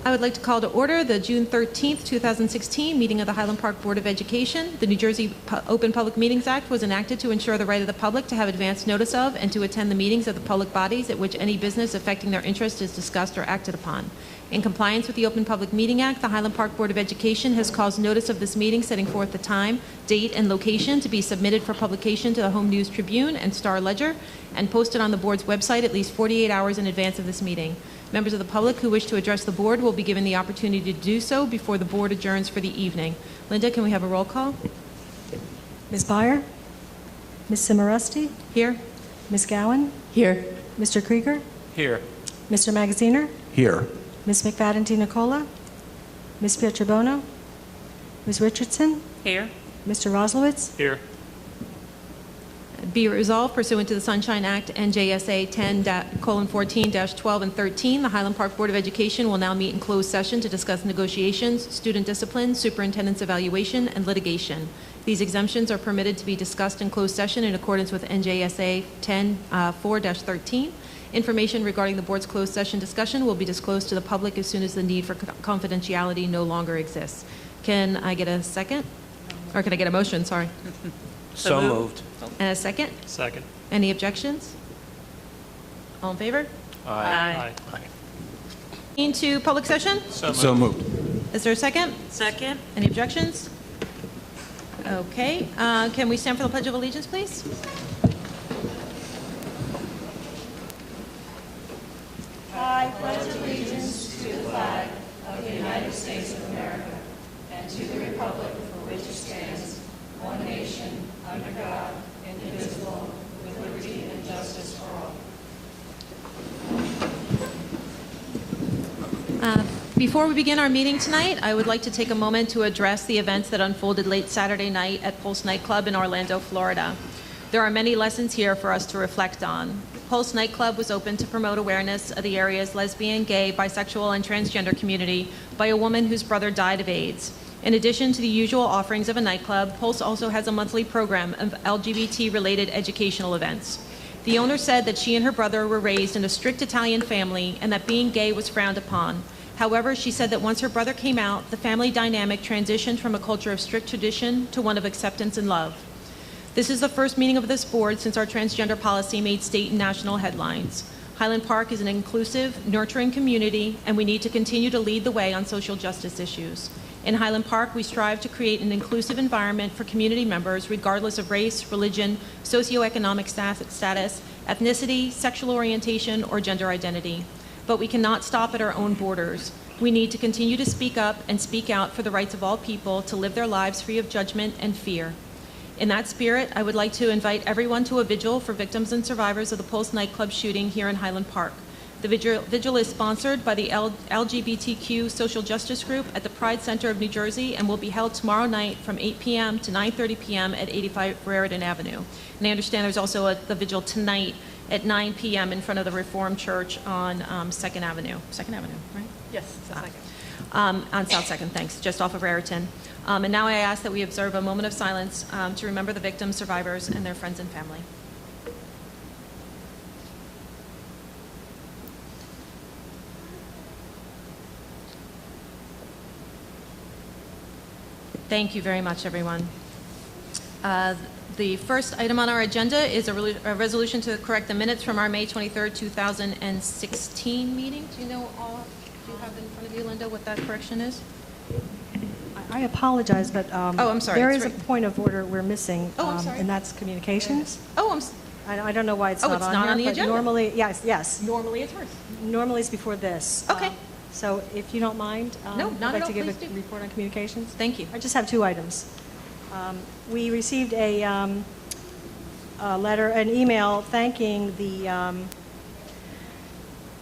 I would like to call to order the June 13th, 2016 meeting of the Highland Park Board of Education. The New Jersey Open Public Meetings Act was enacted to ensure the right of the public to have advance notice of and to attend the meetings of the public bodies at which any business affecting their interest is discussed or acted upon. In compliance with the Open Public Meeting Act, the Highland Park Board of Education has caused notice of this meeting setting forth the time, date, and location to be submitted for publication to the Home News Tribune and Star Ledger and posted on the board's website at least 48 hours in advance of this meeting. Members of the public who wish to address the board will be given the opportunity to do so before the board adjourns for the evening. Linda, can we have a roll call? Ms. Byer? Ms. Cimarusti? Here. Ms. Gowan? Here. Mr. Krieger? Here. Mr. Magaziner? Here. Ms. McFadden DiNicola? Ms. Pietrobono? Ms. Richardson? Here. Mr. Roslowitz? Here. Be resolved pursuant to the Sunshine Act, NJSA 10:14-12 and 13, the Highland Park Board of Education will now meet in closed session to discuss negotiations, student discipline, superintendent's evaluation, and litigation. These exemptions are permitted to be discussed in closed session in accordance with NJSA 10:4-13. Information regarding the board's closed session discussion will be disclosed to the public as soon as the need for confidentiality no longer exists. Can I get a second? Or can I get a motion? Sorry. So moved. And a second? Second. Any objections? All in favor? Aye. Into public session? So moved. Is there a second? Second. Any objections? Okay. Can we stand for the Pledge of Allegiance, please? I pledge allegiance to the flag of the United States of America and to the republic for which it stands, one nation, under God, indivisible, with liberty and justice for all. Before we begin our meeting tonight, I would like to take a moment to address the events that unfolded late Saturday night at Pulse Nightclub in Orlando, Florida. There are many lessons here for us to reflect on. Pulse Nightclub was opened to promote awareness of the area's lesbian, gay, bisexual, and transgender community by a woman whose brother died of AIDS. In addition to the usual offerings of a nightclub, Pulse also has a monthly program of LGBT-related educational events. The owner said that she and her brother were raised in a strict Italian family and that being gay was frowned upon. However, she said that once her brother came out, the family dynamic transitioned from a culture of strict tradition to one of acceptance and love. This is the first meeting of this board since our transgender policy made state and national headlines. Highland Park is an inclusive, nurturing community, and we need to continue to lead the way on social justice issues. In Highland Park, we strive to create an inclusive environment for community members regardless of race, religion, socioeconomic status, ethnicity, sexual orientation, or gender identity. But we cannot stop at our own borders. We need to continue to speak up and speak out for the rights of all people to live their lives free of judgment and fear. In that spirit, I would like to invite everyone to a vigil for victims and survivors of the Pulse nightclub shooting here in Highland Park. The vigil is sponsored by the LGBTQ Social Justice Group at the Pride Center of New Jersey and will be held tomorrow night from 8 p.m. to 9:30 p.m. at 85 Raritan Avenue. And I understand there's also the vigil tonight at 9 p.m. in front of the Reformed Church on 2nd Avenue. 2nd Avenue, right? Yes, second. On South 2nd, thanks, just off of Raritan. And now I ask that we observe a moment of silence to remember the victims, survivors, and their friends and family. Thank you very much, everyone. The first item on our agenda is a resolution to correct the minutes from our May 23rd, 2016 meeting. Do you have in front of you, Linda, what that correction is? I apologize, but I'm sorry. there is a point of order we're missing, I'm sorry. and that's communications. I don't know why it's not on the here, agenda. But normally, yes. Normally it's first. Normally it's before this. Okay. So if you don't mind, No, I'd not like at to all. give Please a do. report on communications. Thank you. I just have two items. We received a letter, an email thanking the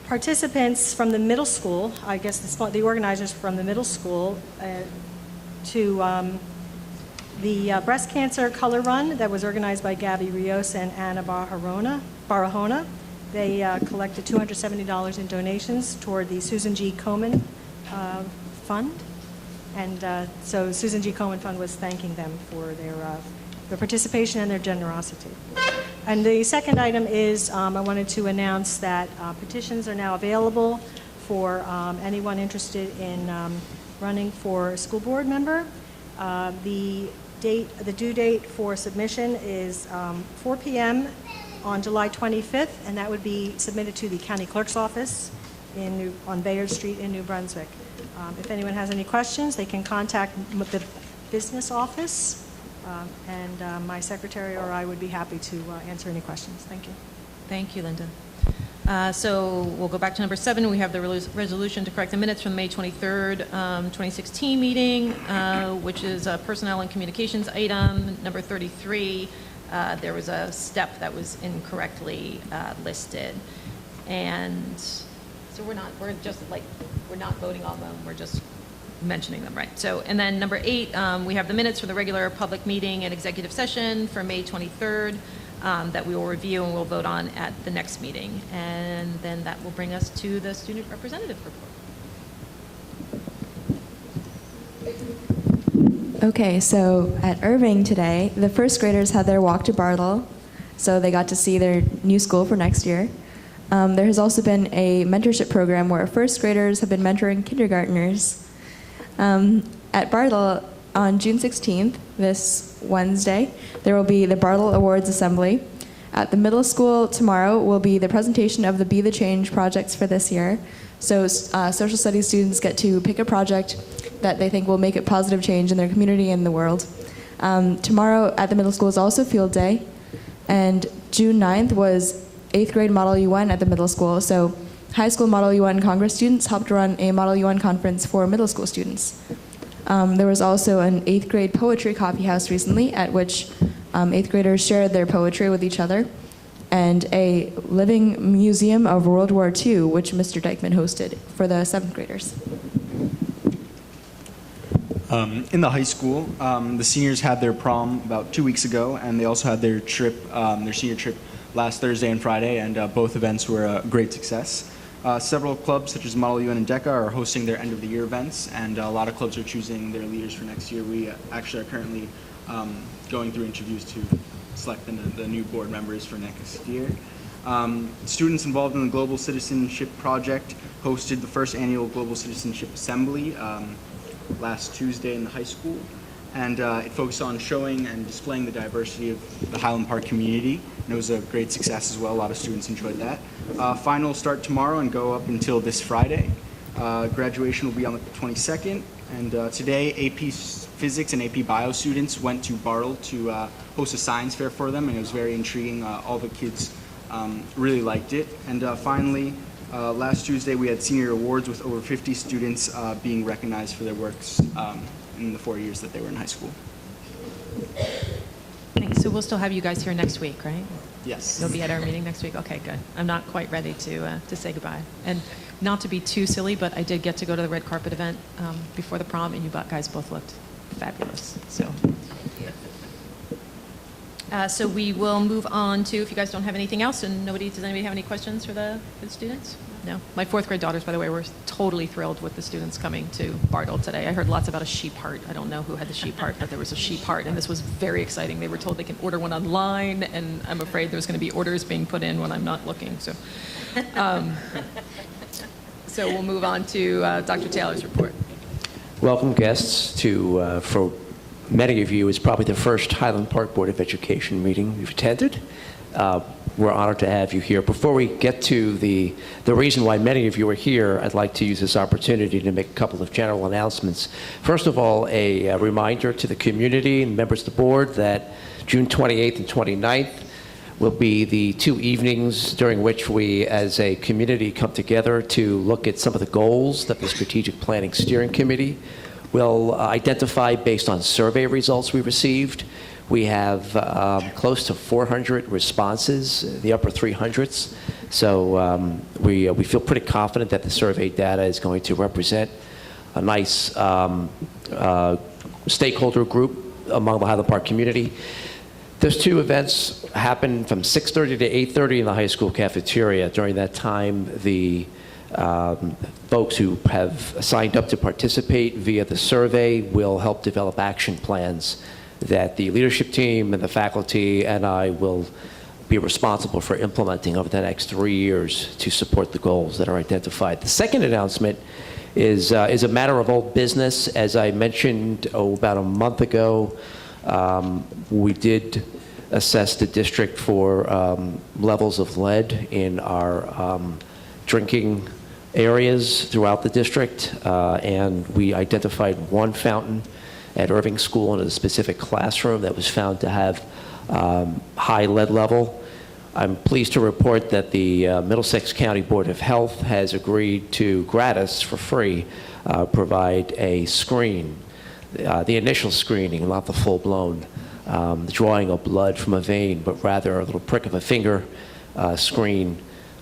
participants from the middle school, I guess the organizers from the middle school, to the breast cancer color run that was organized by Gabby Rios and Anna Barahona. They collected $270 in donations toward the Susan G. Komen Fund. And so Susan G. Komen Fund was thanking them for their participation and their generosity. And the second item is I wanted to announce that petitions are now available for anyone interested in running for school board member. The due date for submission is 4 p.m. on July 25th, and that would be submitted to the county clerk's office on Bayard Street in New Brunswick. If anyone has any questions, they can contact the business office, and my secretary or I would be happy to answer any questions. Thank you. Thank you, Linda. So we'll go back to number 7. We have the resolution to correct the minutes from the May 23rd, 2016 meeting, which is a personnel and communications item. Number 33, there was a step that was incorrectly listed. And so we're not voting on them, we're just mentioning them, right? So, and then number 8, we have the minutes for the regular public meeting and executive session for May 23rd. That we will review and we'll vote on at the next meeting. And then that will bring us to the student representative report. Okay, so at Irving today, the first graders had their walk to Bartle, so they got to see their new school for next year. There has also been a mentorship program where first graders have been mentoring kindergartners. At Bartle, on June 16th, this Wednesday, there will be the Bartle Awards Assembly. At the middle school tomorrow will be the presentation of the Be the Change projects for this year. So social studies students get to pick a project that they think will make a positive change in their community and the world. Tomorrow at the middle school is also field day. And June 9th was 8th grade Model UN at the middle school. So high school Model UN Congress students helped run a Model UN conference for middle school students. There was also an 8th grade poetry coffee house recently at which 8th graders shared their poetry with each other, and a living museum of World War II, which Mr. Dykman hosted for the 7th graders. In the high school, the seniors had their prom about 2 weeks ago, and they also had their trip, their senior trip last Thursday and Friday, and both events were a great success. Several clubs, such as Model UN and DECA, are hosting their end-of-the-year events, and a lot of clubs are choosing their leaders for next year. We actually are currently going through interviews to select the new board members for next year. Students involved in the Global Citizenship Project hosted the first annual Global Citizenship Assembly last Tuesday in the high school, and it focused on showing and displaying the diversity of the Highland Park community, and it was a great success as well. A lot of students enjoyed that. Finals start tomorrow and go up until this Friday. Graduation will be on the 22nd, and today AP Physics and AP Bio students went to Bartle to host a science fair for them, and it was very intriguing. All the kids really liked it. And finally, last Tuesday we had senior awards with over 50 students being recognized for their works in the 4 years that they were in high school. Thanks. So we'll still have you guys here next week, right? Yes. You'll be at our meeting next week? Okay, good. I'm not quite ready to say goodbye. And not to be too silly, but I did get to go to the red carpet event before the prom, and you guys both looked fabulous. So we will move on to, if you guys don't have anything else, and does anybody have any questions for the students? No? My 4th grade daughters, by the way, were totally thrilled with the students coming to Bartle today. I heard lots about a sheep heart. I don't know who had the sheep heart, but there was a sheep heart, and this was very exciting. They were told they can order one online, and I'm afraid there's going to be orders being put in when I'm not looking. So, so we'll move on to Dr. Taylor's report. Welcome, guests, to, for many of you, it's probably the first Highland Park Board of Education meeting you've attended. We're honored to have you here. Before we get to the reason why many of you are here, I'd like to use this opportunity to make a couple of general announcements. First of all, a reminder to the community and members of the board that June 28th and 29th will be the 2 evenings during which we as a community come together to look at some of the goals that the Strategic Planning Steering Committee will identify based on survey results we received. We have close to 400 responses, the upper 300s. So we feel pretty confident that the survey data is going to represent a nice stakeholder group among the Highland Park community. Those 2 events happen from 6:30 to 8:30 in the high school cafeteria. During that time, the folks who have signed up to participate via the survey will help develop action plans that the leadership team and the faculty and I will be responsible for implementing over the next 3 years to support the goals that are identified. The second announcement is a matter of old business. As I mentioned about a month ago, we did assess the district for levels of lead in our drinking areas throughout the district, and we identified one fountain at Irving School in a specific classroom that was found to have high lead level. I'm pleased to report that the Middlesex County Board of Health has agreed to gratis, for free, provide a screen, the initial screening, not the full-blown drawing of blood from a vein, but rather a little prick of a finger screen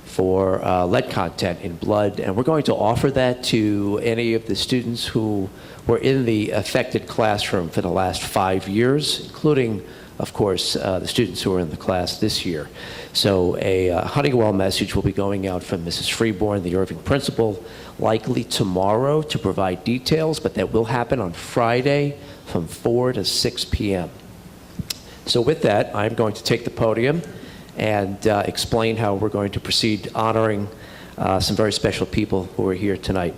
for lead content in blood. And we're going to offer that to any of the students who were in the affected classroom for the last 5 years, including, of course, the students who are in the class this year. So a Honeywell message will be going out from Mrs. Freeborn, the Irving principal, likely tomorrow to provide details, but that will happen on Friday from 4 to 6 p.m. So with that, I'm going to take the podium and explain how we're going to proceed honoring some very special people who are here tonight.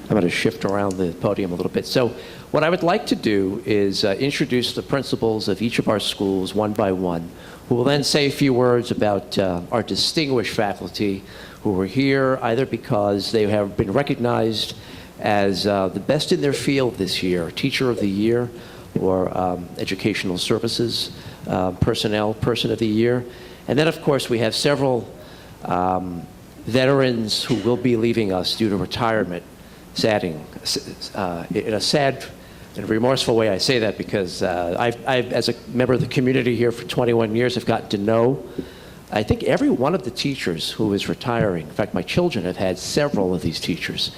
I'm going to shift around the podium a little bit. So what I would like to do is introduce the principals of each of our schools one by one, who will then say a few words about our distinguished faculty who are here either because they have been recognized as the best in their field this year, Teacher of the Year, or Educational Services Person of the Year. And then, of course, we have several veterans who will be leaving us due to retirement. In a sad and remorseful way, I say that because I've, as a member of the community here for 21 years, have gotten to know, I think, every one of the teachers who is retiring. In fact, my children have had several of these teachers.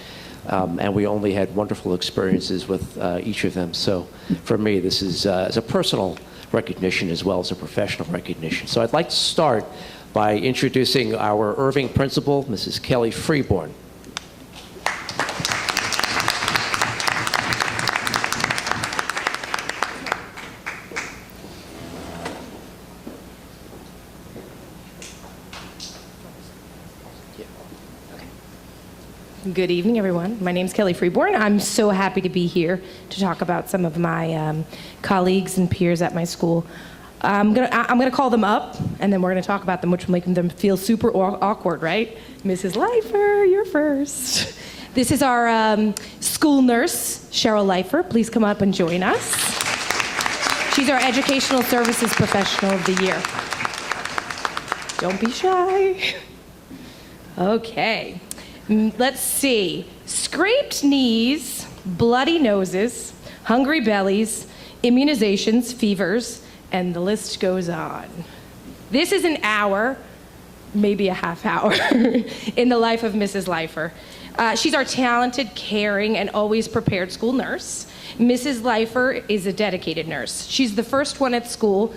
And we only had wonderful experiences with each of them. So for me, this is as a personal recognition as well as a professional recognition. So I'd like to start by introducing our Irving principal, Mrs. Kelly Freeborn. Good evening, everyone. My name is Kelly Freeborn. I'm so happy to be here to talk about some of my colleagues and peers at my school. I'm gonna call them up, and then we're gonna talk about them, which will make them feel super awkward, right? Mrs. Leifer, you're first. This is our school nurse, Cheryl Leifer. Please come up and join us. She's our Educational Services Professional of the Year. Don't be shy. Okay. Let's see. Scraped knees, bloody noses, hungry bellies, immunizations, fevers, and the list goes on. This is an hour, maybe a half hour, in the life of Mrs. Leifer. She's our talented, caring, and always prepared school nurse. Mrs. Leifer is a dedicated nurse. She's the first one at school.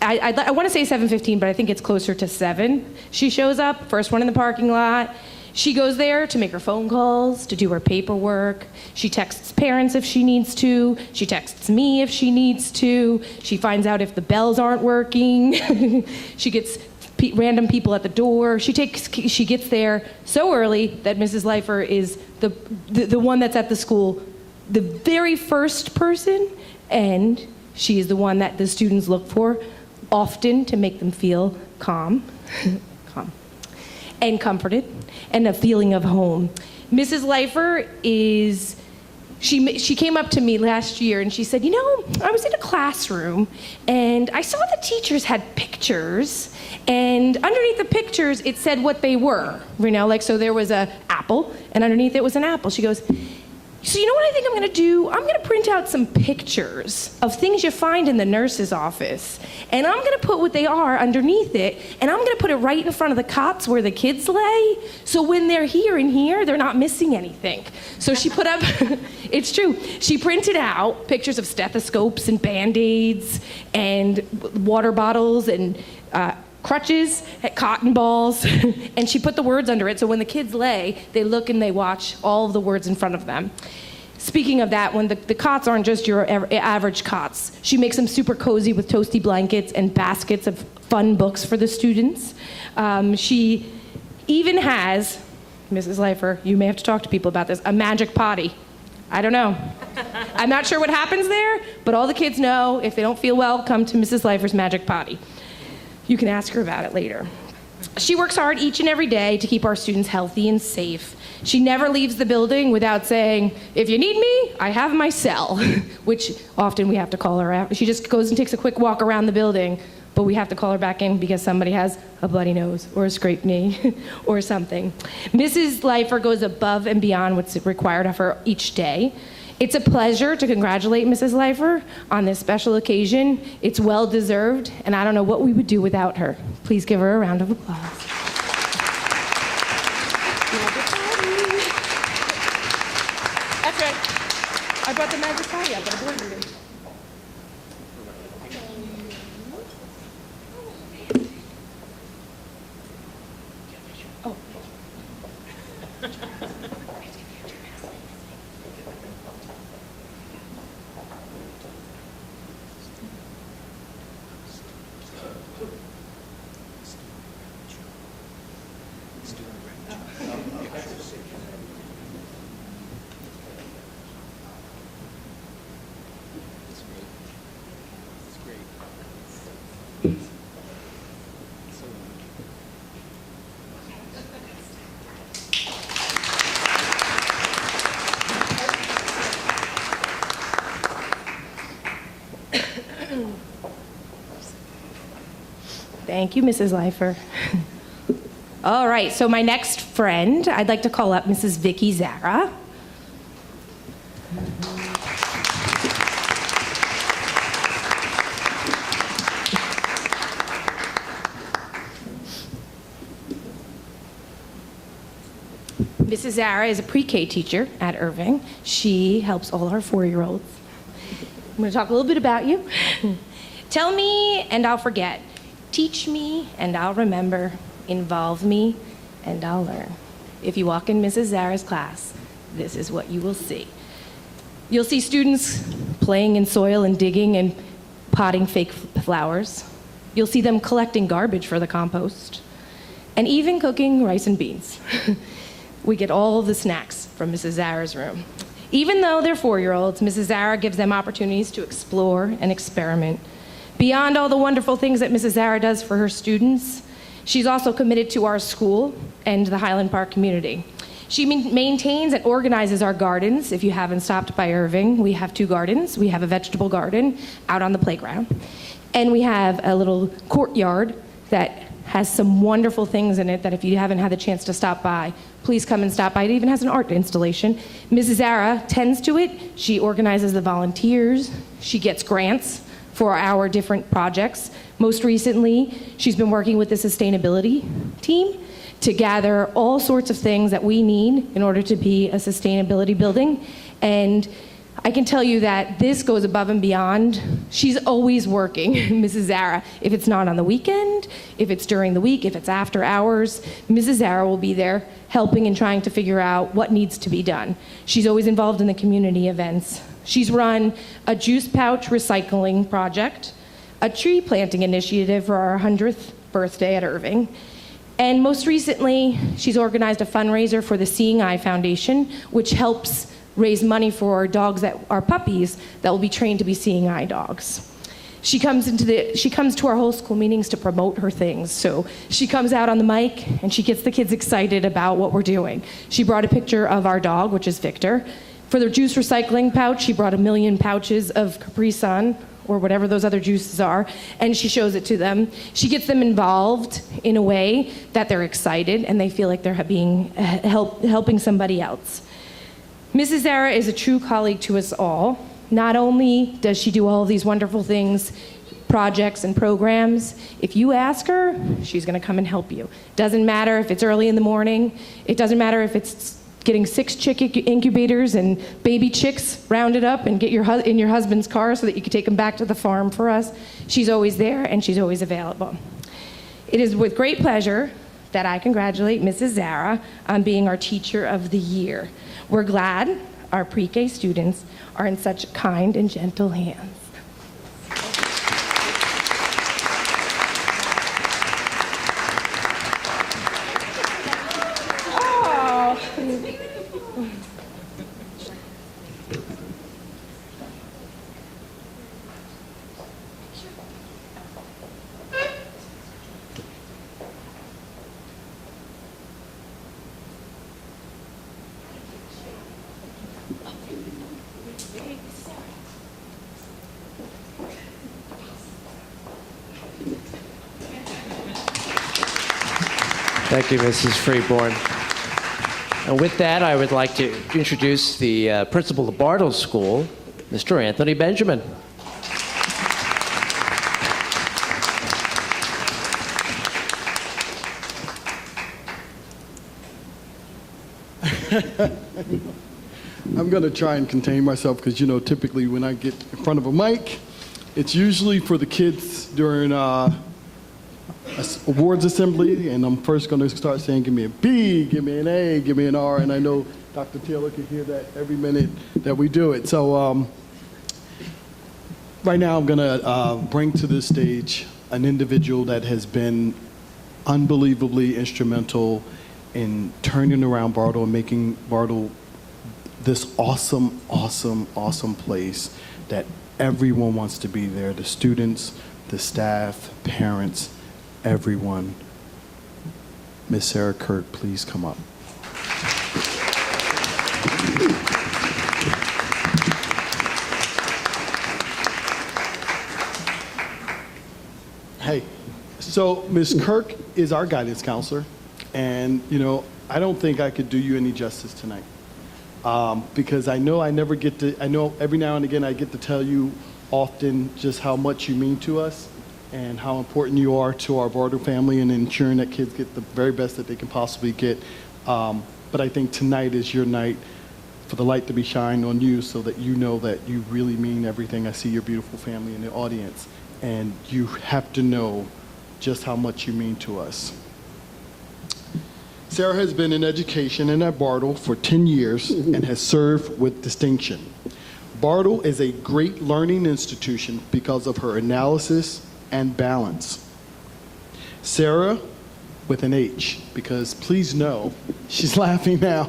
I want to say 7:15, but I think it's closer to 7. She shows up, first one in the parking lot. She goes there to make her phone calls, to do her paperwork. She texts parents if she needs to. She texts me if she needs to. She finds out if the bells aren't working. She gets random people at the door. She gets there so early that Mrs. Leifer is the one that's at the school, the very first person, and she is the one that the students look for often to make them feel calm and comforted, and a feeling of home. Mrs. Leifer she came up to me last year and she said, you know, I was in a classroom and I saw the teachers had pictures, and underneath the pictures it said what they were, you know, like, so there was an apple and underneath it was an apple. She goes, so you know what I think I'm gonna do? I'm gonna print out some pictures of things you find in the nurse's office, and I'm gonna put what they are underneath it, and I'm gonna put it right in front of the cots where the kids lay, so when they're here and here, they're not missing anything. So she put up, it's true, she printed out pictures of stethoscopes and Band-Aids and water bottles and crutches, cotton balls, and she put the words under it, so when the kids lay, they look and they watch all of the words in front of them. Speaking of that, when the cots aren't just your average cots, she makes them super cozy with toasty blankets and baskets of fun books for the students. She even has, Mrs. Leifer, you may have to talk to people about this, a magic potty. I don't know. I'm not sure what happens there, but all the kids know if they don't feel well, come to Mrs. Leifer's magic potty. You can ask her about it later. She works hard each and every day to keep our students healthy and safe. She never leaves the building without saying, if you need me, I have my cell, which often we have to call her out. She just goes and takes a quick walk around the building, but we have to call her back in because somebody has a bloody nose or a scraped knee or something. Mrs. Leifer goes above and beyond what's required of her each day. It's a pleasure to congratulate Mrs. Leifer on this special occasion. It's well deserved, and I don't know what we would do without her. Please give her a round of applause. That's right. I brought the magic potty up at a board meeting. Thank you, Mrs. Leifer. All right, so my next friend, I'd like to call up Mrs. Vicky Zara. Mrs. Zara is a pre-K teacher at Irving. She helps all our 4-year-olds. I'm going to talk a little bit about you. Tell me and I'll forget. Teach me and I'll remember. Involve me and I'll learn. If you walk in Mrs. Zara's class, this is what you will see. You'll see students playing in soil and digging and potting fake flowers. You'll see them collecting garbage for the compost and even cooking rice and beans. We get all the snacks from Mrs. Zara's room. Even though they're 4-year-olds, Mrs. Zara gives them opportunities to explore and experiment. Beyond all the wonderful things that Mrs. Zara does for her students, she's also committed to our school and the Highland Park community. She maintains and organizes our gardens. If you haven't stopped by Irving, we have 2 gardens. We have a vegetable garden out on the playground. And we have a little courtyard that has some wonderful things in it that if you haven't had the chance to stop by, please come and stop by. It even has an art installation. Mrs. Zara tends to it. She organizes the volunteers. She gets grants for our different projects. Most recently, she's been working with the sustainability team to gather all sorts of things that we need in order to be a sustainability building. And I can tell you that this goes above and beyond. She's always working, Mrs. Zara. If it's not on the weekend, if it's during the week, if it's after hours, Mrs. Zara will be there helping and trying to figure out what needs to be done. She's always involved in the community events. She's run a juice pouch recycling project, a tree planting initiative for our 100th birthday at Irving, and most recently, she's organized a fundraiser for the Seeing Eye Foundation, which helps raise money for dogs that are puppies that will be trained to be seeing eye dogs. She comes to our whole school meetings to promote her things. So she comes out on the mic and she gets the kids excited about what we're doing. She brought a picture of our dog, which is Victor. For the juice recycling pouch, she brought 1 million pouches of Capri Sun or whatever those other juices are, and she shows it to them. She gets them involved in a way that they're excited and they feel like they're helping somebody else. Mrs. Zara is a true colleague to us all. Not only does she do all of these wonderful things, projects and programs, if you ask her, she's gonna come and help you. Doesn't matter if it's early in the morning, it doesn't matter if it's getting 6 chick incubators and baby chicks rounded up and get in your husband's car so that you can take them back to the farm for us. She's always there and she's always available. It is with great pleasure that I congratulate Mrs. Zara on being our Teacher of the Year. We're glad our pre-K students are in such kind and gentle hands. Thank you, Mrs. Freeborn. And with that, I would like to introduce the principal of Bartle School, Mr. Anthony Benjamin. I'm going to try and contain myself because, typically when I get in front of a mic, it's usually for the kids during awards assembly, and I'm first going to start saying, give me a B, give me an A, give me an R, and I know Dr. Taylor can hear that every minute that we do it. So right now I'm going to bring to this stage an individual that has been unbelievably instrumental in turning around Bartle and making Bartle this awesome, awesome, awesome place that everyone wants to be there. The students, the staff, parents, everyone. Miss Sarah Kirk, please come up. Hey, so Miss Kirk is our guidance counselor, and I don't think I could do you any justice tonight. Because I know every now and again I get to tell you often just how much you mean to us and how important you are to our Bartle family and ensuring that kids get the very best that they can possibly get. But I think tonight is your night for the light to be shined on you so that you know that you really mean everything. I see your beautiful family in the audience, and you have to know just how much you mean to us. Sarah has been in education and at Bartle for 10 years and has served with distinction. Bartle is a great learning institution because of her analysis and balance. Sarah, with an H, because please know, she's laughing now.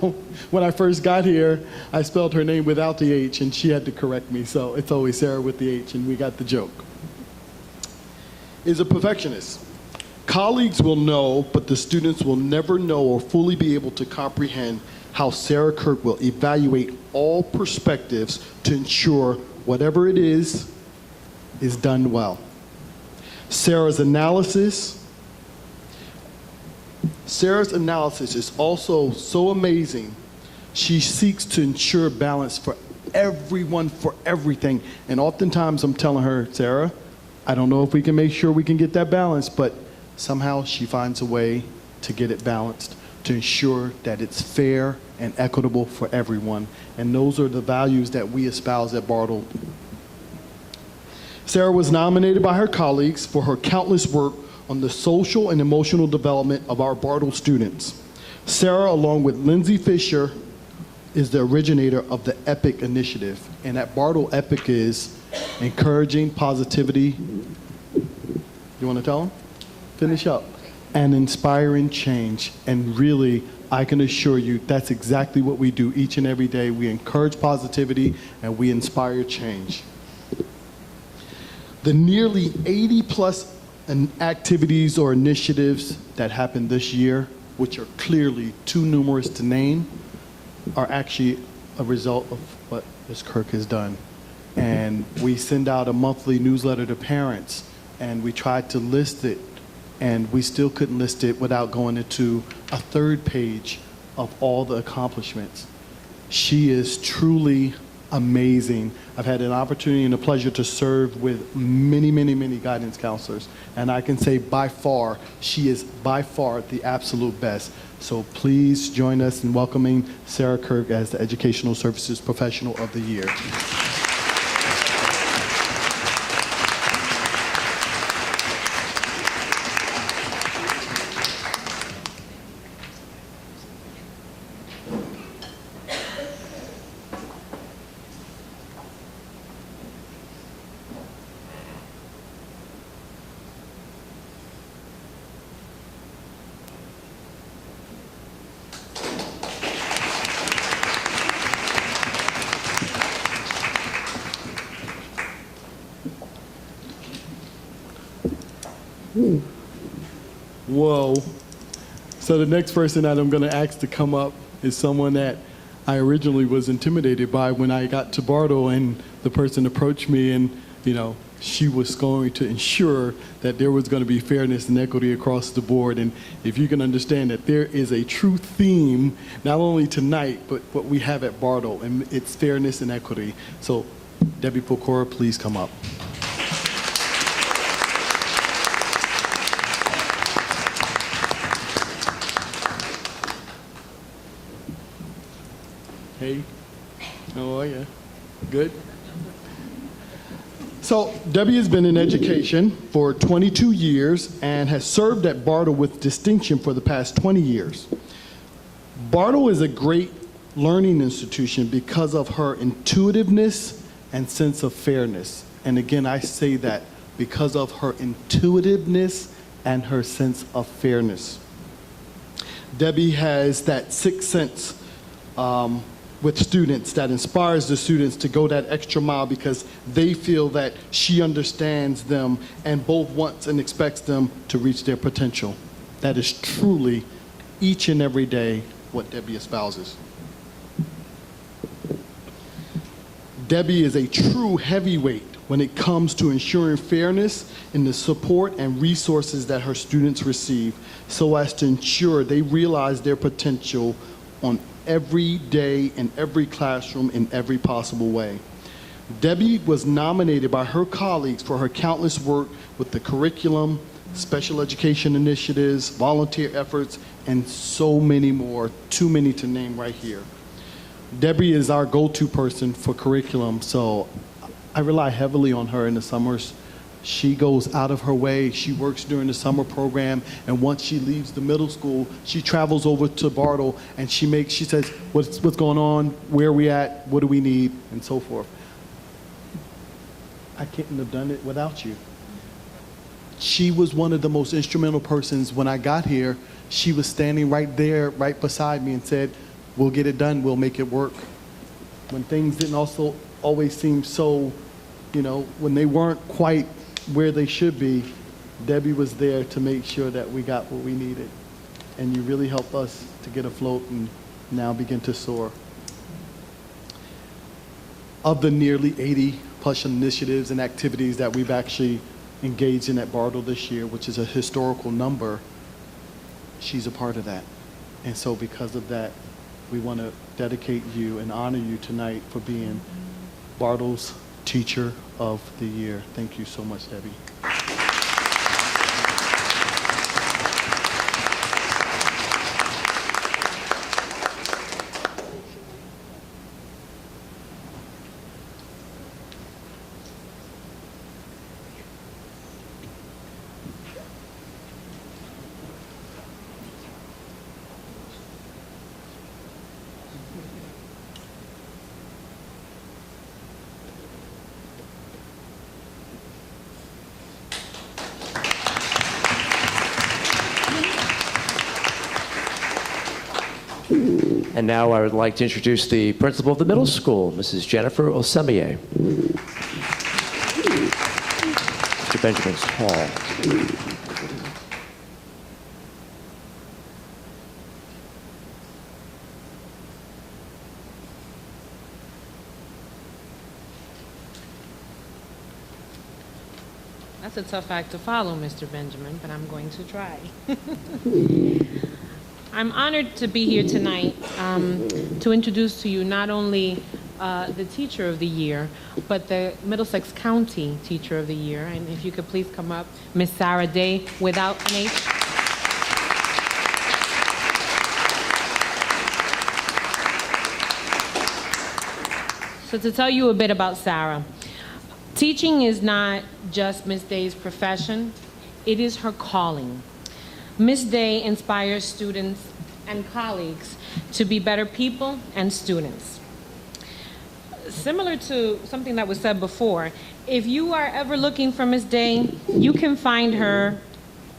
When I first got here, I spelled her name without the H and she had to correct me, so it's always Sarah with the H and we got the joke. Is a perfectionist. Colleagues will know, but the students will never know or fully be able to comprehend how Sarah Kirk will evaluate all perspectives to ensure whatever it is done well. Sarah's analysis is also so amazing. She seeks to ensure balance for everyone, for everything. And oftentimes I'm telling her, Sarah, I don't know if we can make sure we can get that balance, but somehow she finds a way to get it balanced, to ensure that it's fair and equitable for everyone. And those are the values that we espouse at Bartle. Sarah was nominated by her colleagues for her countless work on the social and emotional development of our Bartle students. Sarah, along with Lindsay Fisher, is the originator of the EPIC initiative. And at Bartle, EPIC is encouraging positivity. You want to tell them? Finish up. And inspiring change. And really, I can assure you that's exactly what we do each and every day. We encourage positivity and we inspire change. The nearly 80 plus activities or initiatives that happened this year, which are clearly too numerous to name, are actually a result of what Ms. Kirk has done. And we send out a monthly newsletter to parents, and we tried to list it, and we still couldn't list it without going into a third page of all the accomplishments. She is truly amazing. I've had an opportunity and a pleasure to serve with many, many, many guidance counselors, and I can say by far, she is by far the absolute best. So please join us in welcoming Sarah Kirk as the Educational Services Professional of the Year. Whoa. So the next person that I'm going to ask to come up is someone that I originally was intimidated by when I got to Bartle, and the person approached me, and, you know, she was going to ensure that there was going to be fairness and equity across the board. And if you can understand that there is a true theme, not only tonight, but what we have at Bartle, and it's fairness and equity. So Debbie Pokora, please come up. Hey, how are you? Good? So Debbie has been in education for 22 years and has served at Bartle with distinction for the past 20 years. Bartle is a great learning institution because of her intuitiveness and sense of fairness. And again, I say that because of her intuitiveness and her sense of fairness. Debbie has that sixth sense with students that inspires the students to go that extra mile because they feel that she understands them and both wants and expects them to reach their potential. That is truly each and every day what Debbie espouses. Debbie is a true heavyweight when it comes to ensuring fairness in the support and resources that her students receive so as to ensure they realize their potential on every day in every classroom in every possible way. Debbie was nominated by her colleagues for her countless work with the curriculum, special education initiatives, volunteer efforts, and so many more, too many to name right here. Debbie is our go-to person for curriculum, so I rely heavily on her in the summers. She goes out of her way. She works during the summer program, and once she leaves the middle school, she travels over to Bartle, and she says, what's going on, where are we at, what do we need, and so forth. I couldn't have done it without you. She was one of the most instrumental persons when I got here. She was standing right there, right beside me, and said, we'll get it done, we'll make it work. When things didn't also always seem so, you know, when they weren't quite where they should be, Debbie was there to make sure that we got what we needed. And you really helped us to get afloat and now begin to soar. Of the nearly 80 plus initiatives and activities that we've actually engaged in at Bartle this year, which is a historical number, she's a part of that. And so because of that, we want to dedicate you and honor you tonight for being Bartle's Teacher of the Year. Thank you so much, Debbie. And now I would like to introduce the principal of the middle school, Mrs. Jennifer Osemier. Mr. Benjamin's Hall. That's a tough act to follow, Mr. Benjamin, but I'm going to try. I'm honored to be here tonight to introduce to you not only the Teacher of the Year, but the Middlesex County Teacher of the Year. And if you could please come up, Miss Sarah Day, without an H. So to tell you a bit about Sarah, teaching is not just Miss Day's profession, it is her calling. Miss Day inspires students and colleagues to be better people and students. Similar to something that was said before, if you are ever looking for Miss Day, you can find her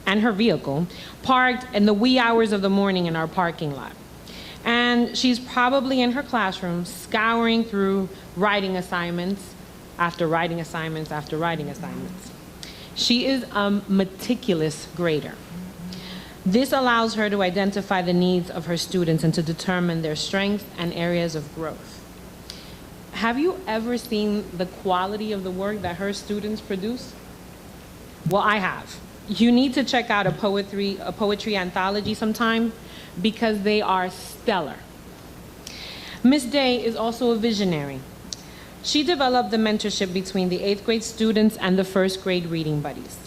and her vehicle parked in the wee hours of the morning in our parking lot. And she's probably in her classroom scouring through writing assignments after writing assignments after writing assignments. She is a meticulous grader. This allows her to identify the needs of her students and to determine their strengths and areas of growth. Have you ever seen the quality of the work that her students produce? Well, I have. You need to check out a poetry anthology sometime because they are stellar. Miss Day is also a visionary. She developed the mentorship between the 8th grade students and the 1st grade reading buddies.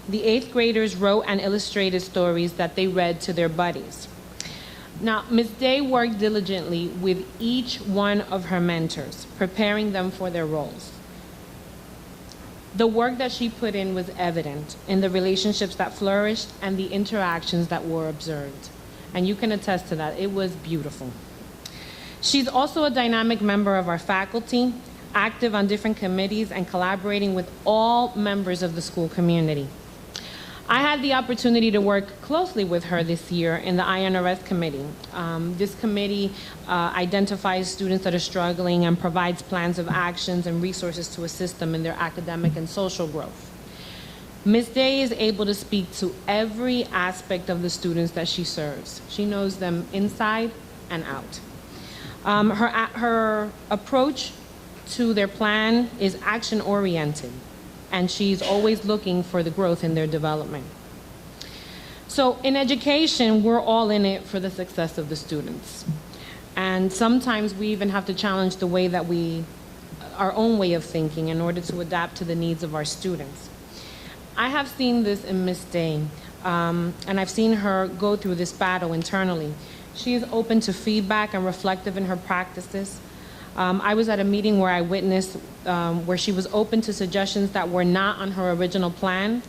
The 8th graders wrote and illustrated stories that they read to their buddies. Now, Ms. Day worked diligently with each one of her mentors, preparing them for their roles. The work that she put in was evident in the relationships that flourished and the interactions that were observed. And you can attest to that. It was beautiful. She's also a dynamic member of our faculty, active on different committees and collaborating with all members of the school community. I had the opportunity to work closely with her this year in the INRS committee. This committee identifies students that are struggling and provides plans of actions and resources to assist them in their academic and social growth. Ms. Day is able to speak to every aspect of the students that she serves. She knows them inside and out. Her approach to their plan is action-oriented, and she's always looking for the growth in their development. So in education, we're all in it for the success of the students. And sometimes we even have to challenge the way that our own way of thinking in order to adapt to the needs of our students. I have seen this in Miss Day, and I've seen her go through this battle internally. She is open to feedback and reflective in her practices. I was at a meeting where I witnessed where she was open to suggestions that were not on her original plan,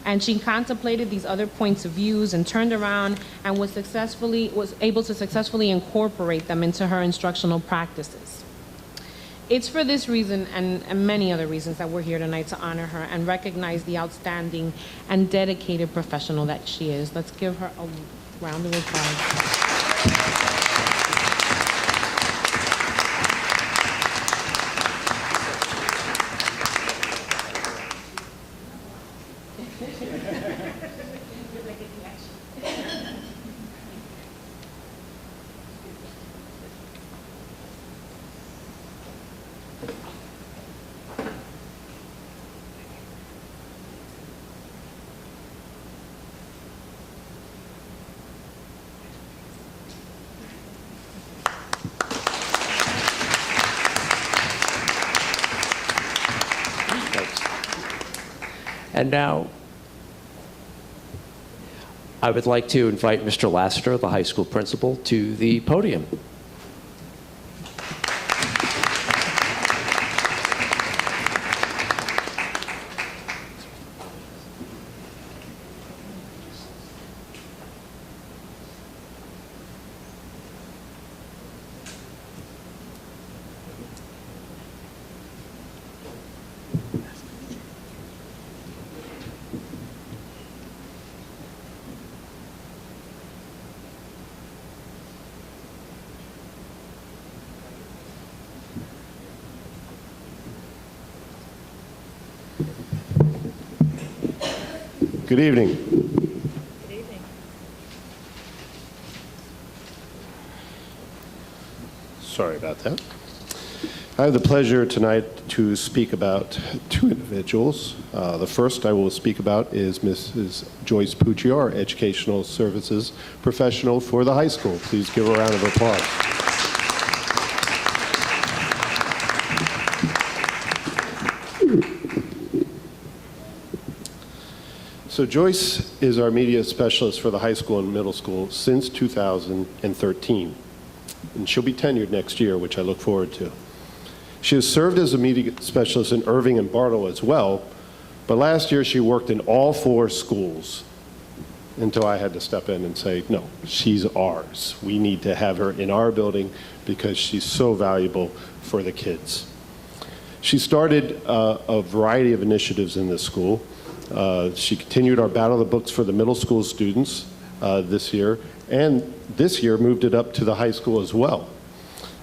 and she contemplated these other points of views and turned around and was able to successfully incorporate them into her instructional practices. It's for this reason and many other reasons that we're here tonight to honor her and recognize the outstanding and dedicated professional that she is. Let's give her a round of applause. And now, I would like to invite Mr. Lassiter, the high school principal, to the podium. Good evening. Good evening. Sorry about that. I have the pleasure tonight to speak about two individuals. The first I will speak about is Mrs. Joyce Puccio, our Educational Services Professional for the high school. Please give her a round of applause. So Joyce is our media specialist for the high school and middle school since 2013. And she'll be tenured next year, which I look forward to. She has served as a media specialist in Irving and Bartle as well, but last year she worked in all 4 schools until I had to step in and say, no, she's ours. We need to have her in our building because she's so valuable for the kids. She started a variety of initiatives in this school. She continued our Battle of the Books for the middle school students this year, and this year moved it up to the high school as well.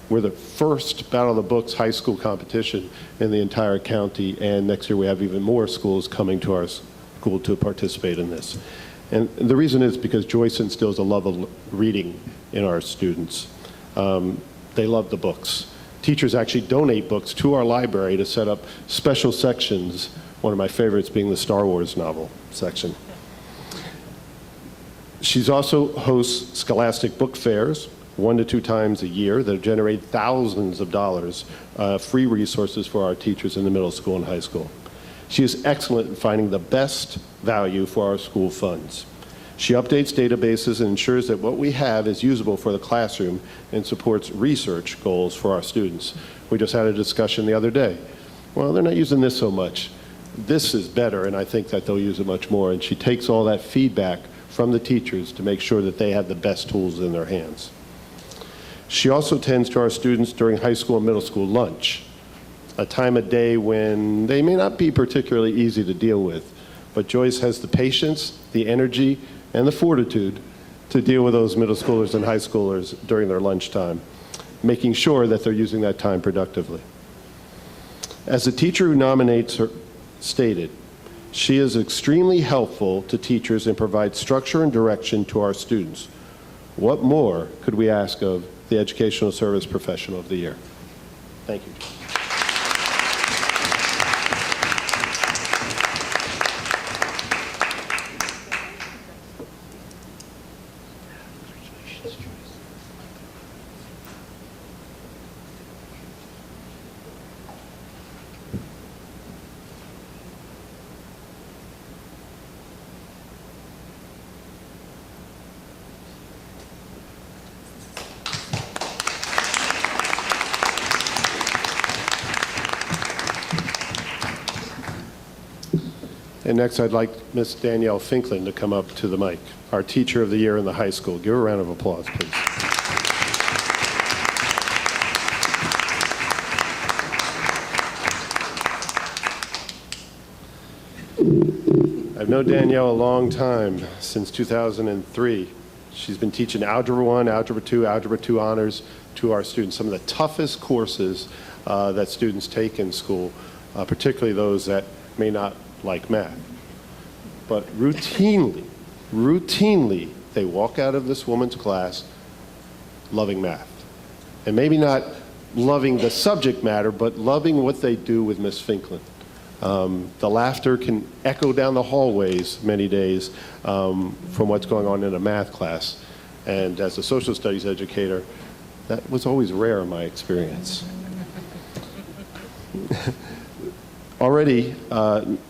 We're the first Battle of the Books high school competition in the entire county, and next year we have even more schools coming to our school to participate in this. And the reason is because Joyce instills a love of reading in our students. They love the books. Teachers actually donate books to our library to set up special sections, one of my favorites being the Star Wars novel section. She's also hosts scholastic book fairs 1 to 2 times a year that generate thousands of dollars, free resources for our teachers in the middle school and high school. She is excellent in finding the best value for our school funds. She updates databases and ensures that what we have is usable for the classroom and supports research goals for our students. We just had a discussion the other day. Well, they're not using this so much. This is better, and I think that they'll use it much more. And she takes all that feedback from the teachers to make sure that they have the best tools in their hands. She also tends to our students during high school and middle school lunch, a time of day when they may not be particularly easy to deal with. But Joyce has the patience, the energy, and the fortitude to deal with those middle schoolers and high schoolers during their lunchtime, making sure that they're using that time productively. As the teacher who nominates her stated, she is extremely helpful to teachers and provides structure and direction to our students. What more could we ask of the Educational Service Professional of the Year? Thank you. And next, I'd like Miss Danielle Finklin to come up to the mic, our Teacher of the Year in the high school. Give her a round of applause, please. I've known Danielle a long time, since 2003. She's been teaching Algebra 1, Algebra 2 honors to our students, some of the toughest courses that students take in school, particularly those that may not like math. But routinely, they walk out of this woman's class loving math. And maybe not loving the subject matter, but loving what they do with Miss Finklin. The laughter can echo down the hallways many days from what's going on in a math class. And as a social studies educator, that was always rare in my experience. Already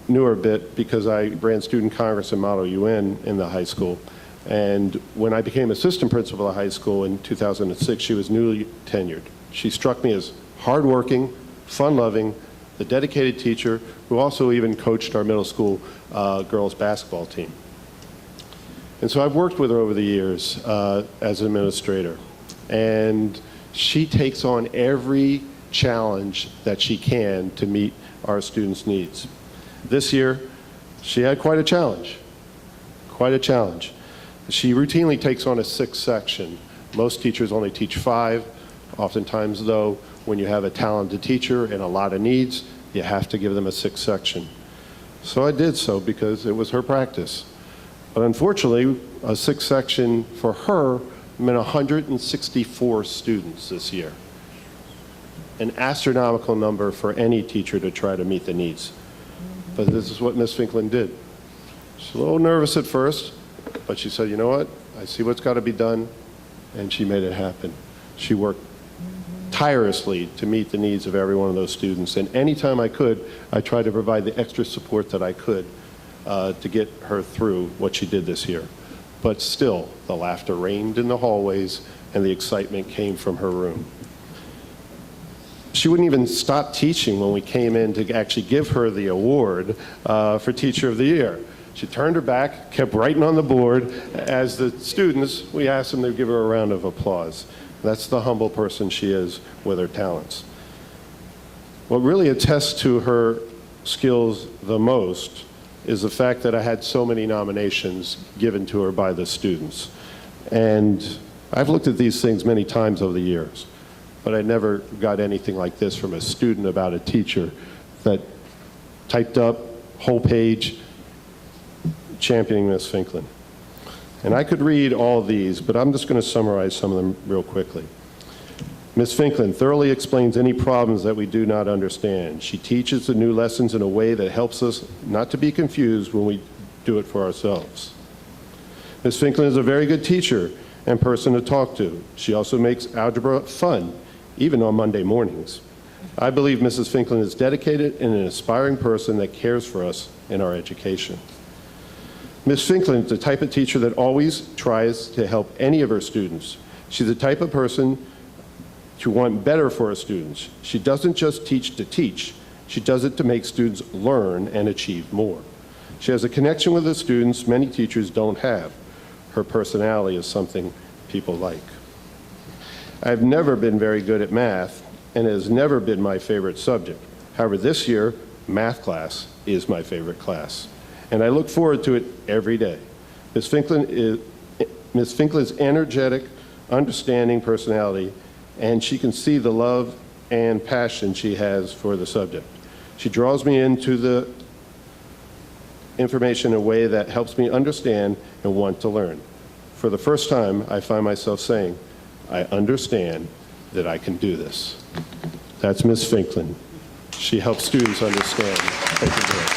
knew her a bit because I ran student congress and Model UN in the high school. And when I became assistant principal at high school in 2006, she was newly tenured. She struck me as hardworking, fun-loving, the dedicated teacher who also even coached our middle school girls basketball team. And so I've worked with her over the years as an administrator. And she takes on every challenge that she can to meet our students' needs. This year, she had quite a challenge. She routinely takes on a 6th section. Most teachers only teach 5. Oftentimes, though, when you have a talented teacher and a lot of needs, you have to give them a 6th section. So I did so because it was her practice. But unfortunately, a 6th section for her meant 164 students this year. An astronomical number for any teacher to try to meet the needs. But this is what Miss Finklin did. She's a little nervous at first, but she said, you know what? I see what's got to be done, and she made it happen. She worked tirelessly to meet the needs of every one of those students, and anytime I could, I tried to provide the extra support that I could to get her through what she did this year. But still, the laughter reigned in the hallways, and the excitement came from her room. She wouldn't even stop teaching when we came in to actually give her the award for Teacher of the Year. She turned her back, kept writing on the board. As the students, we asked them to give her a round of applause. That's the humble person she is with her talents. What really attests to her skills the most is the fact that I had so many nominations given to her by the students. And I've looked at these things many times over the years. but I never got anything like this from a student about a teacher that typed up, whole page, championing Miss Finklin. And I could read all of these, but I'm just going to summarize some of them real quickly. Ms. Finklin thoroughly explains any problems that we do not understand. She teaches the new lessons in a way that helps us not to be confused when we do it for ourselves. Ms. Finklin is a very good teacher and person to talk to. She also makes algebra fun, even on Monday mornings. I believe Mrs. Finklin is dedicated and an aspiring person that cares for us in our education. Ms. Finklin is the type of teacher that always tries to help any of her students. She's the type of person to want better for her students. She doesn't just teach to teach. She does it to make students learn and achieve more. She has a connection with the students many teachers don't have. Her personality is something people like. I've never been very good at math, and it has never been my favorite subject. However, this year, math class is my favorite class, and I look forward to it every day. Ms. Finklin's energetic, understanding personality, and she can see the love and passion she has for the subject. She draws me into the information in a way that helps me understand and want to learn. For the first time, I find myself saying, I understand that I can do this. That's Ms. Finklin. She helps students understand. Thank you, Joyce.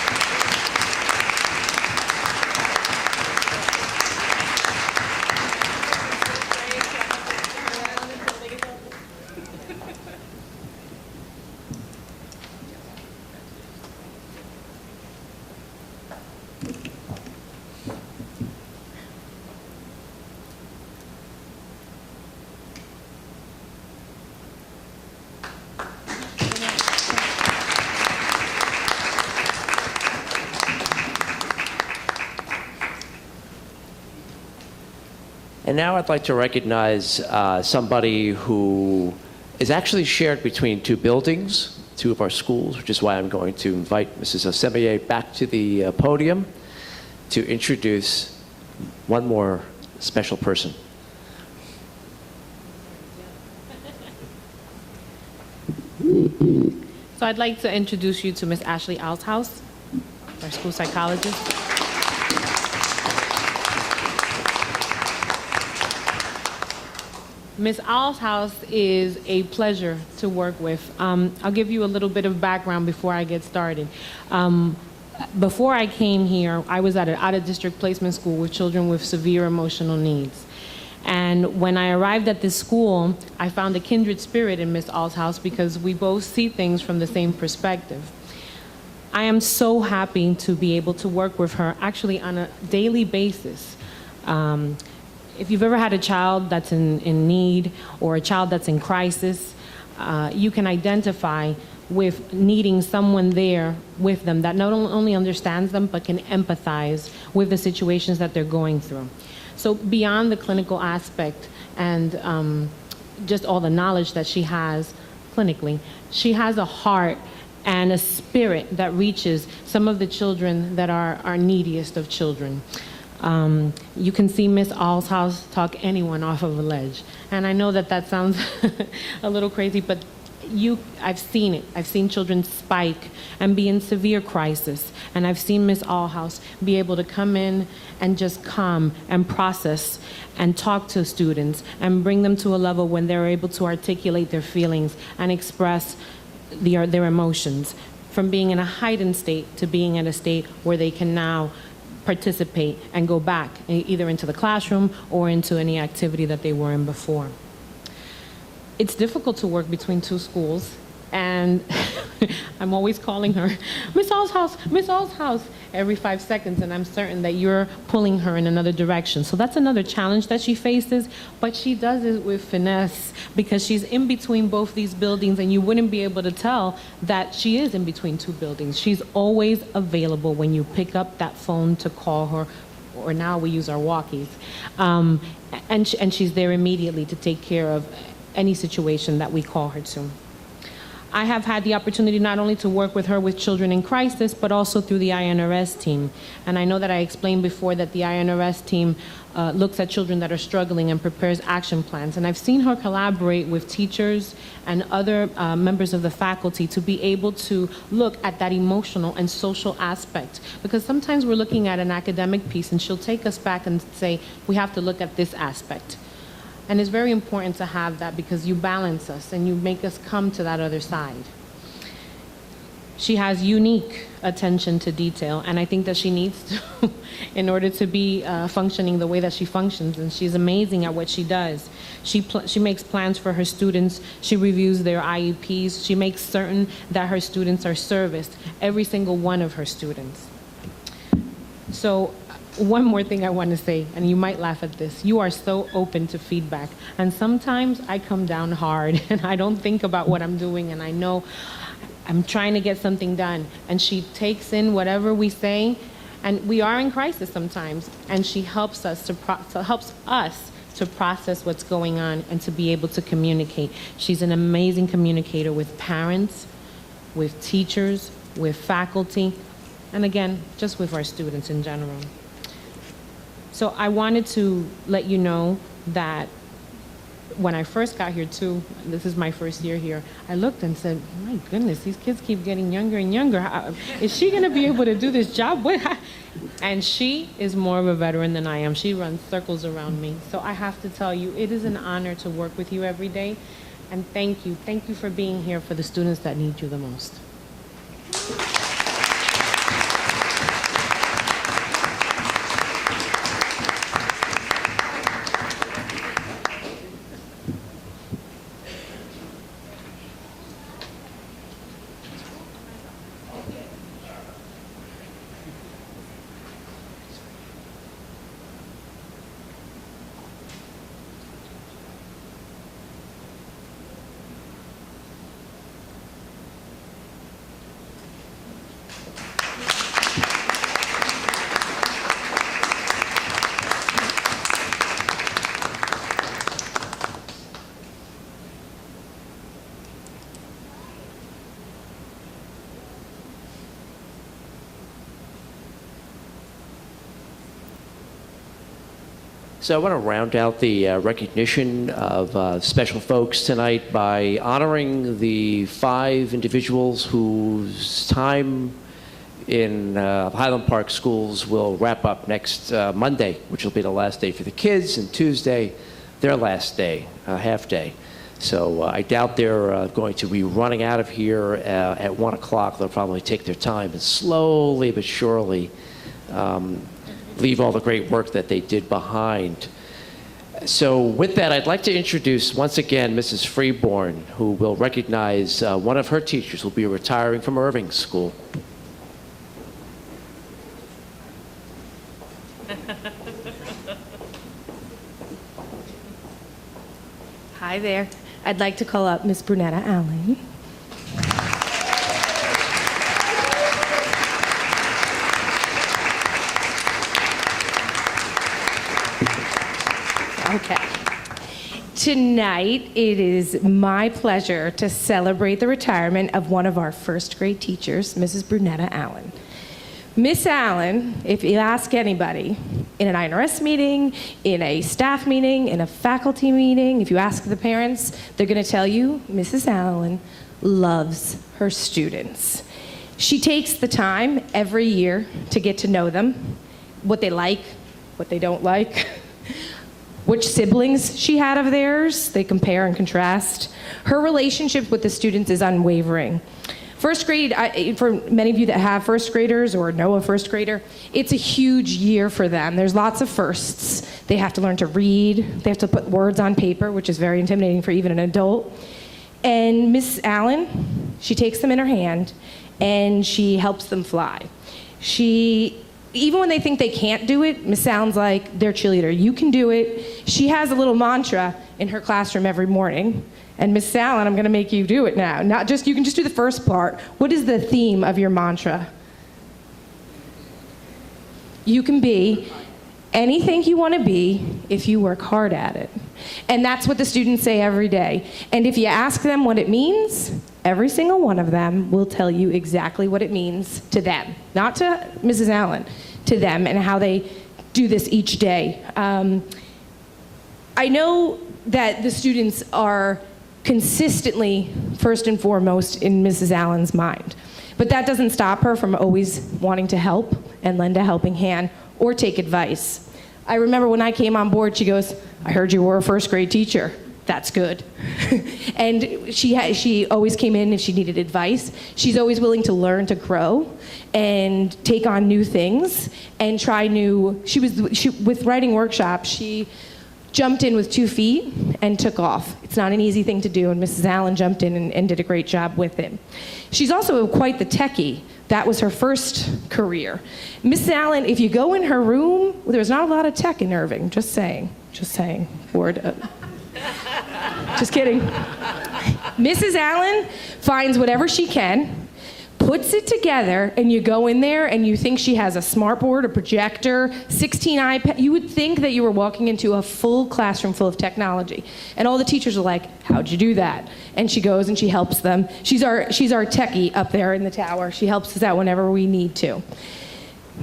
And now I'd like to recognize somebody who is actually shared between two buildings, two of our schools, which is why I'm going to invite Mrs. Osemier back to the podium to introduce one more special person. So I'd like to introduce you to Miss Ashley Althouse, our school psychologist. Ms. Althouse is a pleasure to work with. I'll give you a little bit of background before I get started. Before I came here, I was at an out-of-district placement school with children with severe emotional needs. And when I arrived at this school, I found a kindred spirit in Ms. Althouse because we both see things from the same perspective. I am so happy to be able to work with her actually on a daily basis. If you've ever had a child that's in need or a child that's in crisis, you can identify with needing someone there with them that not only understands them, but can empathize with the situations that they're going through. So beyond the clinical aspect and just all the knowledge that she has clinically, she has a heart and a spirit that reaches some of the children that are neediest of children. You can see Miss Althouse talk anyone off of a ledge. And I know that sounds a little crazy, but I've seen it. I've seen children spike and be in severe crisis. And I've seen Miss Althouse be able to come in and just calm and process and talk to students and bring them to a level when they're able to articulate their feelings and express their emotions, from being in a heightened state to being in a state where they can now participate and go back either into the classroom or into any activity that they were in before. It's difficult to work between two schools, and I'm always calling her, Miss Althouse, every 5 seconds, and I'm certain that you're pulling her in another direction. So that's another challenge that she faces, but she does it with finesse because she's in between both these buildings, and you wouldn't be able to tell that she is in between two buildings. She's always available when you pick up that phone to call her, or now we use our walkies, and she's there immediately to take care of any situation that we call her to. I have had the opportunity not only to work with her with children in crisis, but also through the INRS team. And I know that I explained before that the INRS team looks at children that are struggling and prepares action plans. And I've seen her collaborate with teachers and other members of the faculty to be able to look at that emotional and social aspect. Because sometimes we're looking at an academic piece and she'll take us back and say, we have to look at this aspect. And it's very important to have that because you balance us and you make us come to that other side. She has unique attention to detail, and I think that she needs to in order to be functioning the way that she functions, and she's amazing at what she does. She makes plans for her students, she reviews their IEPs, she makes certain that her students are serviced, every single one of her students. So one more thing I want to say, and you might laugh at this. You are so open to feedback. And sometimes I come down hard and I don't think about what I'm doing and I know I'm trying to get something done. And she takes in whatever we say, and we are in crisis sometimes, and she helps us to process what's going on and to be able to communicate. She's an amazing communicator with parents, with teachers, with faculty, and again, just with our students in general. So I wanted to let you know that when I first got here too, this is my first year here, I looked and said, my goodness, these kids keep getting younger and younger. Is she gonna be able to do this job? And she is more of a veteran than I am. She runs circles around me. So I have to tell you, it is an honor to work with you every day. And thank you for being here for the students that need you the most. So I want to round out the recognition of special folks tonight by honoring the 5 individuals whose time in Highland Park schools will wrap up next Monday, which will be the last day for the kids, and Tuesday, their last day, half day. So I doubt they're going to be running out of here at 1 o'clock. They'll probably take their time and slowly but surely leave all the great work that they did behind. So with that, I'd like to introduce once again Mrs. Freeborn, who will recognize one of her teachers who will be retiring from Irving School. Hi there. I'd like to call up Miss Brunetta Allen. Okay. Tonight, it is my pleasure to celebrate the retirement of one of our first grade teachers, Mrs. Brunetta Allen. Miss Allen, if you ask anybody, in an INRS meeting, in a staff meeting, in a faculty meeting, if you ask the parents, they're going to tell you Mrs. Allen loves her students. She takes the time every year to get to know them, what they like, what they don't like, which siblings she had of theirs. They compare and contrast. Her relationship with the students is unwavering. First grade, for many of you that have first graders or know a first grader, it's a huge year for them. There's lots of firsts. They have to learn to read. They have to put words on paper, which is very intimidating for even an adult. And Miss Allen, she takes them in her hand and she helps them fly. Even when they think they can't do it, Miss Allen's like their cheerleader. You can do it. She has a little mantra in her classroom every morning. And Miss Allen, I'm going to make you do it now. You can just do the first part. What is the theme of your mantra? You can be anything you want to be if you work hard at it. And that's what the students say every day. And if you ask them what it means, Every single one of them will tell you exactly what it means to them, not to Mrs. Allen, to them, and how they do this each day. I know that the students are consistently first and foremost in Mrs. Allen's mind, but that doesn't stop her from always wanting to help and lend a helping hand or take advice. I remember when I came on board, she goes, "I heard you were a first grade teacher. That's good." And she always came in if she needed advice. She's always willing to learn, to grow, and take on new things and try new. With writing workshops, she jumped in with 2 feet and took off. It's not an easy thing to do, and Mrs. Allen jumped in and did a great job with it. She's also quite the techie. That was her first career. Mrs. Allen, if you go in her room, there's not a lot of tech in Irving, just saying, word. Just kidding. Mrs. Allen finds whatever she can, puts it together, and you go in there and you think she has a smartboard, a projector, 16 iPads. You would think that you were walking into a full classroom full of technology. And all the teachers are like, "How'd you do that?" And she goes and she helps them. She's our techie up there in the tower. She helps us out whenever we need to.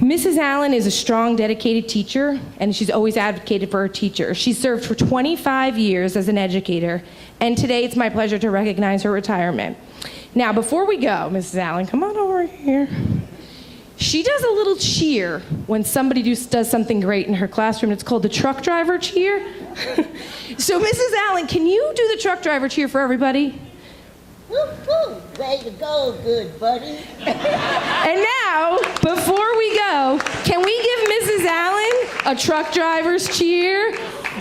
Mrs. Allen is a strong, dedicated teacher, and she's always advocated for her teachers. She served for 25 years as an educator, and today it's my pleasure to recognize her retirement. Now, before we go, Mrs. Allen, come on over here. She does a little cheer when somebody does something great in her classroom. It's called the truck driver cheer. So, Mrs. Allen, can you do the truck driver cheer for everybody? Woo-hoo! Way to go, good buddy. And now, before we go, can we give Mrs. Allen a truck driver's cheer?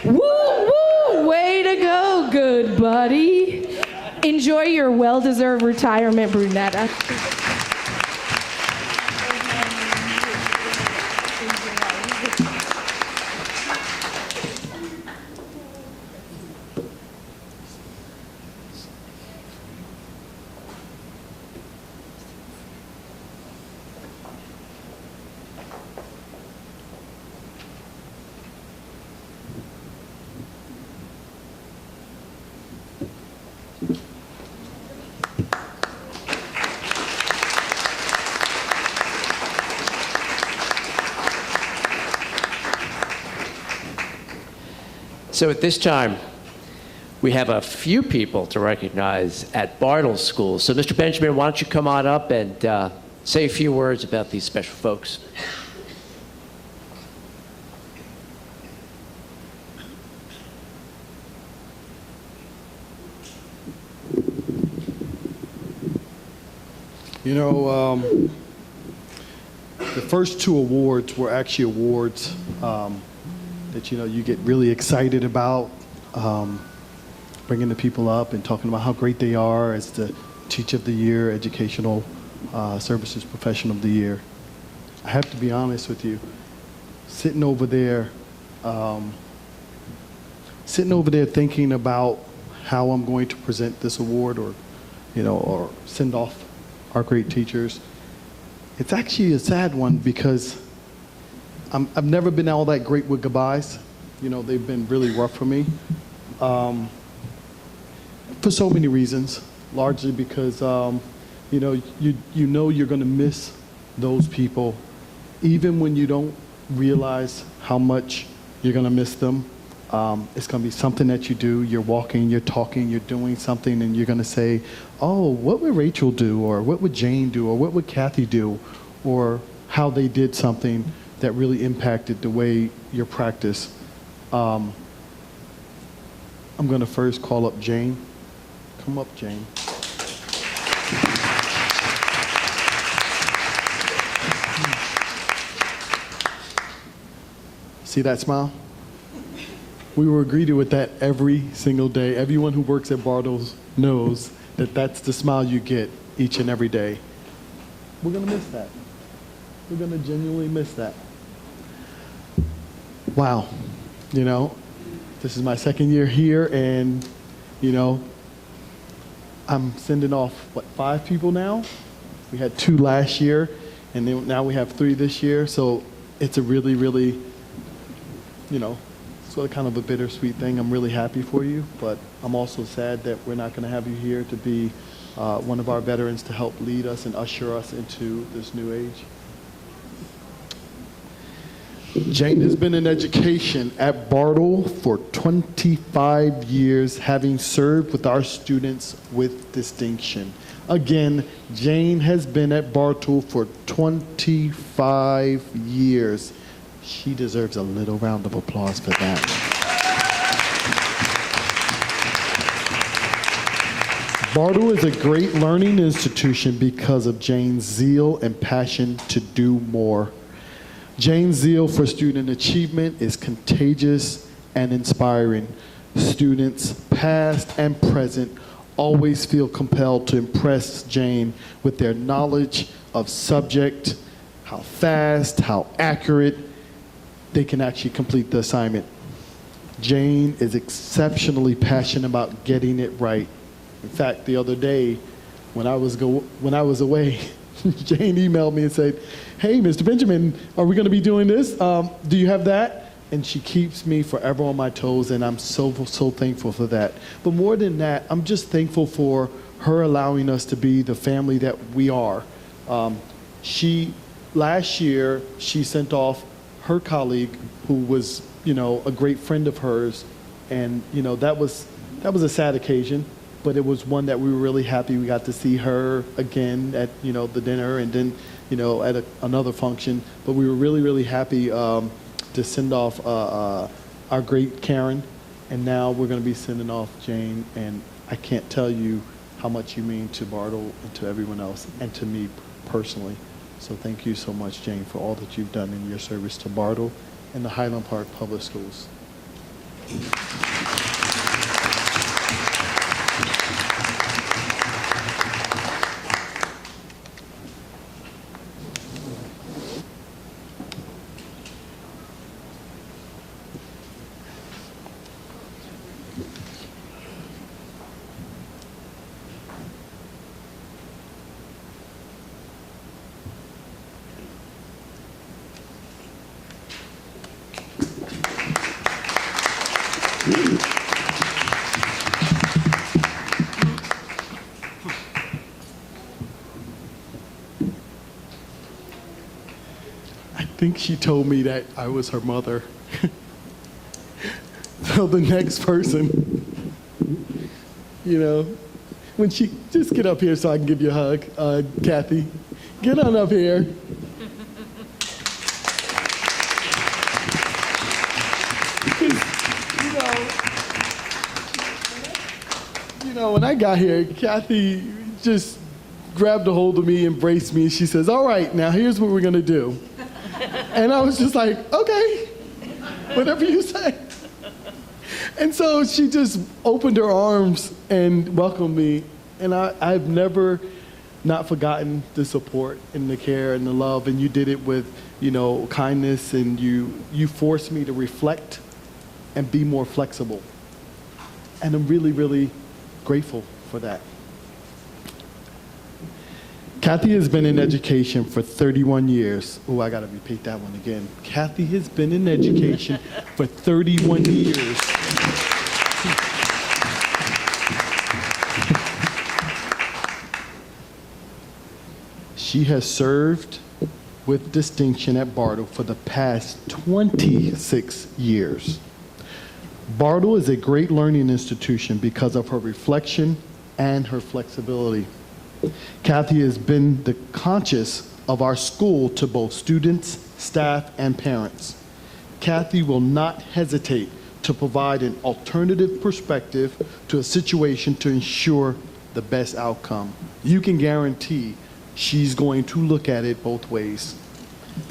Woo, woo, way to go, good buddy. Enjoy your well-deserved retirement, Brunetta. So at this time, we have a few people to recognize at Bartle School. So Mr. Benjamin, why don't you come on up and say a few words about these special folks. You know, the first 2 awards were actually awards that, you know, you get really excited about, bringing the people up and talking about how great they are as the Teacher of the Year, Educational Services Professional of the Year. I have to be honest with you, sitting over there thinking about how I'm going to present this award or, you know, or send off our great teachers, it's actually a sad one because I've never been all that great with goodbyes. You know, they've been really rough for me for so many reasons, largely because, you know you're going to miss those people even when you don't realize how much you're going to miss them. It's going to be something that you do. You're walking, you're talking, you're doing something, and you're going to say, oh, what would Rachel do? Or what would Jane do? Or what would Kathy do? Or how they did something that really impacted the way your practice. I'm going to first call up Jane. Come up, Jane. See that smile? We were greeted with that every single day. Everyone who works at Bartles knows that that's the smile you get each and every day. We're going to miss that. We're going to genuinely miss that. Wow. You know, this is my second year here, and, you know, I'm sending off, 5 people now? We had 2 last year, and then now we have 3 this year. So it's a really, really, you know, sort of kind of a bittersweet thing. I'm really happy for you, but I'm also sad that we're not going to have you here to be one of our veterans, to help lead us and usher us into this new age. Jane has been in education at Bartle for 25 years, having served with our students with distinction. Again, Jane has been at Bartle for 25 years. She deserves a little round of applause for that. Bartle is a great learning institution because of Jane's zeal and passion to do more. Jane's zeal for student achievement is contagious and inspiring. Students, past and present, always feel compelled to impress Jane with their knowledge of subject, how fast, how accurate they can actually complete the assignment. Jane is exceptionally passionate about getting it right. In fact, the other day, when I was away, Jane emailed me and said, "Hey, Mr. Benjamin, are we going to be doing this? Do you have that?" And she keeps me forever on my toes, and I'm so thankful for that. But more than that, I'm just thankful for her allowing us to be the family that we are. Last year, she sent off her colleague, who was, a great friend of hers, and that was a sad occasion. But it was one that we were really happy we got to see her again at the dinner, and then at another function. But we were really, really happy to send off our great Karen, and now we're going to be sending off Jane. And I can't tell you how much you mean to Bartle and to everyone else and to me personally. So thank you so much, Jane, for all that you've done in your service to Bartle and the Highland Park Public Schools. I think she told me that I was her mother. So the next person, when she, just get up here so I can give you a hug. Kathy, get on up here. When I got here, Kathy just grabbed a hold of me, embraced me, and she says, "All right, now here's what we're gonna do." And I was just like, "Okay, whatever you say." And so she just opened her arms and welcomed me. And I've never not forgotten the support and the care and the love. And you did it with, kindness, and you forced me to reflect and be more flexible. And I'm really, really grateful for that. Kathy has been in education for 31 years. Oh, I got to repeat that one again. Kathy has been in education for 31 years. She has served with distinction at Bartle for the past 26 years. Bartle is a great learning institution because of her reflection and her flexibility. Kathy has been the conscience of our school to both students, staff, and parents. Kathy will not hesitate to provide an alternative perspective to a situation to ensure the best outcome. You can guarantee she's going to look at it both ways.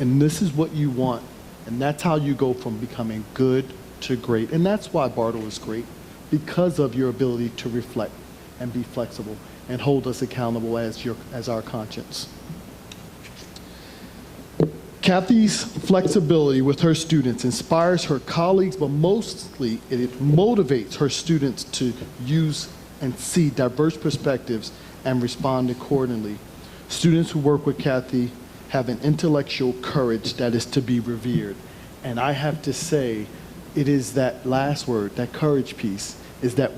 And this is what you want. And that's how you go from becoming good to great. And that's why Bartle is great, because of your ability to reflect and be flexible and hold us accountable as our conscience. Kathy's flexibility with her students inspires her colleagues, but mostly it motivates her students to use and see diverse perspectives and respond accordingly. Students who work with Kathy have an intellectual courage that is to be revered. And I have to say, it is that last word, that courage piece, is that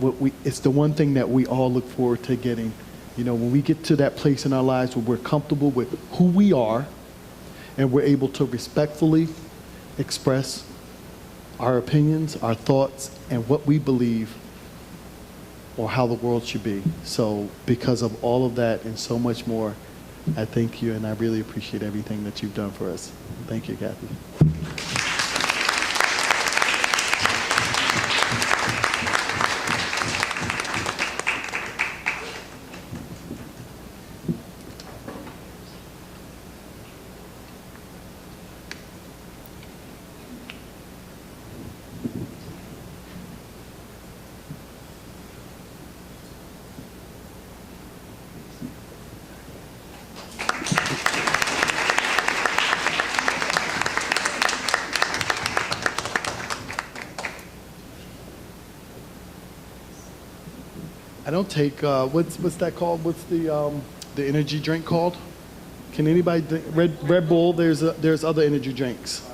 it's the one thing that we all look forward to getting You know, when we get to that place in our lives where we're comfortable with who we are and we're able to respectfully express our opinions, our thoughts, and what we believe or how the world should be. So because of all of that and so much more, I thank you, and I really appreciate everything that you've done for us. Thank you, Kathy. I don't take, what's that called? What's the energy drink called? Can anybody, Red Bull, there's other energy drinks.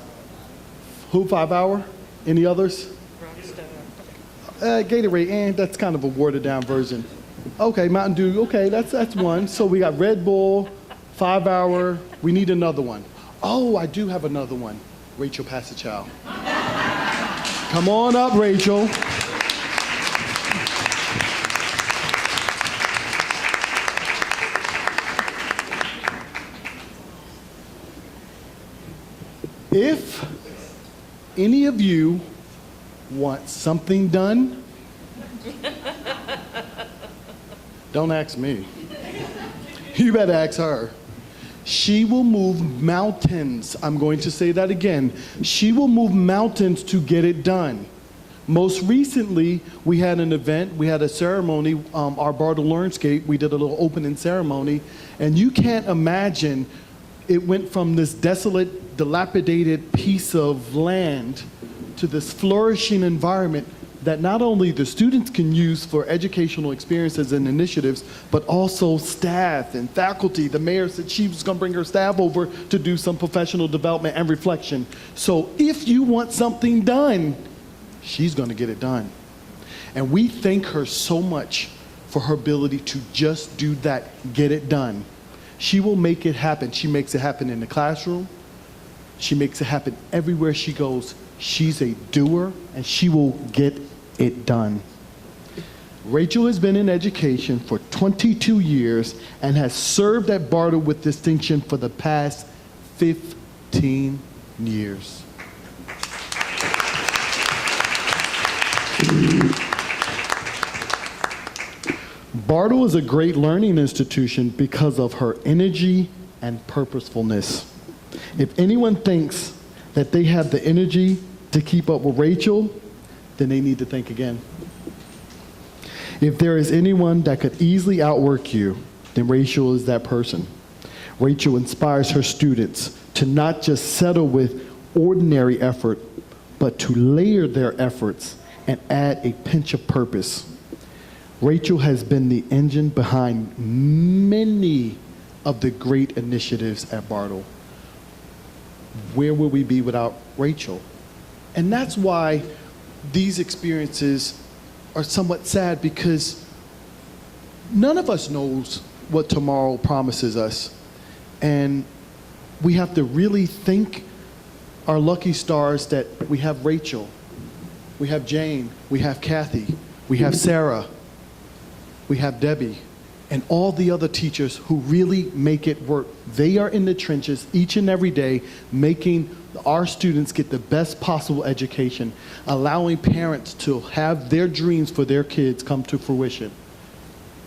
Who, 5 Hour? Any others? Gatorade, and that's kind of a watered down version. Okay, Mountain Dew, okay, that's one. So we got Red Bull, 5 Hour, we need another one. Oh, I do have another one. Rachel Passachow. Come on up, Rachel. If any of you want something done, don't ask me. You better ask her. She will move mountains. I'm going to say that again. She will move mountains to get it done. Most recently, we had an event, we had a ceremony, our Bartle Learnscape, we did a little opening ceremony, and you can't imagine, it went from this desolate, dilapidated piece of land to this flourishing environment that not only the students can use for educational experiences and initiatives, but also staff and faculty. The mayor said she was going to bring her staff over to do some professional development and reflection. So if you want something done, she's going to get it done. And we thank her so much for her ability to just do that, get it done. She will make it happen. She makes it happen in the classroom. She makes it happen everywhere she goes. She's a doer, and she will get it done. Rachel has been in education for 22 years and has served at Bartle with distinction for the past 15 years. Bartle is a great learning institution because of her energy and purposefulness. If anyone thinks that they have the energy to keep up with Rachel, then they need to think again. If there is anyone that could easily outwork you, then Rachel is that person. Rachel inspires her students to not just settle with ordinary effort, but to layer their efforts and add a pinch of purpose. Rachel has been the engine behind many of the great initiatives at Bartle. Where would we be without Rachel? And that's why these experiences are somewhat sad, because none of us knows what tomorrow promises us. And we have to really thank our lucky stars that we have Rachel, we have Jane, we have Kathy, we have Sarah, we have Debbie, and all the other teachers who really make it work. They are in the trenches each and every day, making our students get the best possible education, allowing parents to have their dreams for their kids come to fruition.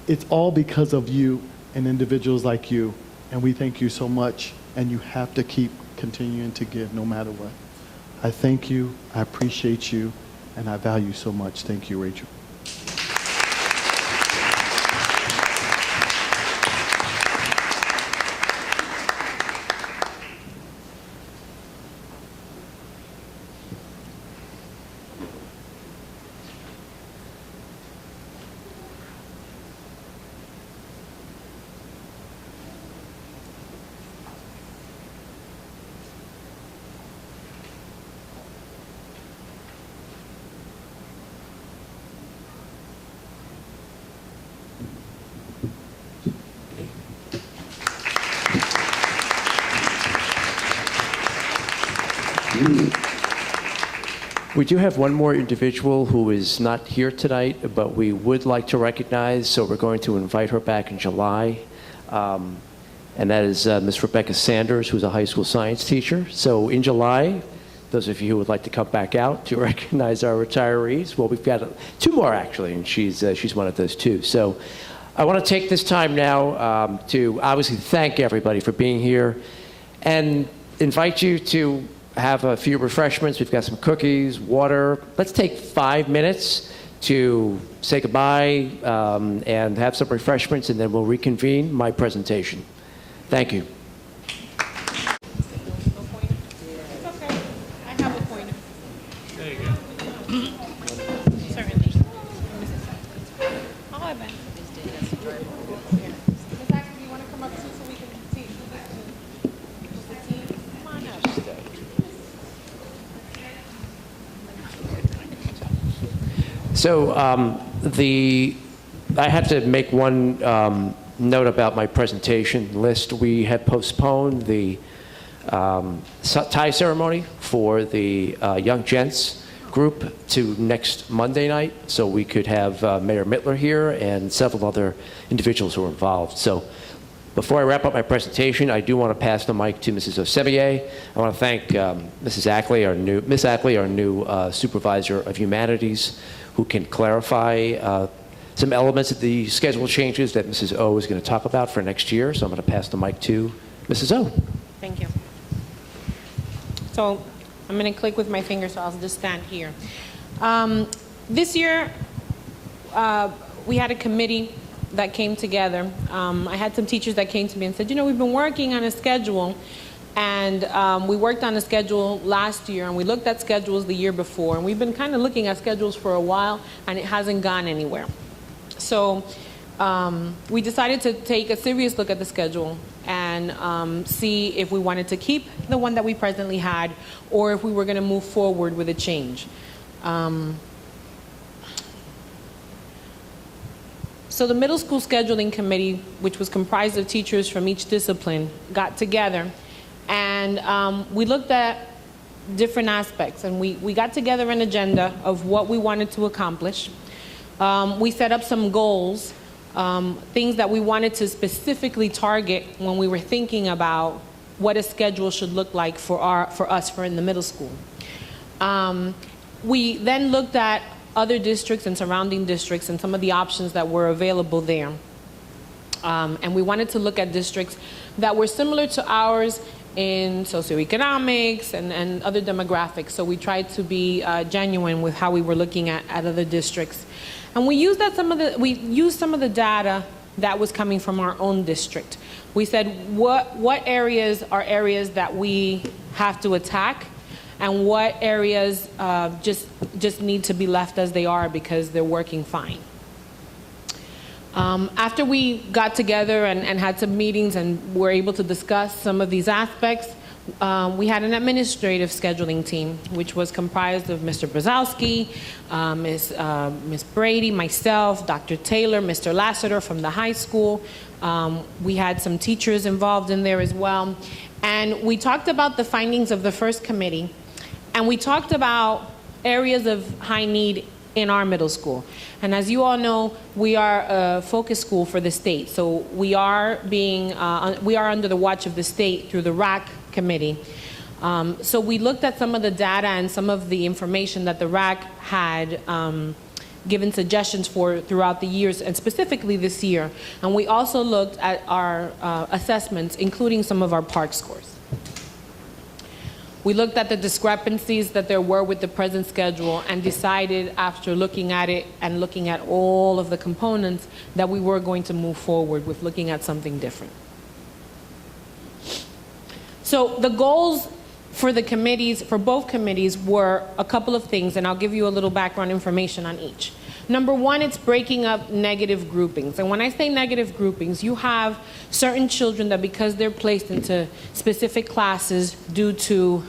It's all because of you and individuals like you, and we thank you so much, and you have to keep continuing to give no matter what. I thank you, I appreciate you, and I value so much. Thank you, Rachel. We do have one more individual who is not here tonight, but we would like to recognize, so we're going to invite her back in July. And that is Ms. Rebecca Sanders, who's a high school science teacher. So in July, those of you who would like to come back out to recognize our retirees, well, we've got two more actually, and she's one of those two. So I want to take this time now to obviously thank everybody for being here and invite you to have a few refreshments. We've got some cookies, water. Let's take 5 minutes to say goodbye and have some refreshments, and then we'll reconvene my presentation. Thank you. So I had to make one note about my presentation list. We had postponed the tie ceremony for the Young Gents group to next Monday night, so we could have Mayor Mittler here and several other individuals who were involved. So before I wrap up my presentation, I do want to pass the mic to Mrs. Osemier. I want to thank Miss Ackley, our new supervisor of humanities, who can clarify some elements of the schedule changes that Mrs. O is going to talk about for next year. So I'm going to pass the mic to Mrs. O. Thank you. So I'm going to click with my finger, so I'll just stand here. This year, we had a committee that came together. I had some teachers that came to me and said, you know, we've been working on a schedule, and we worked on a schedule last year, and we looked at schedules the year before, and we've been kind of looking at schedules for a while, and it hasn't gone anywhere. So we decided to take a serious look at the schedule and see if we wanted to keep the one that we presently had, or if we were going to move forward with a change. So the middle school scheduling committee, which was comprised of teachers from each discipline, got together, and we looked at different aspects, and we got together an agenda of what we wanted to accomplish. We set up some goals, things that we wanted to specifically target when we were thinking about what a schedule should look like for us in the middle school. We then looked at other districts and surrounding districts and some of the options that were available there. And we wanted to look at districts that were similar to ours in socioeconomics and other demographics. So we tried to be genuine with how we were looking at other districts. And we used some of the data that was coming from our own district. We said, what areas are areas that we have to attack, and what areas just need to be left as they are because they're working fine. After we got together and had some meetings and were able to discuss some of these aspects, we had an administrative scheduling team, which was comprised of Mr. Brzezowski, Ms. Brady, myself, Dr. Taylor, Mr. Lassiter from the high school. We had some teachers involved in there as well. And we talked about the findings of the first committee, and we talked about areas of high need in our middle school. And as you all know, we are a focus school for the state. So we are under the watch of the state through the RAC committee. So we looked at some of the data and some of the information that the RAC had given suggestions for throughout the years, and specifically this year. And we also looked at our assessments, including some of our PARCC scores. We looked at the discrepancies that there were with the present schedule and decided, after looking at it and looking at all of the components, that we were going to move forward with looking at something different. So the goals for the committees, for both committees, were a couple of things, and I'll give you a little background information on each. Number one, it's breaking up negative groupings. And when I say negative groupings, you have certain children that, because they're placed into specific classes due to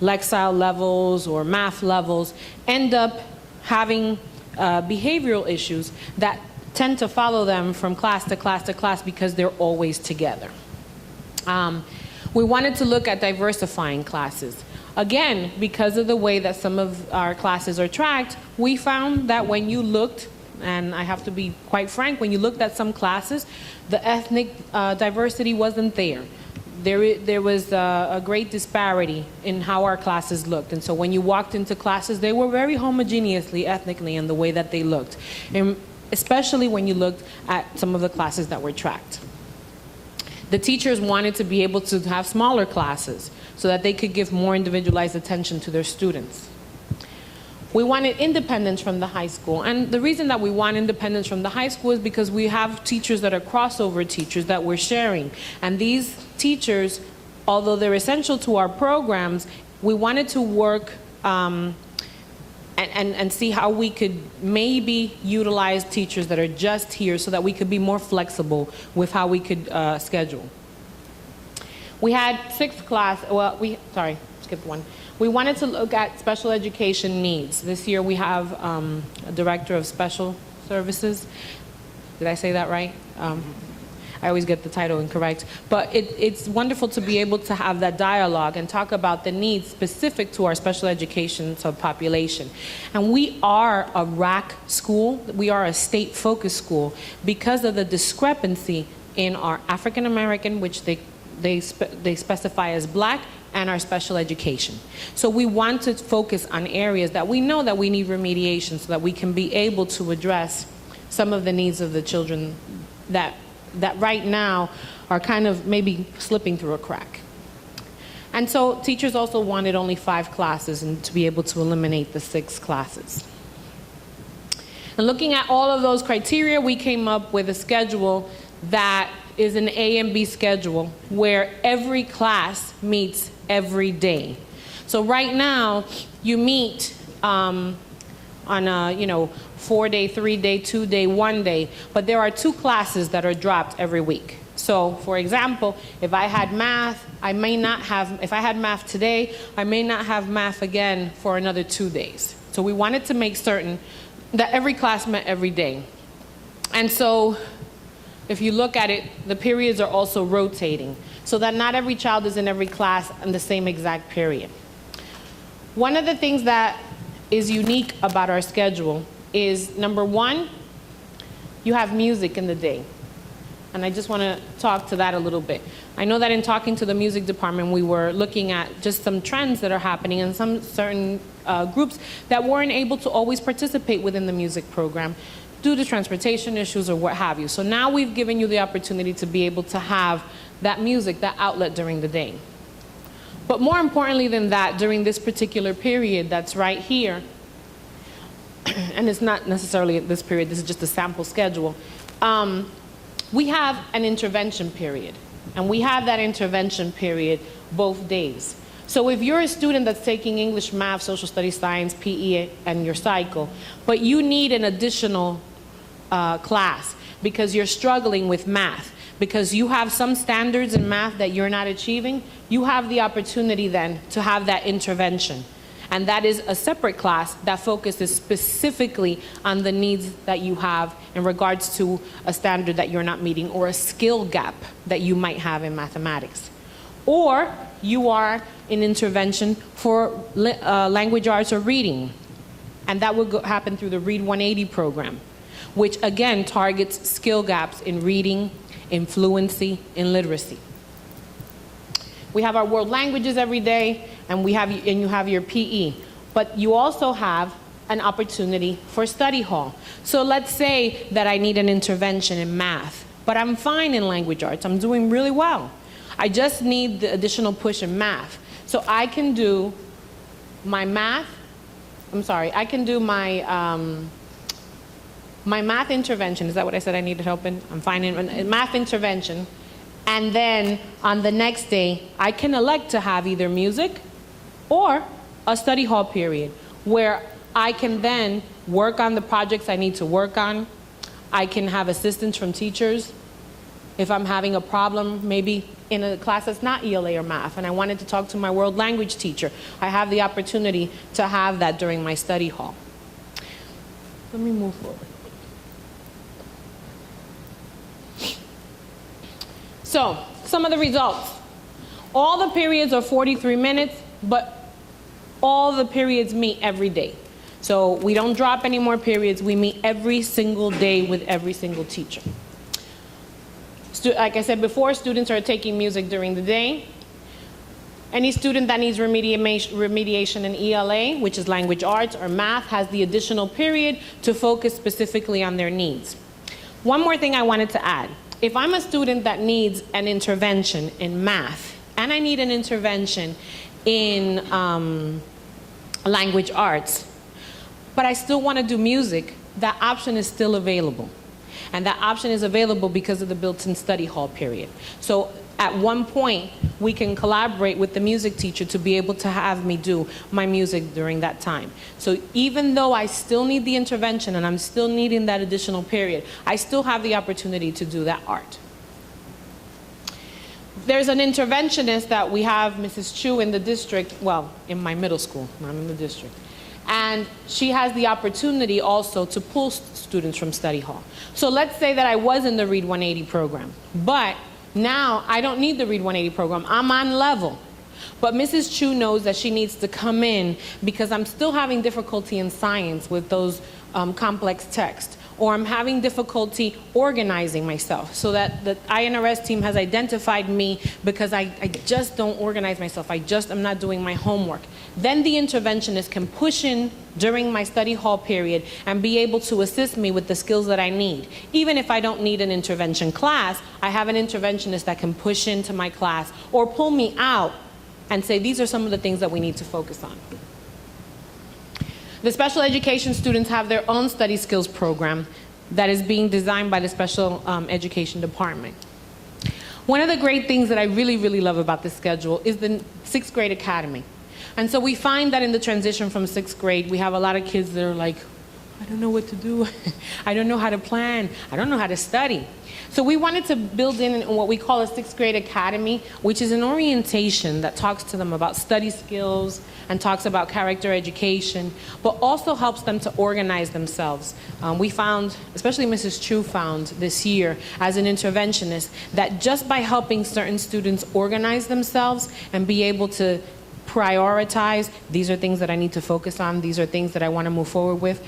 Lexile levels or math levels, end up having behavioral issues that tend to follow them from class to class to class because they're always together. We wanted to look at diversifying classes. Again, because of the way that some of our classes are tracked, we found that when you looked, and I have to be quite frank, when you looked at some classes, the ethnic diversity wasn't there. There was a great disparity in how our classes looked. And so when you walked into classes, they were very homogeneously, ethnically, in the way that they looked. And especially when you looked at some of the classes that were tracked. The teachers wanted to be able to have smaller classes so that they could give more individualized attention to their students. We wanted independence from the high school. And the reason that we want independence from the high school is because we have teachers that are crossover teachers that we're sharing. And these teachers, although they're essential to our programs, we wanted to work and see how we could maybe utilize teachers that are just here so that we could be more flexible with how we could schedule. We had 6 class, well, skipped one. We wanted to look at special education needs. This year we have a director of special services. Did I say that right? I always get the title incorrect. But it's wonderful to be able to have that dialogue and talk about the needs specific to our special education subpopulation. And we are a RAC school. We are a state-focused school because of the discrepancy in our African American, which they specify as Black, and our special education. So we want to focus on areas that we know that we need remediation so that we can be able to address some of the needs of the children that right now are kind of maybe slipping through a crack. And so teachers also wanted only 5 classes and to be able to eliminate the 6 classes. And looking at all of those criteria, we came up with a schedule that is an A and B schedule where every class meets every day. So right now, you meet on a 4-day, 3-day, 2-day, 1-day, but there are 2 classes that are dropped every week. So for example, if I had math, if I had math today, I may not have math again for another 2 days. So we wanted to make certain that every class met every day. And so if you look at it, the periods are also rotating, so that not every child is in every class in the same exact period. One of the things that is unique about our schedule is, number 1, you have music in the day. And I just want to talk to that a little bit. I know that in talking to the music department, we were looking at just some trends that are happening in some certain groups that weren't able to always participate within the music program due to transportation issues or what have you. So now we've given you the opportunity to be able to have that music, that outlet during the day. But more importantly than that, during this particular period that's right here, and it's not necessarily at this period, this is just a sample schedule, we have an intervention period. And we have that intervention period both days. So if you're a student that's taking English, math, social studies, science, PE, and your cycle, but you need an additional class because you're struggling with math, because you have some standards in math that you're not achieving, you have the opportunity then to have that intervention. And that is a separate class that focuses specifically on the needs that you have in regards to a standard that you're not meeting or a skill gap that you might have in mathematics. Or you are in intervention for language arts or reading. And that would happen through the Read 180 program, which again targets skill gaps in reading, in fluency, in literacy. We have our world languages every day, and you have your PE. But you also have an opportunity for study hall. So let's say that I need an intervention in math, but I'm fine in language arts. I'm doing really well. I just need the additional push in math. So I can do my math, I can do my math intervention. Is that what I said I needed help in? I'm fine in math intervention. And then on the next day, I can elect to have either music or a study hall period where I can then work on the projects I need to work on. I can have assistance from teachers. If I'm having a problem, maybe in a class that's not ELA or math, and I wanted to talk to my world language teacher, I have the opportunity to have that during my study hall. Let me move forward. So, some of the results. All the periods are 43 minutes, but all the periods meet every day. So we don't drop any more periods. We meet every single day with every single teacher. Like I said before, students are taking music during the day. Any student that needs remediation in ELA, which is language arts or math, has the additional period to focus specifically on their needs. One more thing I wanted to add. If I'm a student that needs an intervention in math, and I need an intervention in language arts, but I still want to do music, that option is still available. And that option is available because of the built-in study hall period. So at one point, we can collaborate with the music teacher to be able to have me do my music during that time. So even though I still need the intervention and I'm still needing that additional period, I still have the opportunity to do that art. There's an interventionist that we have, Mrs. Chu, in the district, well, in my middle school, not in the district. And she has the opportunity also to pull students from study hall. So let's say that I was in the Read 180 program, but now I don't need the Read 180 program. I'm on level. But Mrs. Chu knows that she needs to come in because I'm still having difficulty in science with those complex texts, or I'm having difficulty organizing myself. So that the INRS team has identified me because I just don't organize myself. I'm not doing my homework. Then the interventionist can push in during my study hall period and be able to assist me with the skills that I need. Even if I don't need an intervention class, I have an interventionist that can push into my class or pull me out and say, these are some of the things that we need to focus on. The special education students have their own study skills program that is being designed by the special education department. One of the great things that I really, really love about this schedule is the 6th grade academy. And so we find that in the transition from 6th grade, we have a lot of kids that are like, I don't know what to do. I don't know how to plan. I don't know how to study. So we wanted to build in what we call a 6th grade academy, which is an orientation that talks to them about study skills and talks about character education, but also helps them to organize themselves. We found, especially Mrs. Chu found this year as an interventionist, that just by helping certain students organize themselves and be able to prioritize, these are things that I need to focus on, these are things that I want to move forward with,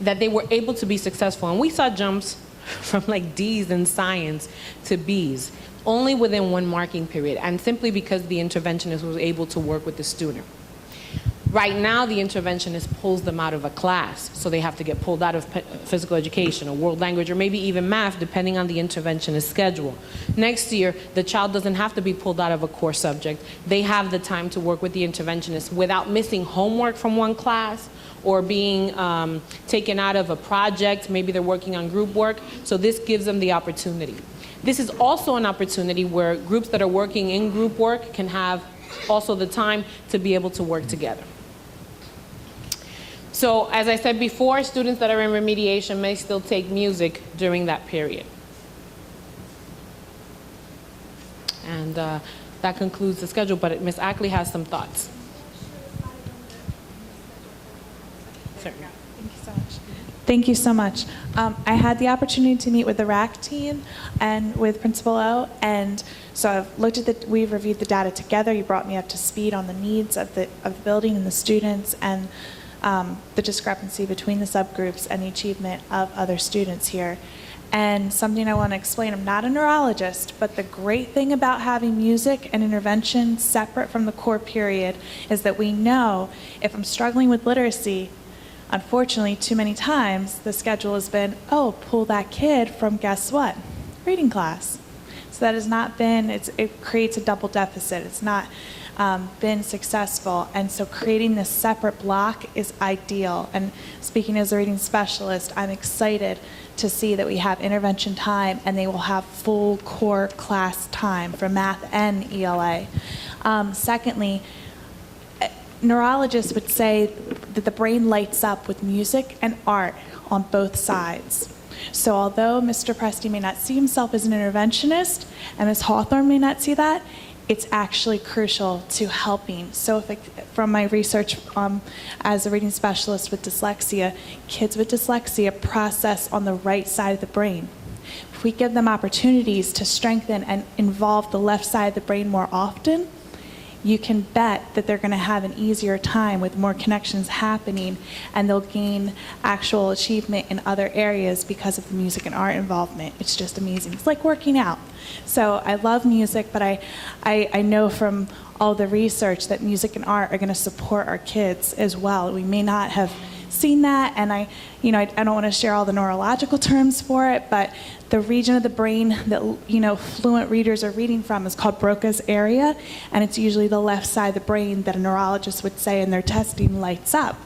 that they were able to be successful. And we saw jumps from like D's in science to B's, only within one marking period, and simply because the interventionist was able to work with the student. Right now, the interventionist pulls them out of a class, so they have to get pulled out of physical education or world language or maybe even math, depending on the interventionist schedule. Next year, the child doesn't have to be pulled out of a core subject. They have the time to work with the interventionist without missing homework from one class or being taken out of a project. Maybe they're working on group work, so this gives them the opportunity. This is also an opportunity where groups that are working in group work can have also the time to be able to work together. So as I said before, students that are in remediation may still take music during that period. And that concludes the schedule, but Ms. Ackley has some thoughts. Certainly. Thank you so much. Thank you so much. I had the opportunity to meet with the RAC team and with Principal O, and so I've looked at we've reviewed the data together. You brought me up to speed on the needs of the building and the students, and the discrepancy between the subgroups and the achievement of other students here. And something I want to explain, I'm not a neurologist, but the great thing about having music and intervention separate from the core period is that we know if I'm struggling with literacy, unfortunately, too many times the schedule has been, oh, pull that kid from guess what? Reading class. So that has not been, it creates a double deficit. It's not been successful, and so creating this separate block is ideal. And speaking as a reading specialist, I'm excited to see that we have intervention time and they will have full core class time for math and ELA. Secondly, neurologists would say that the brain lights up with music and art on both sides. So although Mr. Presti may not see himself as an interventionist and Ms. Hawthorne may not see that, it's actually crucial to helping. So from my research as a reading specialist with dyslexia, kids with dyslexia process on the right side of the brain. If we give them opportunities to strengthen and involve the left side of the brain more often, you can bet that they're going to have an easier time with more connections happening, and they'll gain actual achievement in other areas because of the music and art involvement. It's just amazing. It's like working out. So I love music, but I know from all the research that music and art are going to support our kids as well. We may not have seen that, and I don't want to share all the neurological terms for it, but the region of the brain that fluent readers are reading from is called Broca's area, and it's usually the left side of the brain that a neurologist would say in their testing lights up.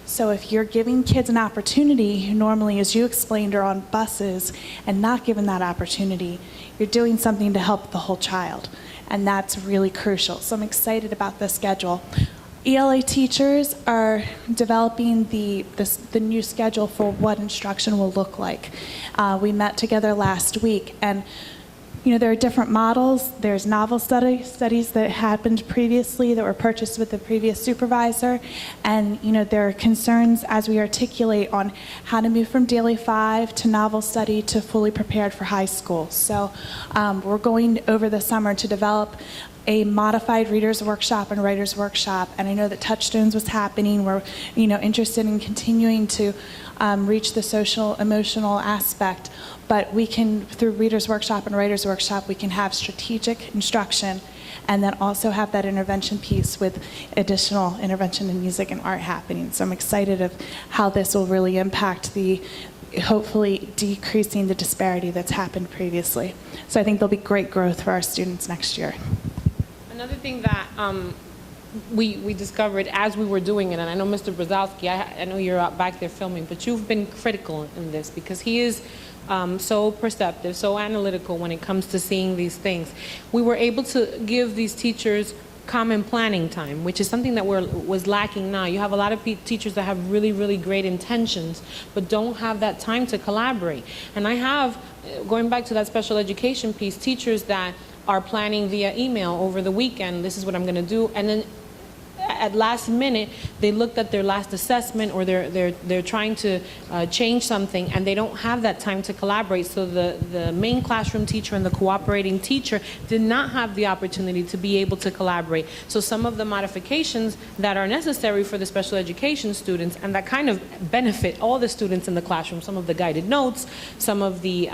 So if you're giving kids an opportunity who normally, as you explained, are on buses and not given that opportunity, you're doing something to help the whole child, and that's really crucial. So I'm excited about this schedule. ELA teachers are developing the new schedule for what instruction will look like. We met together last week, and there are different models. There's novel studies that happened previously that were purchased with the previous supervisor, and there are concerns as we articulate on how to move from daily 5 to novel study to fully prepared for high school. So we're going over the summer to develop a modified readers workshop and writers workshop, and I know that Touchstones was happening. We're interested in continuing to reach the social emotional aspect, but we can, through readers workshop and writers workshop, we can have strategic instruction and then also have that intervention piece with additional intervention in music and art happening. So I'm excited of how this will really impact hopefully decreasing the disparity that's happened previously. So I think there'll be great growth for our students next year. Another thing that we discovered as we were doing it, and I know Mr. Brzezowski, I know you're out back there filming, but you've been critical in this because he is so perceptive, so analytical when it comes to seeing these things. We were able to give these teachers common planning time, which is something that was lacking now. You have a lot of teachers that have really, really great intentions, but don't have that time to collaborate. And I have, going back to that special education piece, teachers that are planning via email over the weekend, this is what I'm going to do, and then at last minute they looked at their last assessment, or they're trying to change something, and they don't have that time to collaborate. So the main classroom teacher and the cooperating teacher did not have the opportunity to be able to collaborate. So some of the modifications that are necessary for the special education students and that kind of benefit all the students in the classroom, some of the guided notes, some of the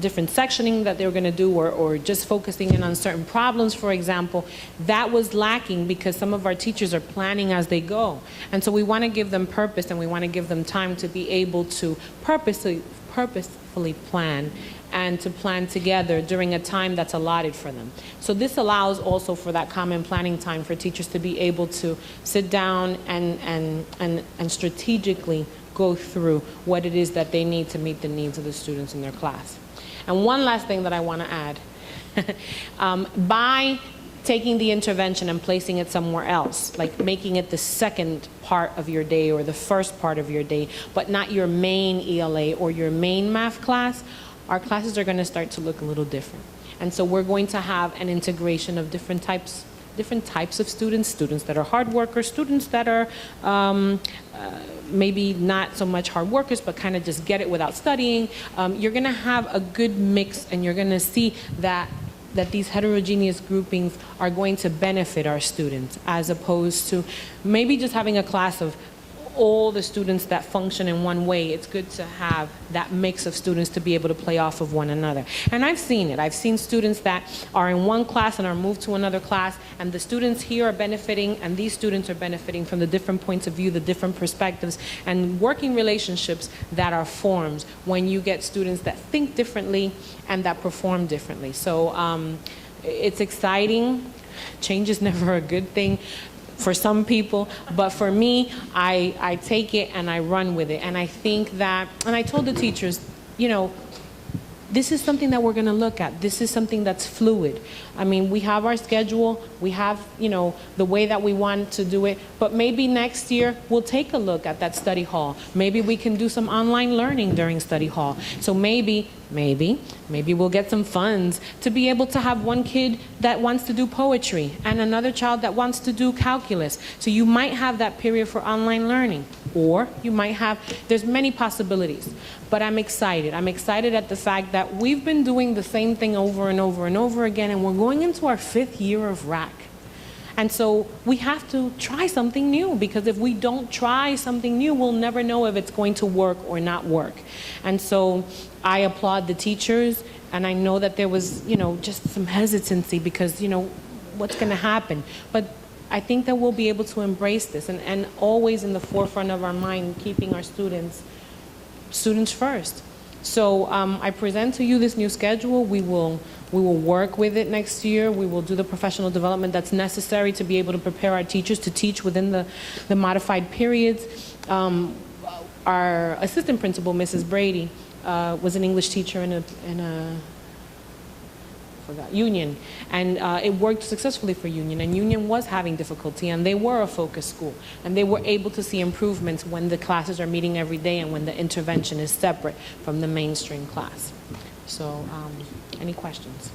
different sectioning that they were going to do, or just focusing in on certain problems, for example, that was lacking because some of our teachers are planning as they go. And so we want to give them purpose, and we want to give them time to be able to purposefully plan and to plan together during a time that's allotted for them. So this allows also for that common planning time for teachers to be able to sit down and strategically go through what it is that they need to meet the needs of the students in their class. And one last thing that I want to add. By taking the intervention and placing it somewhere else, like making it the second part of your day or the first part of your day, but not your main ELA or your main math class, our classes are going to start to look a little different. And so we're going to have an integration of different types of students that are hard workers, students that are maybe not so much hard workers, but kind of just get it without studying. You're going to have a good mix, and you're going to see that these heterogeneous groupings are going to benefit our students, as opposed to maybe just having a class of all the students that function in one way. It's good to have that mix of students to be able to play off of one another. And I've seen it. I've seen students that are in one class and are moved to another class, and the students here are benefiting, and these students are benefiting from the different points of view, the different perspectives, and working relationships that are formed when you get students that think differently and that perform differently. So it's exciting. Change is never a good thing for some people, but for me, I take it and I run with it. And I think that, and I told the teachers, this is something that we're going to look at. This is something that's fluid. I mean, we have our schedule, we have, the way that we want to do it, but maybe next year we'll take a look at that study hall. Maybe we can do some online learning during study hall. So maybe we'll get some funds to be able to have one kid that wants to do poetry and another child that wants to do calculus. So you might have that period for online learning, or you might have, there's many possibilities. But I'm excited. I'm excited at the fact that we've been doing the same thing over and over and over again, and we're going into our 5th year of RAC. And so we have to try something new, because if we don't try something new, we'll never know if it's going to work or not work. And so I applaud the teachers, and I know that there was, just some hesitancy because, what's going to happen. But I think that we'll be able to embrace this, and always in the forefront of our mind, keeping our students first. So I present to you this new schedule. We will work with it next year. We will do the professional development that's necessary to be able to prepare our teachers to teach within the modified periods. Our assistant principal, Mrs. Brady, was an English teacher in a Union, and it worked successfully for Union, and Union was having difficulty, and they were a focus school, and they were able to see improvements when the classes are meeting every day and when the intervention is separate from the mainstream class. So any questions?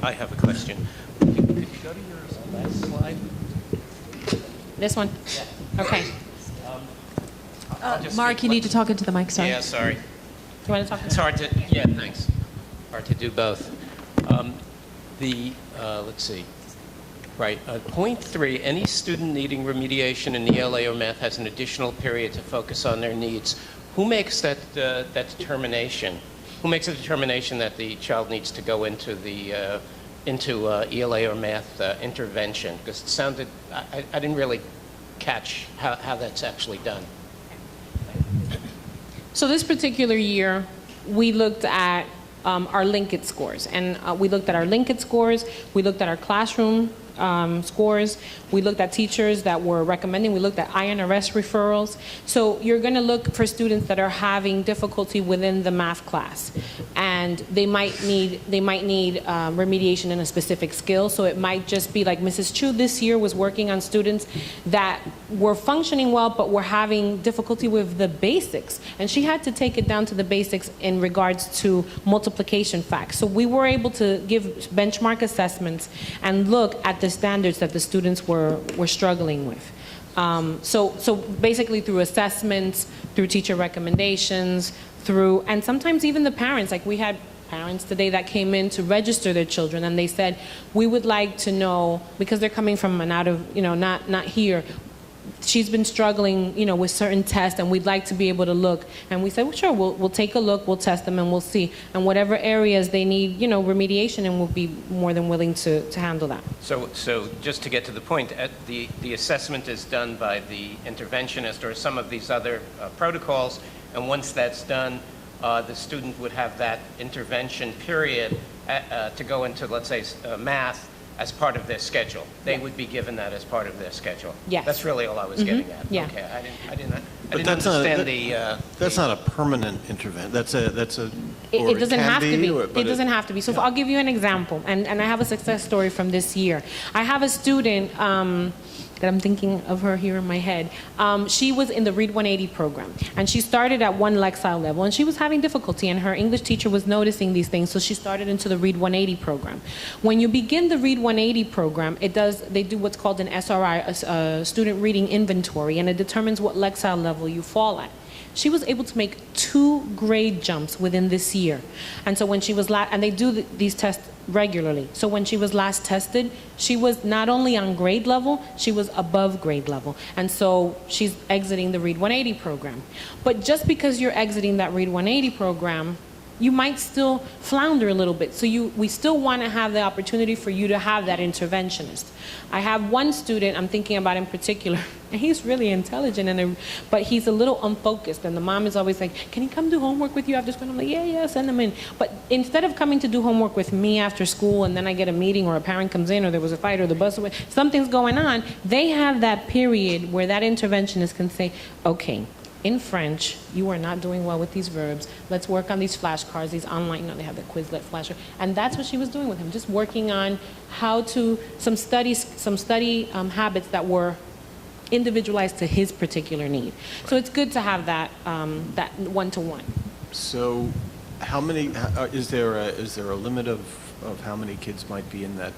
I have a question. Could you go to your last slide? This one? Okay. Mark, you need to talk into the mic, sorry. Yeah, sorry. You want to talk? It's hard to, yeah, thanks. Hard to do both. Let's see. Right, point 3, any student needing remediation in ELA or math has an additional period to focus on their needs. Who makes that determination? Who makes a determination that the child needs to go into the ELA or math intervention? Because it sounded, I didn't really catch how that's actually done. So this particular year, we looked at our Linkit scores, and we looked at our Linkit scores, we looked at our classroom scores, we looked at teachers that were recommending, we looked at INRS referrals. So you're going to look for students that are having difficulty within the math class, and they might need remediation in a specific skill. So it might just be like Mrs. Chu this year was working on students that were functioning well but were having difficulty with the basics, and she had to take it down to the basics in regards to multiplication facts. So we were able to give benchmark assessments and look at the standards that the students were struggling with. So basically through assessments, through teacher recommendations, and sometimes even the parents, like we had parents today that came in to register their children, and they said, we would like to know, because they're coming from an out of, not here, she's been struggling, with certain tests, and we'd like to be able to look. And we said, well, sure, we'll take a look, we'll test them, and we'll see. And whatever areas they need, remediation, and we'll be more than willing to handle that. So just to get to the point, the assessment is done by the interventionist or some of these other protocols, and once that's done, the student would have that intervention period to go into, let's say, math as part of their schedule. They would be given that as part of their schedule. Yes. That's really all I was getting at. Yeah. Okay, I didn't understand That's not a permanent intervention. That's a. It doesn't have to be. It doesn't have to be. So I'll give you an example, and I have a success story from this year. I have a student that I'm thinking of her here in my head. She was in the Read 180 program, and she started at one Lexile level, and she was having difficulty, and her English teacher was noticing these things, so she started into the Read 180 program. When you begin the Read 180 program, they do what's called an SRI, a student reading inventory, and it determines what Lexile level you fall at. She was able to make 2 grade jumps within this year. And so when she was and they do these tests regularly. So when she was last tested, she was not only on grade level, she was above grade level. And so she's exiting the Read 180 program. But just because you're exiting that Read 180 program, you might still flounder a little bit. So we still want to have the opportunity for you to have that interventionist. I have one student I'm thinking about in particular, and he's really intelligent, but he's a little unfocused, and the mom is always like, can he come do homework with you after school? And I'm like, yeah, send him in. But instead of coming to do homework with me after school, and then I get a meeting, or a parent comes in, or there was a fight, or the bus, something's going on, they have that period where that interventionist can say, okay, in French, you are not doing well with these verbs. Let's work on these flashcards, these online, they have the Quizlet flashcard. And that's what she was doing with him, just working on some study habits that were individualized to his particular need. So it's good to have that one-to-one. So how many, is there a limit of how many kids might be in that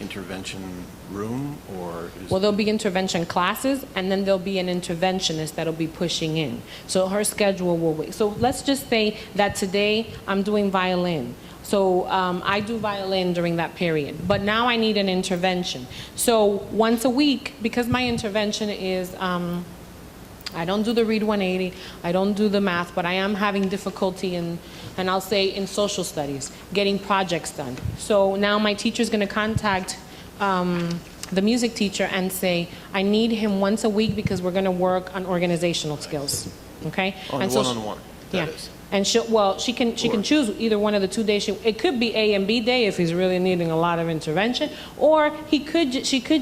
intervention room, or well, there'll be intervention classes, and then there'll be an interventionist that'll be pushing in. So her schedule will wait. So let's just say that today I'm doing violin. So I do violin during that period. But now I need an intervention. So once a week, because my intervention is, I don't do the Read 180, I don't do the math, but I am having difficulty in, and I'll say in social studies, getting projects done. So now my teacher's gonna contact the music teacher and say, I need him once a week because we're gonna work on organizational skills, okay? On And so one-on-one, yeah. that is. And she can choose either one of the 2 days. It could be A and B day if he's really needing a lot of intervention, or she could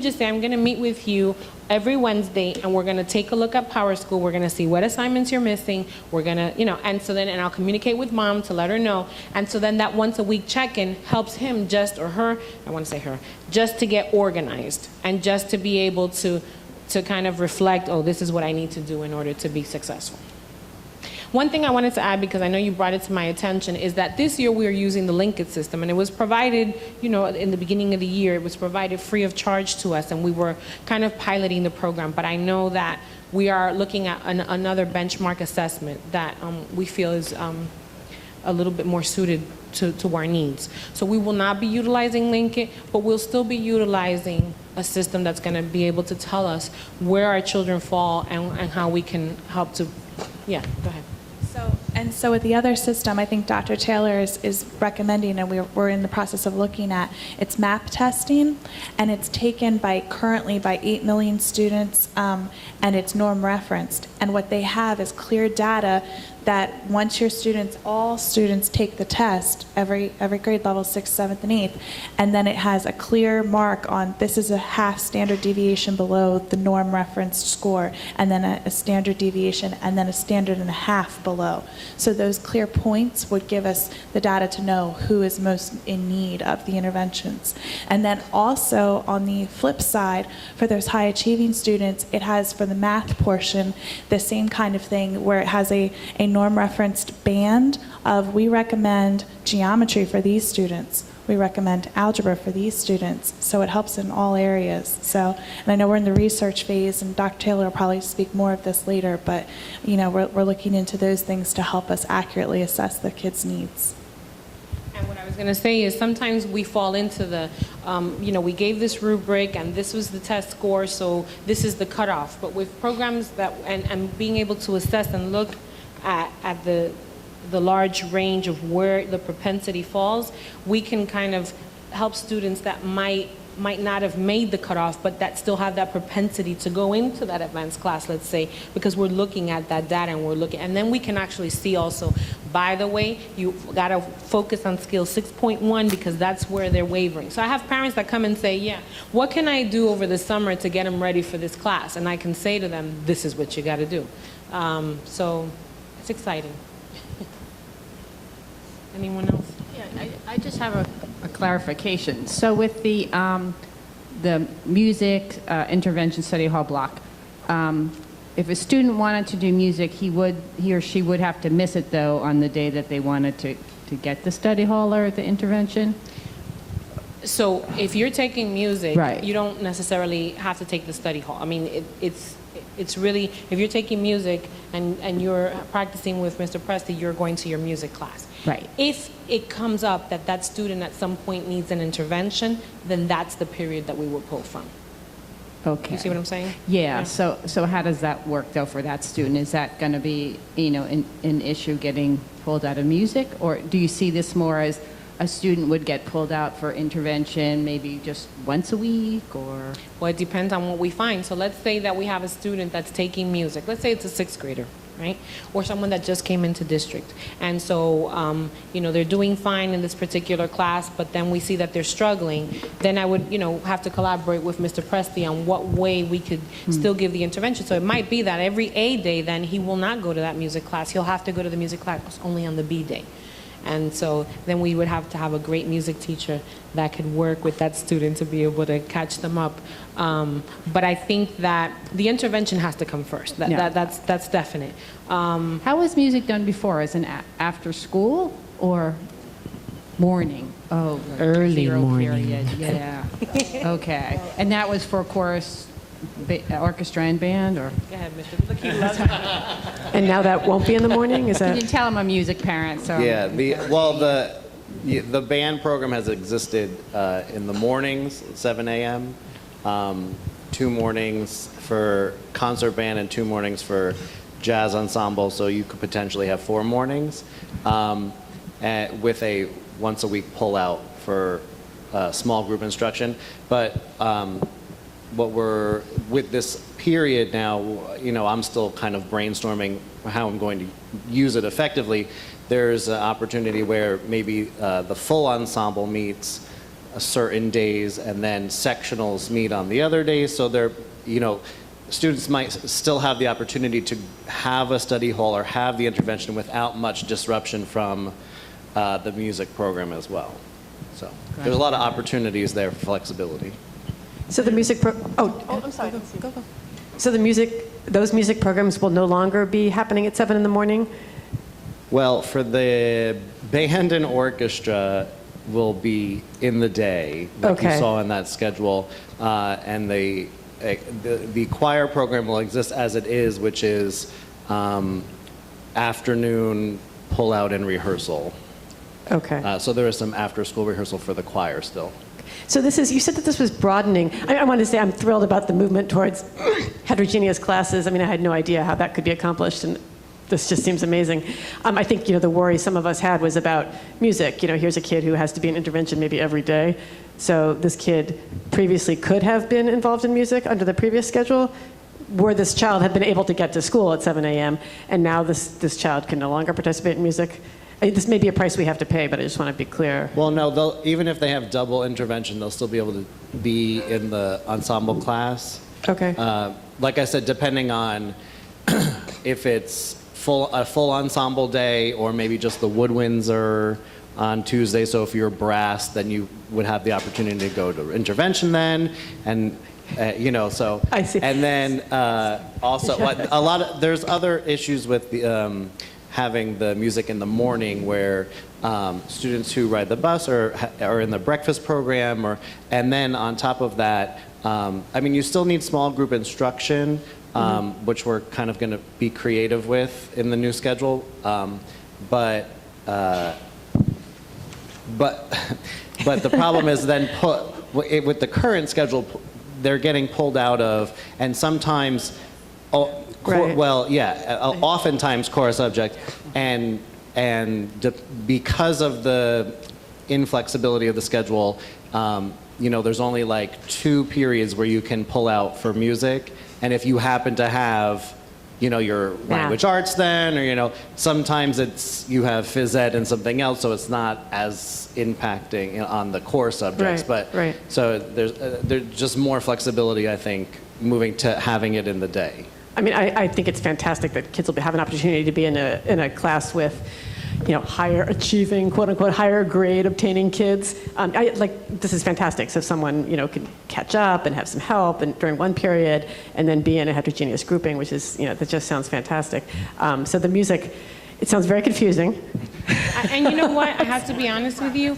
just say, I'm going to meet with you every Wednesday, and we're going to take a look at Power School. We're going to see what assignments you're missing. We're going to, and so then, and I'll communicate with mom to let her know. And so then that once a week check-in helps him or her, I want to say her, just to get organized and just to be able to kind of reflect, oh, this is what I need to do in order to be successful. One thing I wanted to add, because I know you brought it to my attention, is that this year we are using the linkage system, and it was provided, in the beginning of the year, it was provided free of charge to us, and we were kind of piloting the program. But I know that we are looking at another benchmark assessment that we feel is a little bit more suited to our needs. So we will not be utilizing Linkit, but we'll still be utilizing a system that's going to be able to tell us where our children fall and how we can help to, yeah, go ahead. So with the other system, I think Dr. Taylor is recommending, and we're in the process of looking at, it's map testing, and it's taken currently by 8 million students, and it's norm referenced. And what they have is clear data that once all students take the test, every grade level, 6th, 7th, and 8th, and then it has a clear mark on this is a half standard deviation below the norm referenced score, and then a standard deviation, and then a standard and a half below. So those clear points would give us the data to know who is most in need of the interventions. And then also on the flip side, for those high achieving students, it has for the math portion the same kind of thing where it has a norm referenced band of we recommend geometry for these students. We recommend algebra for these students. So it helps in all areas. So, and I know we're in the research phase, and Dr. Taylor will probably speak more of this later, but we're looking into those things to help us accurately assess the kids' needs. And what I was going to say is sometimes we fall into the, we gave this rubric and this was the test score, so this is the cutoff. But with programs that, and being able to assess and look at the large range of where the propensity falls, we can kind of help students that might not have made the cutoff, but that still have that propensity to go into that advanced class, let's say, because we're looking at that data and then we can actually see also, by the way, you got to focus on skill 6.1 because that's where they're wavering. So I have parents that come and say, yeah, what can I do over the summer to get them ready for this class? And I can say to them, this is what you got to do. So it's exciting. Anyone else? Yeah, I just have a clarification. So with the music intervention study hall block, if a student wanted to do music, he or she would have to miss it though on the day that they wanted to get the study hall or the intervention? So if you're taking music, right, you don't necessarily have to take the study hall. I mean, it's really, if you're taking music and you're practicing with Mr. Presti, you're going to your music class. Right. If it comes up that that student at some point needs an intervention, then that's the period that we will pull from. Okay. You see what I'm saying? Yeah. So how does that work though for that student? Is that going to be, an issue getting pulled out of music, or do you see this more as a student would get pulled out for intervention maybe just once a week, or? Well, it depends on what we find. So let's say that we have a student that's taking music. Let's say it's a 6th grader, right? Or someone that just came into district. And so, they're doing fine in this particular class, but then we see that they're struggling. Then I would, have to collaborate with Mr. Presti on what way we could still give the intervention. So it might be that every A day, then he will not go to that music class. He'll have to go to the music class only on the B day. And so then we would have to have a great music teacher that could work with that student to be able to catch them up. But I think that the intervention has to come first. That's definite. How was music done before? As an after school or morning? Oh, early morning. Period. Yeah. Okay. And that was for chorus, orchestra, and band, or? Go ahead, Mr. Look, he loves it. And now that won't be in the morning? Is that? You can tell I'm a music parent, so. Yeah, the band program has existed in the mornings, 7 a.m., 2 mornings for concert band and 2 mornings for jazz ensemble, so you could potentially have 4 mornings, and with a once-a-week pull-out for small group instruction. But what we're, with this period now, I'm still kind of brainstorming how I'm going to use it effectively. There's an opportunity where maybe the full ensemble meets certain days and then sectionals meet on the other days, so they're, students might still have the opportunity to have a study hall or have the intervention without much disruption from the music program as well. So there's a lot of opportunities there for flexibility. So the music I'm sorry. Go. So those music programs will no longer be happening at 7 in the morning? Well, for the band and orchestra will be in the day, like you saw in that schedule, and the choir program will exist as it is, which is afternoon pull-out and rehearsal. Okay. So there is some after-school rehearsal for the choir still. So you said that this was broadening. I wanted to say I'm thrilled about the movement towards heterogeneous classes. I mean, I had no idea how that could be accomplished, and this just seems amazing. I think, the worry some of us had was about music. Here's a kid who has to be in intervention maybe every day. So this kid previously could have been involved in music under the previous schedule, where this child had been able to get to school at 7 a.m., and now this child can no longer participate in music. This may be a price we have to pay, but I just want to be clear. Well, no, even if they have double intervention, they'll still be able to be in the ensemble class. Okay. Like I said, depending on if it's a full ensemble day or maybe just the woodwinds are on Tuesday. So if you're brass, then you would have the opportunity to go to intervention then, and so. I see. And then also, there's other issues with the. Having the music in the morning where students who ride the bus are in the breakfast program, and then on top of that, you still need small group instruction, which we're kind of going to be creative with in the new schedule, but the problem is then with the current schedule, they're getting pulled out of, and sometimes. Right. Oftentimes core subject, and because of the inflexibility of the schedule, there's only like 2 periods where you can pull out for music, and if you happen to have, your language arts then, or sometimes you have phys ed and something else, so it's not as impacting on the core subjects. So there's just more flexibility, I think, moving to having it in the day. I think it's fantastic that kids will have an opportunity to be in a class with, higher achieving, quote unquote, higher grade obtaining kids. This is fantastic. So if someone, can catch up and have some help during one period and then be in a heterogeneous grouping, which is, that just sounds fantastic. So the music, it sounds very confusing. And you know what? I have to be honest with you.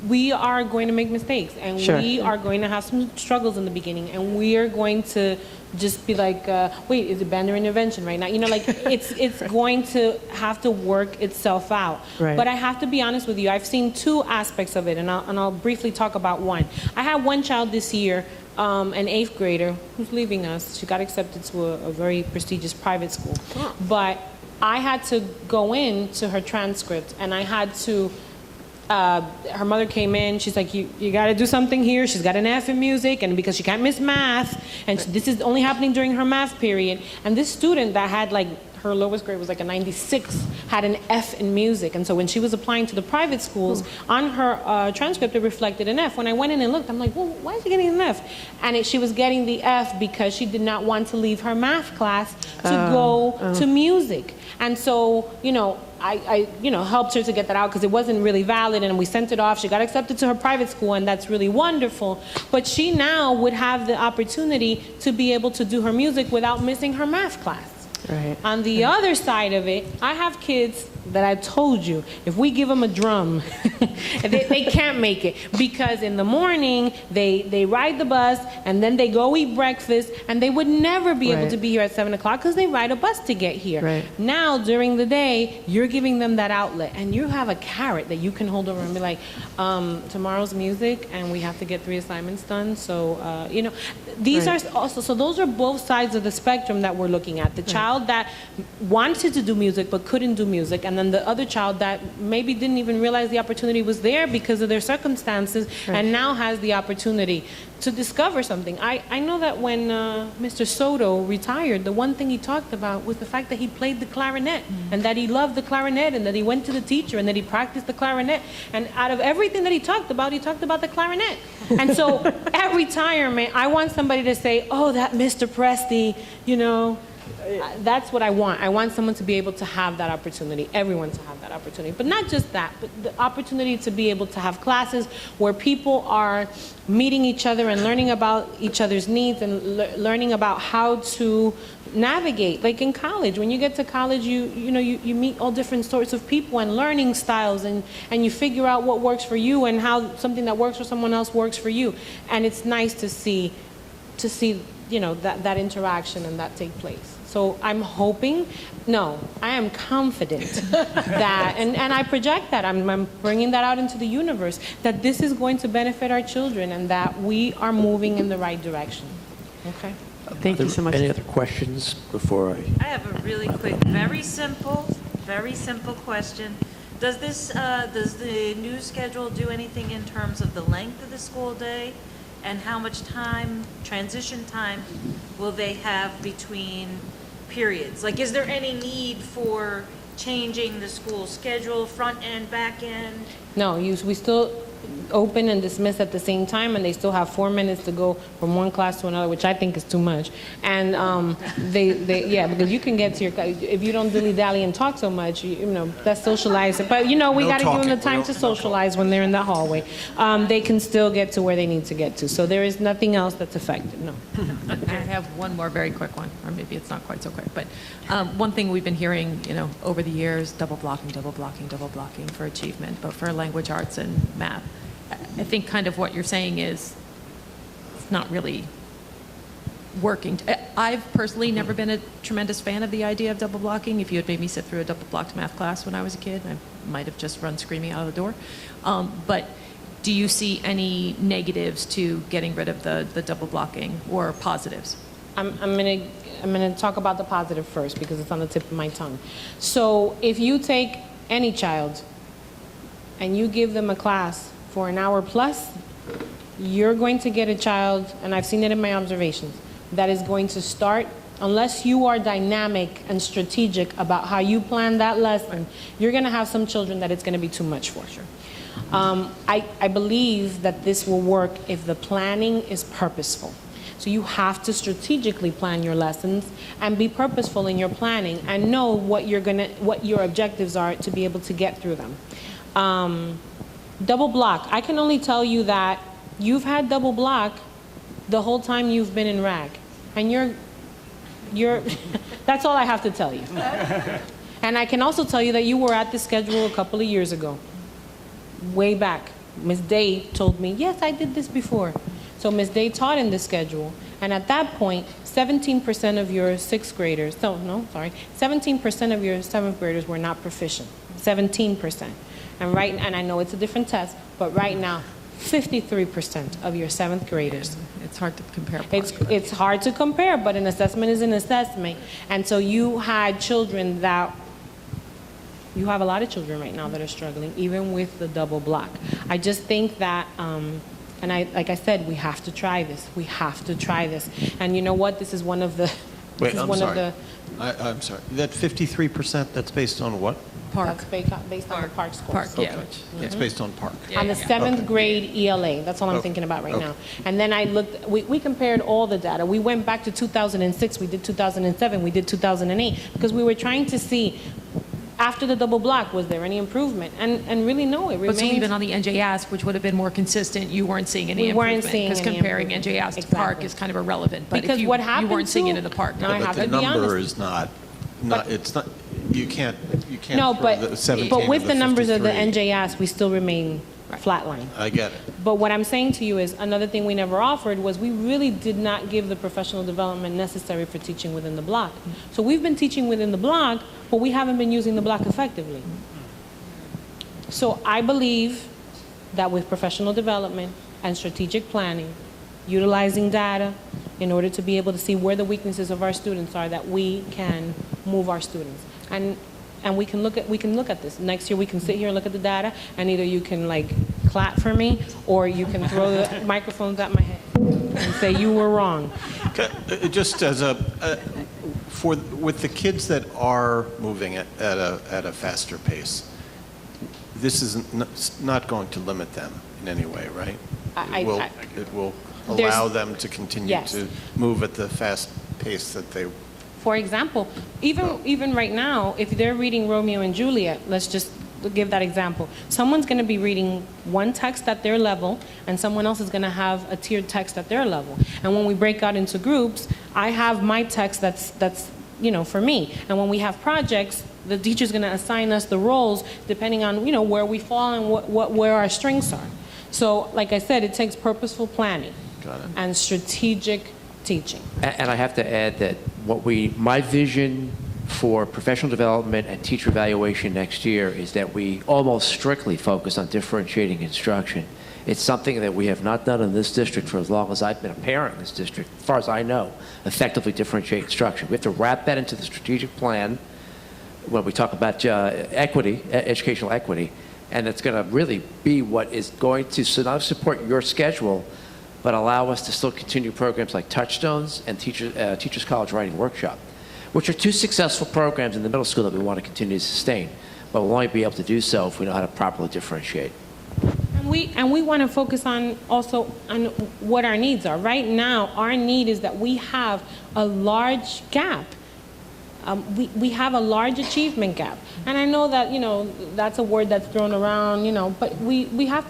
We are going to make mistakes, and we are going to have some struggles in the beginning, and we are going to just be like, wait, is it band or intervention right now? It's going to have to work itself out. Right. But I have to be honest with you. I've seen 2 aspects of it, and I'll briefly talk about one. I had one child this year, an 8th grader, who's leaving us. She got accepted to a very prestigious private school. But I had to go into her transcript, and I had to her mother came in, she's like, you got to do something here. She's got an F in music, and because she can't miss math, and this is only happening during her math period. And this student that had her lowest grade was like a 96, had an F in music. And so when she was applying to the private schools, on her transcript, it reflected an F. When I went in and looked, I'm like, well, why is she getting an F? And she was getting the F because she did not want to leave her math class to go to music. And so, I helped her to get that out because it wasn't really valid, and we sent it off. She got accepted to her private school, and that's really wonderful. But she now would have the opportunity to be able to do her music without missing her math class. Right. On the other side of it, I have kids that I told you, if we give them a drum, they can't make it. Because in the morning, they ride the bus, and then they go eat breakfast, and they would never be able Right. to be here at 7 o'clock because they ride a bus to get here. Right. Now, during the day, you're giving them that outlet, and you have a carrot that you can hold over and be like, tomorrow's music, and we have to get 3 assignments done. So, these Right. are also, so those are both sides of the spectrum that we're looking at. The child that wanted to do music but couldn't do music, and then the other child that maybe didn't even realize the opportunity was there because of their circumstances, and now has the opportunity to discover something. I know that when Mr. Soto retired, the one thing he talked about was the fact that he played the clarinet, and that he loved the clarinet, and that he went to the teacher, and that he practiced the clarinet. And out of everything that he talked about the clarinet. And so at retirement, I want somebody to say, oh, that Mr. Presti, that's what I want. I want someone to be able to have that opportunity, everyone to have that opportunity. But not just that, but the opportunity to be able to have classes where people are meeting each other and learning about each other's needs, and learning about how to navigate. Like in college, when you get to college, you meet all different sorts of people and learning styles, and you figure out what works for you and how something that works for someone else works for you. And it's nice to see that interaction and that take place. So I'm hoping, no, I am confident that, and I project that, I'm bringing that out into the universe, that this is going to benefit our children and that we are moving in the right direction. Okay? Thank you so much. Any other questions before I have a really quick, very simple question. Does the new schedule do anything in terms of the length of the school day? And how much time, transition time, will they have between periods? Like, is there any need for changing the school schedule, front end, back end? No, we still open and dismiss at the same time, and they still have 4 minutes to go from one class to another, which I think is too much. And because you can get to your class, if you don't dilly-dally and talk so much, that's socializing. But we got to give them the time to socialize when they're in the hallway. They can still get to where they need to get to. So there is nothing else that's affected, no. I have one more very quick one, or maybe it's not quite so quick, but one thing we've been hearing, over the years, double blocking for achievement, but for language arts and math. I think kind of what you're saying is it's not really working. I've personally never been a tremendous fan of the idea of double blocking. If you had made me sit through a double blocked math class when I was a kid, I might have just run screaming out of the door. But do you see any negatives to getting rid of the double blocking, or positives? I'm gonna talk about the positive first because it's on the tip of my tongue. So if you take any child and you give them a class for an hour plus, you're going to get a child, and I've seen it in my observations, that is going to start, unless you are dynamic and strategic about how you plan that lesson, you're going to have some children that it's going to be too much for. Sure. I believe that this will work if the planning is purposeful. So you have to strategically plan your lessons and be purposeful in your planning and know what your objectives are to be able to get through them. Double block. I can only tell you that you've had double block the whole time you've been in RAG. And you're that's all I have to tell you. And I can also tell you that you were at the schedule a couple of years ago. Way back. Ms. Day told me, yes, I did this before. So Ms. Day taught in the schedule. And at that point, 17% of your 17% of your 7th graders were not proficient. 17%. And I know it's a different test, but right now, 53% of your 7th graders. It's hard to compare. It's hard to compare, but an assessment is an assessment. And so you had children you have a lot of children right now that are struggling, even with the double block. I just think that, like I said, we have to try this. We have to try this. And you know what? This is one of the... I'm sorry. That 53%, that's based on what? Park. That's based on the Park scores. Park, yeah. Okay. It's based on Park. On the 7th grade ELA. That's all I'm thinking about right now. And then I looked, we compared all the data. We went back to 2006, we did 2007, we did 2008, because we were trying to see, after the double block, was there any improvement? And really, no, it remains... But so even on the NJS, which would have been more consistent, you weren't seeing any improvement. We weren't seeing because any comparing improvement. NJS to Park is kind of irrelevant. But because if what happened you weren't seeing it in the Park. No, I have to be honest. The number is not not, it's not, you can't No, throw but, the 17 but with or the numbers of the 53. NJS, we still remain flatline. I get it. But what I'm saying to you is, another thing we never offered was we really did not give the professional development necessary for teaching within the block. So we've been teaching within the block, but we haven't been using the block effectively. So I believe that with professional development and strategic planning, utilizing data in order to be able to see where the weaknesses of our students are, that we can move our students. And we can look at this. Next year we can sit here and look at the data, and either you can like clap for me, or you can throw the microphones at my head and say you were wrong. Just as with the kids that are moving at a faster pace, this is not going to limit them in any way, right? It will allow them to continue to move at the fast pace that they. For example, even right now, if they're reading Romeo and Juliet, let's just give that example. Someone's going to be reading one text at their level, and someone else is going to have a tiered text at their level. And when we break out into groups, I have my text that's for me. And when we have projects, the teacher's going to assign us the roles depending on where we fall and where our strengths are. So, like I said, it takes purposeful planning and strategic teaching. And I have to add that my vision for professional development and teacher evaluation next year is that we almost strictly focus on differentiating instruction. It's something that we have not done in this district for as long as I've been a parent in this district, as far as I know, effectively differentiate instruction. We have to wrap that into the strategic plan when we talk about equity, educational equity, and it's going to really be what is going to not support your schedule, but allow us to still continue programs like Touchstones and Teachers College Writing Workshop, which are two successful programs in the middle school that we want to continue to sustain. But we'll only be able to do so if we know how to properly differentiate. And we want to focus on also on what our needs are. Right now, our need is that we have a large gap. We have a large achievement gap. And I know that, that's a word that's thrown around, but we have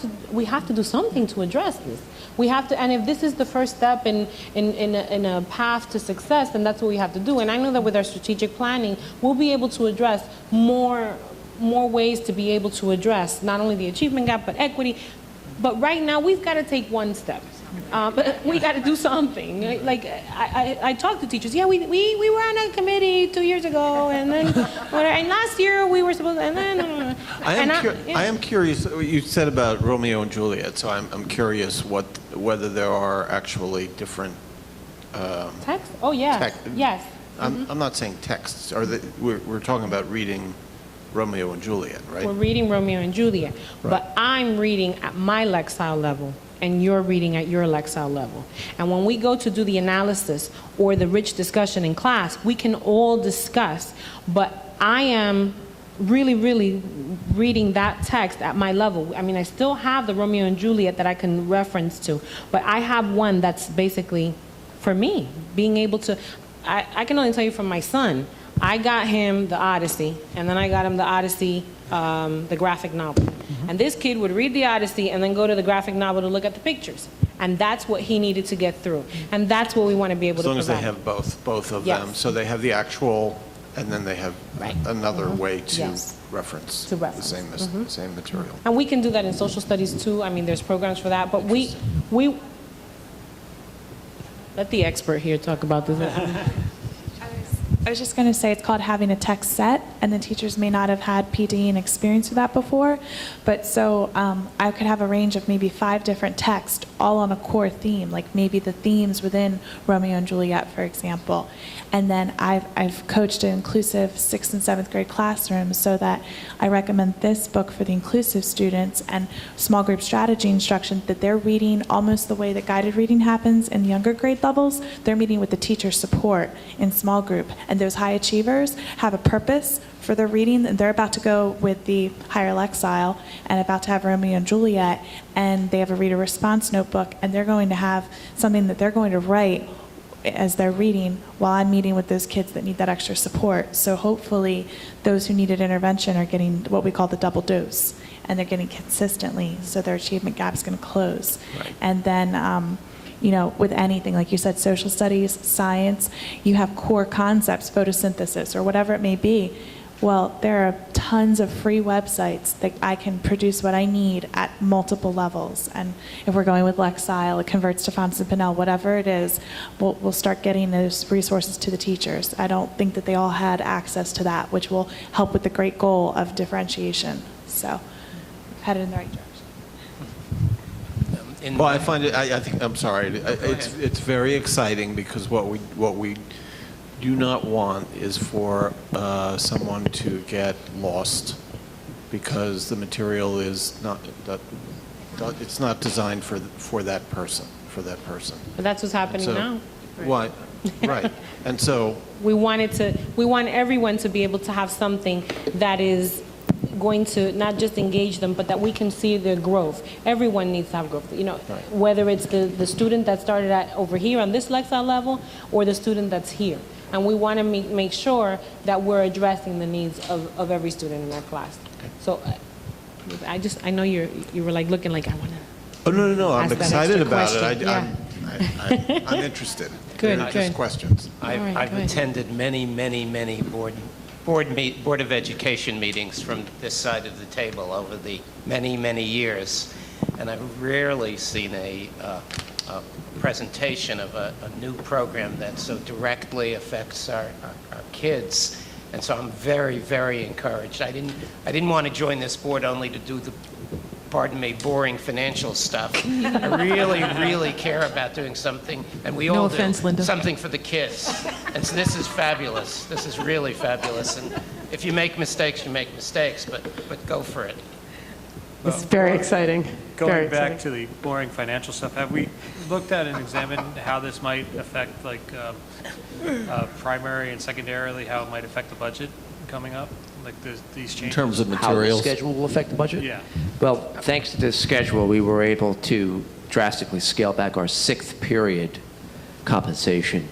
to do something to address this. We have to, and if this is the first step in a path to success, then that's what we have to do. And I know that with our strategic planning, we'll be able to address more ways to be able to address not only the achievement gap, but equity. But right now, we've got to take one step. But we got to do something. Like I talked to teachers. Yeah, we were on a committee 2 years ago, and then and last year we were supposed to, and then. I am curious. You said about Romeo and Juliet, so I'm curious whether there are actually different texts. Oh yeah. Yes. I'm not saying texts. We're talking about reading Romeo and Juliet, right? We're reading Romeo and Juliet, but I'm reading at my Lexile level, and you're reading at your Lexile level. And when we go to do the analysis or the rich discussion in class, we can all discuss, but I am really, really reading that text at my level. I mean, I still have the Romeo and Juliet that I can reference to, but I have one that's basically for me, being able to, I can only tell you from my son, I got him the Odyssey, and then I got him the Odyssey, the graphic novel. And this kid would read the Odyssey and then go to the graphic novel to look at the pictures. And that's what he needed to get through. And that's what we want to be able to provide. As long as they have both of them. So they have the actual, and then they have another way to reference the same material. And we can do that in social studies too. I mean, there's programs for that. But we let the expert here talk about this. I was just going to say it's called having a text set, and the teachers may not have had PD and experience with that before, but so I could have a range of maybe 5 different texts all on a core theme, like maybe the themes within Romeo and Juliet, for example. And then I've coached an inclusive 6th and 7th grade classrooms so that I recommend this book for the inclusive students and small group strategy instruction that they're reading almost the way that guided reading happens in younger grade levels. They're meeting with the teacher support in small group. And those high achievers have a purpose for their reading, and they're about to go with the higher Lexile and about to have Romeo and Juliet, and they have a reader response notebook, and they're going to have something that they're going to write as they're reading while I'm meeting with those kids that need that extra support. So hopefully those who needed intervention are getting what we call the double dose, and they're getting consistently, so their achievement gap is going to close. And then with anything, like you said, social studies, science, you have core concepts, photosynthesis, or whatever it may be. Well, there are tons of free websites that I can produce what I need at multiple levels. And if we're going with Lexile, it converts to Fonts and Pinnell, whatever it is, we'll start getting those resources to the teachers. I don't think that they all had access to that, which will help with the great goal of differentiation. So, headed in the right direction. Well, I find it, I think, I'm sorry, it's very exciting because what we do not want is for someone to get lost because the material is not, it's not designed for that person, But that's what's happening now. Why? Right. And so We want everyone to be able to have something that is going to not just engage them, but that we can see their growth. Everyone needs to have growth. Whether it's the student that started over here on this Lexile level or the student that's here. And we want to make sure that we're addressing the needs of every student in our class. Okay. So I know you were like looking like I want to. Oh, no, I'm Ask that excited extra about question. it. I'm interested. Good, Just good. questions. I've attended many Board of Education meetings from this side of the table over the many years, and I've rarely seen a presentation of a new program that so directly affects our kids. And so I'm very encouraged. I didn't want to join this board only to do the, pardon me, boring financial stuff. I really care about doing something, and we all do something for the kids. And so this is fabulous. This is really fabulous. And if you make mistakes, you make mistakes, but go for it. It's very exciting. Going back to the boring financial stuff, have we looked at and examined how this might affect primary and secondarily, how it might affect the budget coming up? Like these changes? In terms of materials? How the schedule will affect the budget? Yeah. Well, thanks to this schedule, we were able to drastically scale back our 6th period compensation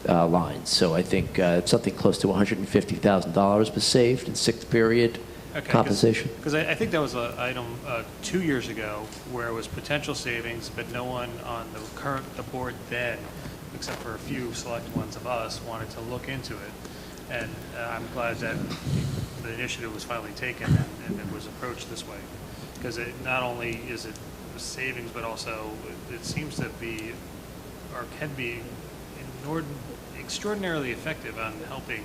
lines. So I think something close to $150,000 was saved in 6th period compensation. Because I think that was an item 2 years ago where it was potential savings, but no one on the board then, except for a few select ones of us, wanted to look into it. And I'm glad that the initiative was finally taken and it was approached this way. Because not only is it savings, but also it seems to be, or can be, extraordinarily effective on helping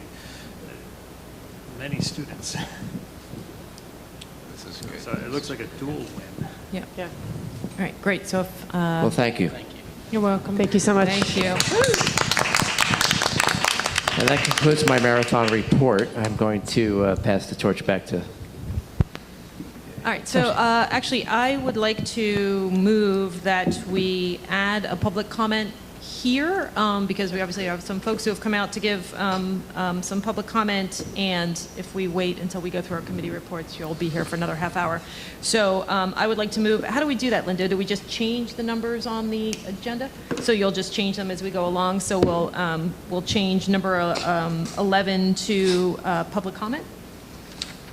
many students. This is good. So it looks like a dual win. Yeah. All right, great. So if, Well, thank you. You're welcome. Thank you so much. Thank you. And that concludes my marathon report. I'm going to pass the torch back to... All right, so actually, I would like to move that we add a public comment here, because we obviously have some folks who have come out to give some public comment, and if we wait until we go through our committee reports, you'll be here for another half hour. So I would like to move, how do we do that, Linda? Do we just change the numbers on the agenda? So you'll just change them as we go along, so we'll change number 11 to public comment?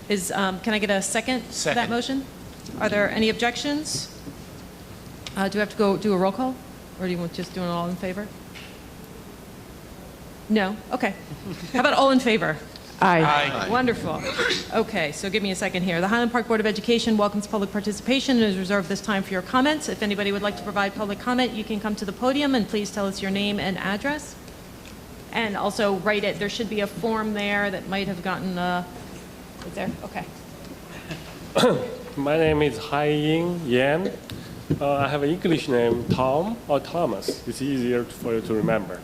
Can I get a second to that motion? Are there any objections? Do we have to go do a roll call? Or do you want just doing it all in favor? No? Okay. How about all in favor? Aye. Aye. Wonderful. Okay, so give me a second here. The Highland Park Board of Education welcomes public participation and has reserved this time for your comments. If anybody would like to provide public comment, you can come to the podium and please tell us your name and address. And also write it. There should be a form there that might have gotten, is there? Okay. My name is Hai-Ying Yan. I have an English name, Tom or Thomas. It's easier for you to remember.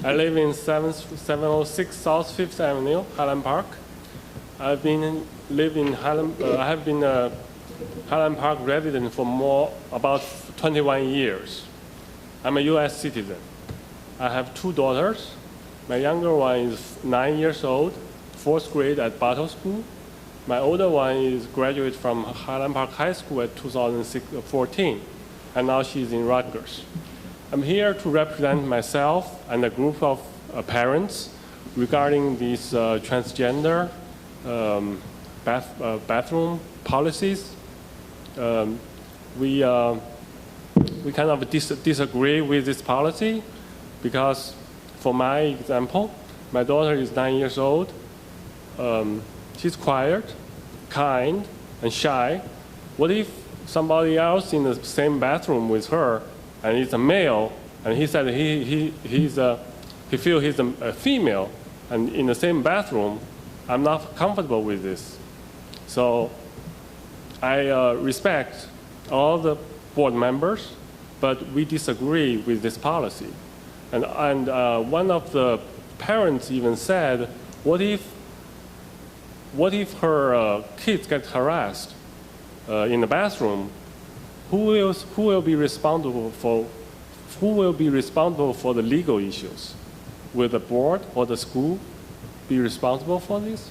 I live in 706 South 5th Avenue, Highland Park. I have been a Highland Park resident for about 21 years. I'm a U.S. citizen. I have 2 daughters. My younger one is 9 years old, 4th grade at Bartle School. My older one is graduate from Highland Park High School at 2014, and now she's in Rutgers. I'm here to represent myself and a group of parents regarding these transgender bathroom policies. We we kind of disagree with this policy because, for my example, my daughter is 9 years old. She's quiet, kind, and shy. What if somebody else in the same bathroom with her, and he's a male, and he said he feels he's a female, and in the same bathroom, I'm not comfortable with this. So I respect all the board members, but we disagree with this policy. And one of the parents even said, what if her kids get harassed in the bathroom? Who will be responsible for the legal issues? Will the board or the school be responsible for this?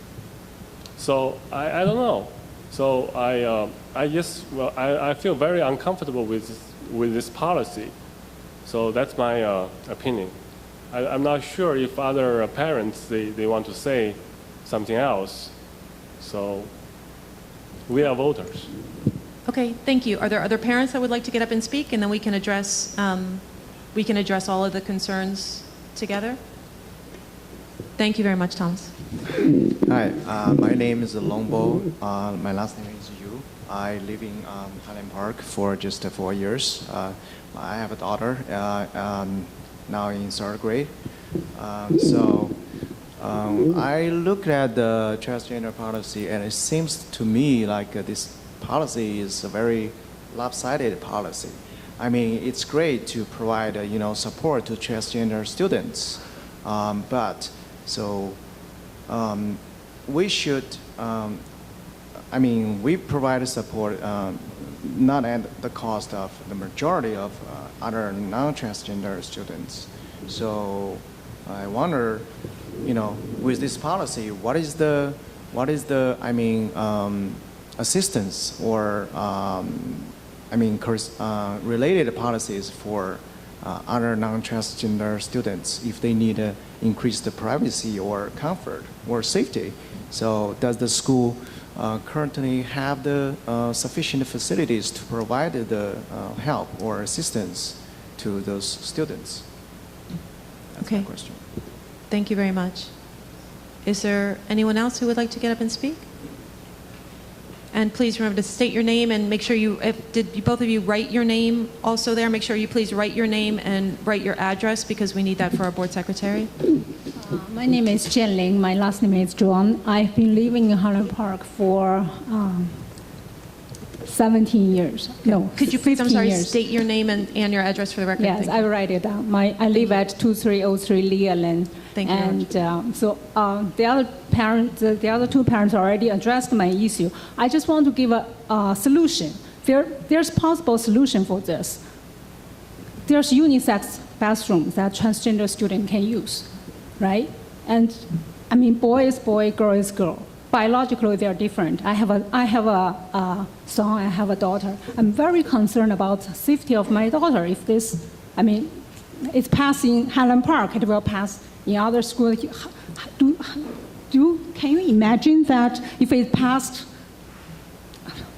So I don't know. So I feel very uncomfortable with this policy. So that's my opinion. I'm not sure if other parents they want to say something else. So we are voters. Okay, thank you. Are there other parents that would like to get up and speak, and then we can address all of the concerns together? Thank you very much, Thomas. Hi, my name is Longbo. My last name is Yu. I live in Highland Park for just 4 years. I have a daughter now in 3rd grade. I look at the transgender policy, and it seems to me like this policy is a very lopsided policy. I mean, it's great to provide support to transgender students, but we should. We provide support not at the cost of the majority of other non-transgender students. So I wonder, with this policy, what is the assistance or related policies for other non-transgender students if they need increased privacy or comfort or safety? So does the school currently have the sufficient facilities to provide the help or assistance to those students? That's Okay. my question. Thank you very much. Is there anyone else who would like to get up and speak? And please remember to state your name and make sure both of you write your name also there? Make sure you please write your name and write your address because we need that for our board secretary. My name is Jian Ling. My last name is Zhuang. I've been living in Highland Park for 17 years. No, Could you please, 15 years. state your name and your address for the record? Yes, Thank I you. will write it down. I live at 2303 Leland. Thank you very And the other two parents already addressed my issue. I just want to give a solution. There's possible solution for this. There's unisex bathrooms that transgender student can use, right? And boy is boy, girl is girl. Biologically, they're different. I have a son, I have a daughter. I'm very concerned about the safety of my daughter. If this, it's passing Highland Park, it will pass in other schools. Can you imagine that if it passed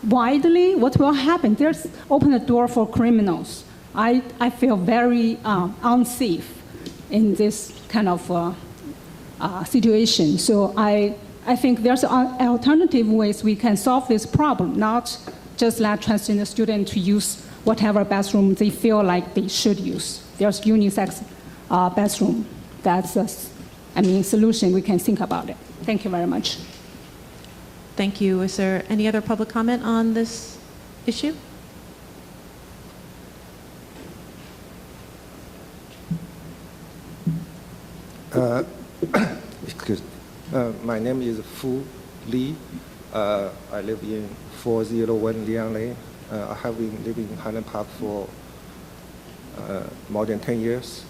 widely, what will happen? There's open the door for criminals. I feel very unsafe in this kind of situation. So I think there's alternative ways we can solve this problem, not just let transgender students use whatever bathroom they feel like they should use. There's unisex bathroom. That's a solution we can think about it. Thank you very much. Thank you. Is there any other public comment on this issue? Excuse me. My name is Fu Li. I live in 401 Liang Lane. I have been living in Highland Park for more than 10 years.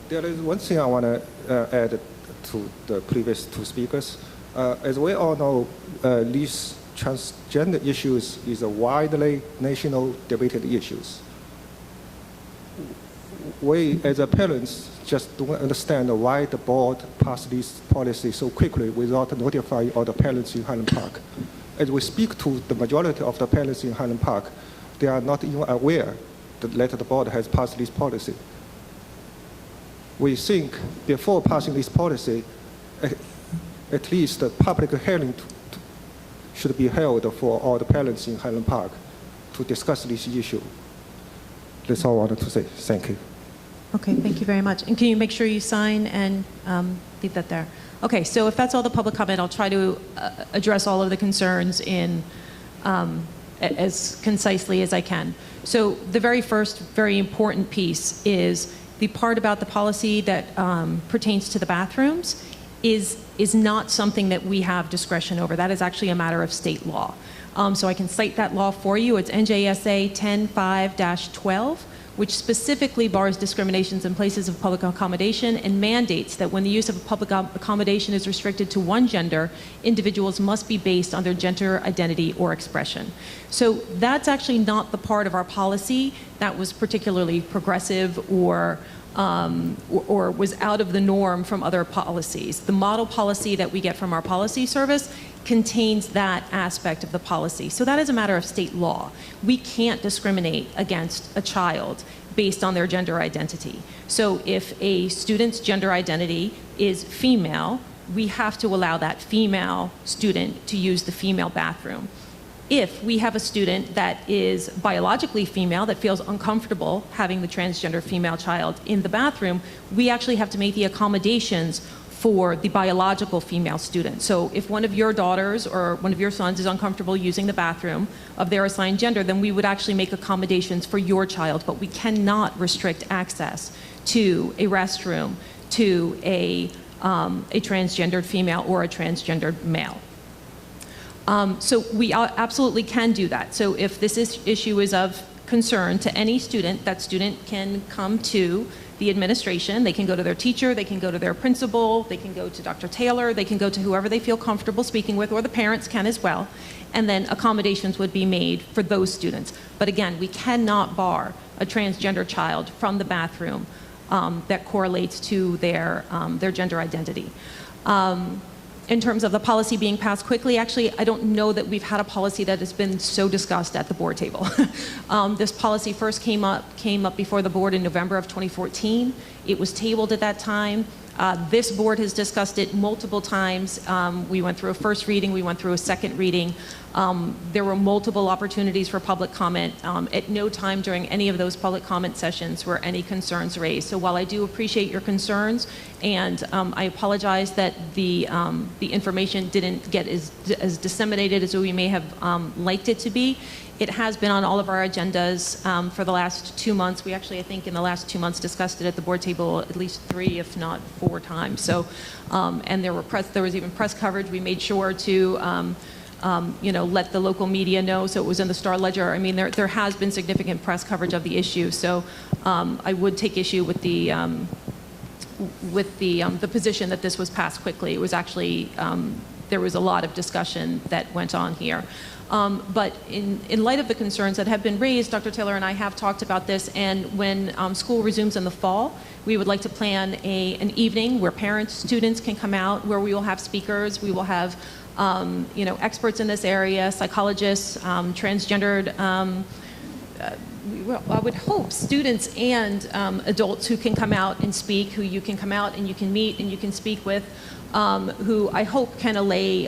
There is one thing I want to add to the previous two speakers. As we all know, these transgender issues is a widely national debated issues. We, as a parents, just don't understand why the board passed this policy so quickly without notifying all the parents in Highland Park. As we speak to the majority of the parents in Highland Park, they are not even aware that the board has passed this policy. We think before passing this policy, at least the public hearing should be held for all the parents in Highland Park to discuss this issue. That's all I wanted to say. Thank you. Okay, thank you very much. And can you make sure you sign and leave that there? Okay, so if that's all the public comment, I'll try to address all of the concerns in as concisely as I can. So the very first, very important piece is the part about the policy that pertains to the bathrooms is not something that we have discretion over. That is actually a matter of state law. So I can cite that law for you. It's NJSA 10.5-12, which specifically bars discriminations in places of public accommodation and mandates that when the use of a public accommodation is restricted to one gender, individuals must be based on their gender identity or expression. So that's actually not the part of our policy that was particularly progressive or was out of the norm from other policies. The model policy that we get from our policy service contains that aspect of the policy. So that is a matter of state law. We can't discriminate against a child based on their gender identity. So if a student's gender identity is female, we have to allow that female student to use the female bathroom. If we have a student that is biologically female that feels uncomfortable having the transgender female child in the bathroom, we actually have to make the accommodations for the biological female student. So if one of your daughters or one of your sons is uncomfortable using the bathroom of their assigned gender, then we would actually make accommodations for your child, but we cannot restrict access to a restroom to a transgendered female or a transgendered male. So we absolutely can do that. So if this issue is of concern to any student, that student can come to the administration, they can go to their teacher, they can go to their principal, they can go to Dr. Taylor, they can go to whoever they feel comfortable speaking with, or the parents can as well, and then accommodations would be made for those students. But again, we cannot bar a transgender child from the bathroom that correlates to their gender identity. In terms of the policy being passed quickly, actually, I don't know that we've had a policy that has been so discussed at the board table. This policy first came up before the board in November of 2014. It was tabled at that time. This board has discussed it multiple times. We went through a first reading, we went through a second reading. There were multiple opportunities for public comment. At no time during any of those public comment sessions were any concerns raised. So while I do appreciate your concerns, and I apologize that the information didn't get as disseminated as we may have liked it to be, it has been on all of our agendas for the last 2 months. We actually, I think, in the last 2 months discussed it at the board table at least 3, if not 4 times. So, and there was even press coverage. We made sure to let the local media know, so it was in the Star Ledger. I mean, there has been significant press coverage of the issue. So I would take issue with the position that this was passed quickly. It was actually, there was a lot of discussion that went on here. But in light of the concerns that have been raised, Dr. Taylor and I have talked about this, and when school resumes in the fall, we would like to plan an evening where parents, students can come out, where we will have speakers, we will have experts in this area, psychologists, transgendered, I would hope students and adults who can come out and speak, who you can come out and you can meet and you can speak with, who I hope can allay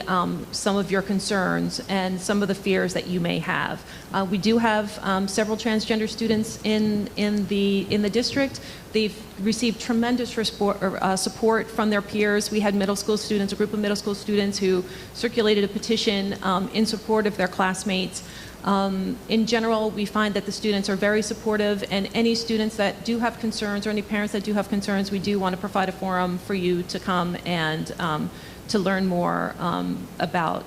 some of your concerns and some of the fears that you may have. We do have several transgender students in the district. They've received tremendous support from their peers. We had middle school students, a group of middle school students who circulated a petition in support of their classmates. In general, we find that the students are very supportive, and any students that do have concerns or any parents that do have concerns, we do want to provide a forum for you to come and to learn more about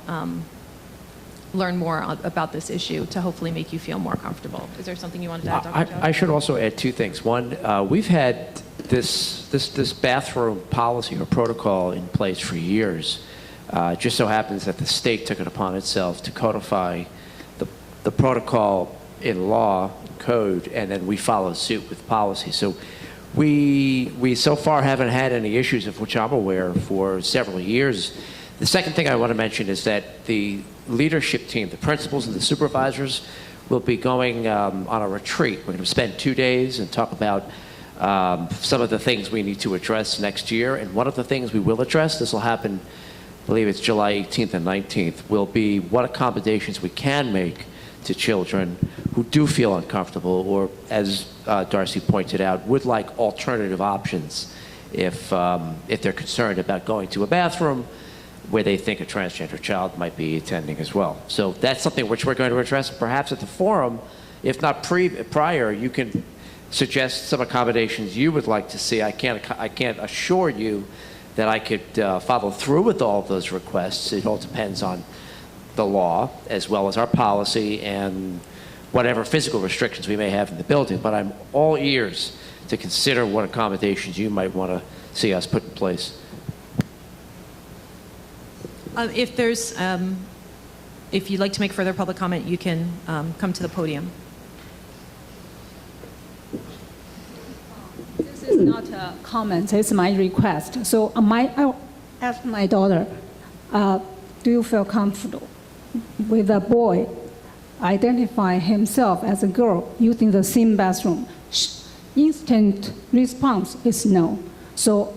this issue, to hopefully make you feel more comfortable. Is there something you wanted to add, Dr. Jones? I should also add 2 things. One, we've had this bathroom policy or protocol in place for years. It just so happens that the state took it upon itself to codify the protocol in law, code, and then we follow suit with policy. So we so far haven't had any issues of which I'm aware for several years. The second thing I want to mention is that the leadership team, the principals and the supervisors, we'll be going on a retreat. We're going to spend 2 days and talk about some of the things we need to address next year. And one of the things we will address, this will happen, I believe it's July 18th and 19th, will be what accommodations we can make to children who do feel uncomfortable or, as Darcy pointed out, would like alternative options if they're concerned about going to a bathroom where they think a transgender child might be attending as well. So that's something which we're going to address. Perhaps at the forum, if not prior, you can suggest some accommodations you would like to see. I can't assure you that I could follow through with all of those requests. It all depends on the law as well as our policy and whatever physical restrictions we may have in the building. But I'm all ears to consider what accommodations you might want to see us put in place. If you'd like to make further public comment, you can come to the podium. This is not a comment, it's my request. So I asked my daughter, do you feel comfortable with a boy identify himself as a girl using the same bathroom? Instant response is no. So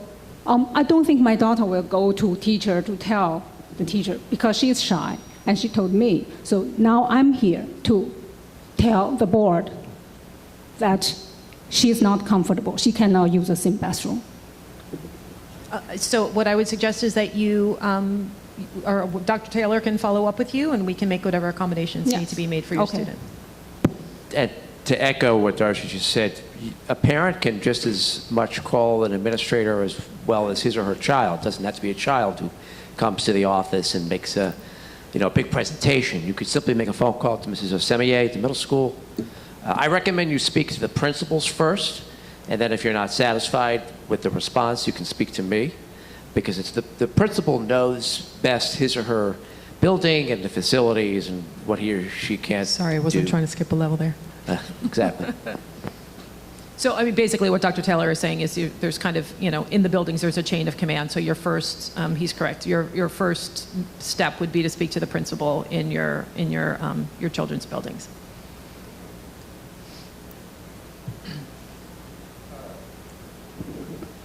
I don't think my daughter will go to teacher to tell the teacher because she's shy, and she told me. So now I'm here to tell the board that she's not comfortable. She cannot use the same bathroom. So what I would suggest is that you, or Dr. Taylor can follow up with you, and we can make whatever accommodations need to be made for your student. And to echo what Darcy just said, a parent can just as much call an administrator as well as his or her child. It doesn't have to be a child who comes to the office and makes a big presentation. You could simply make a phone call to Mrs. Osemier at the middle school. I recommend you speak to the principals first, and then if you're not satisfied with the response, you can speak to me, because it's the principal knows best his or her building and the facilities and what he or she can't Sorry, I wasn't do. trying to skip a level there. Exactly. So, I mean, basically what Dr. Taylor is saying is there's kind of, in the buildings, there's a chain of command. So your first, he's correct, your first step would be to speak to the principal in your children's buildings.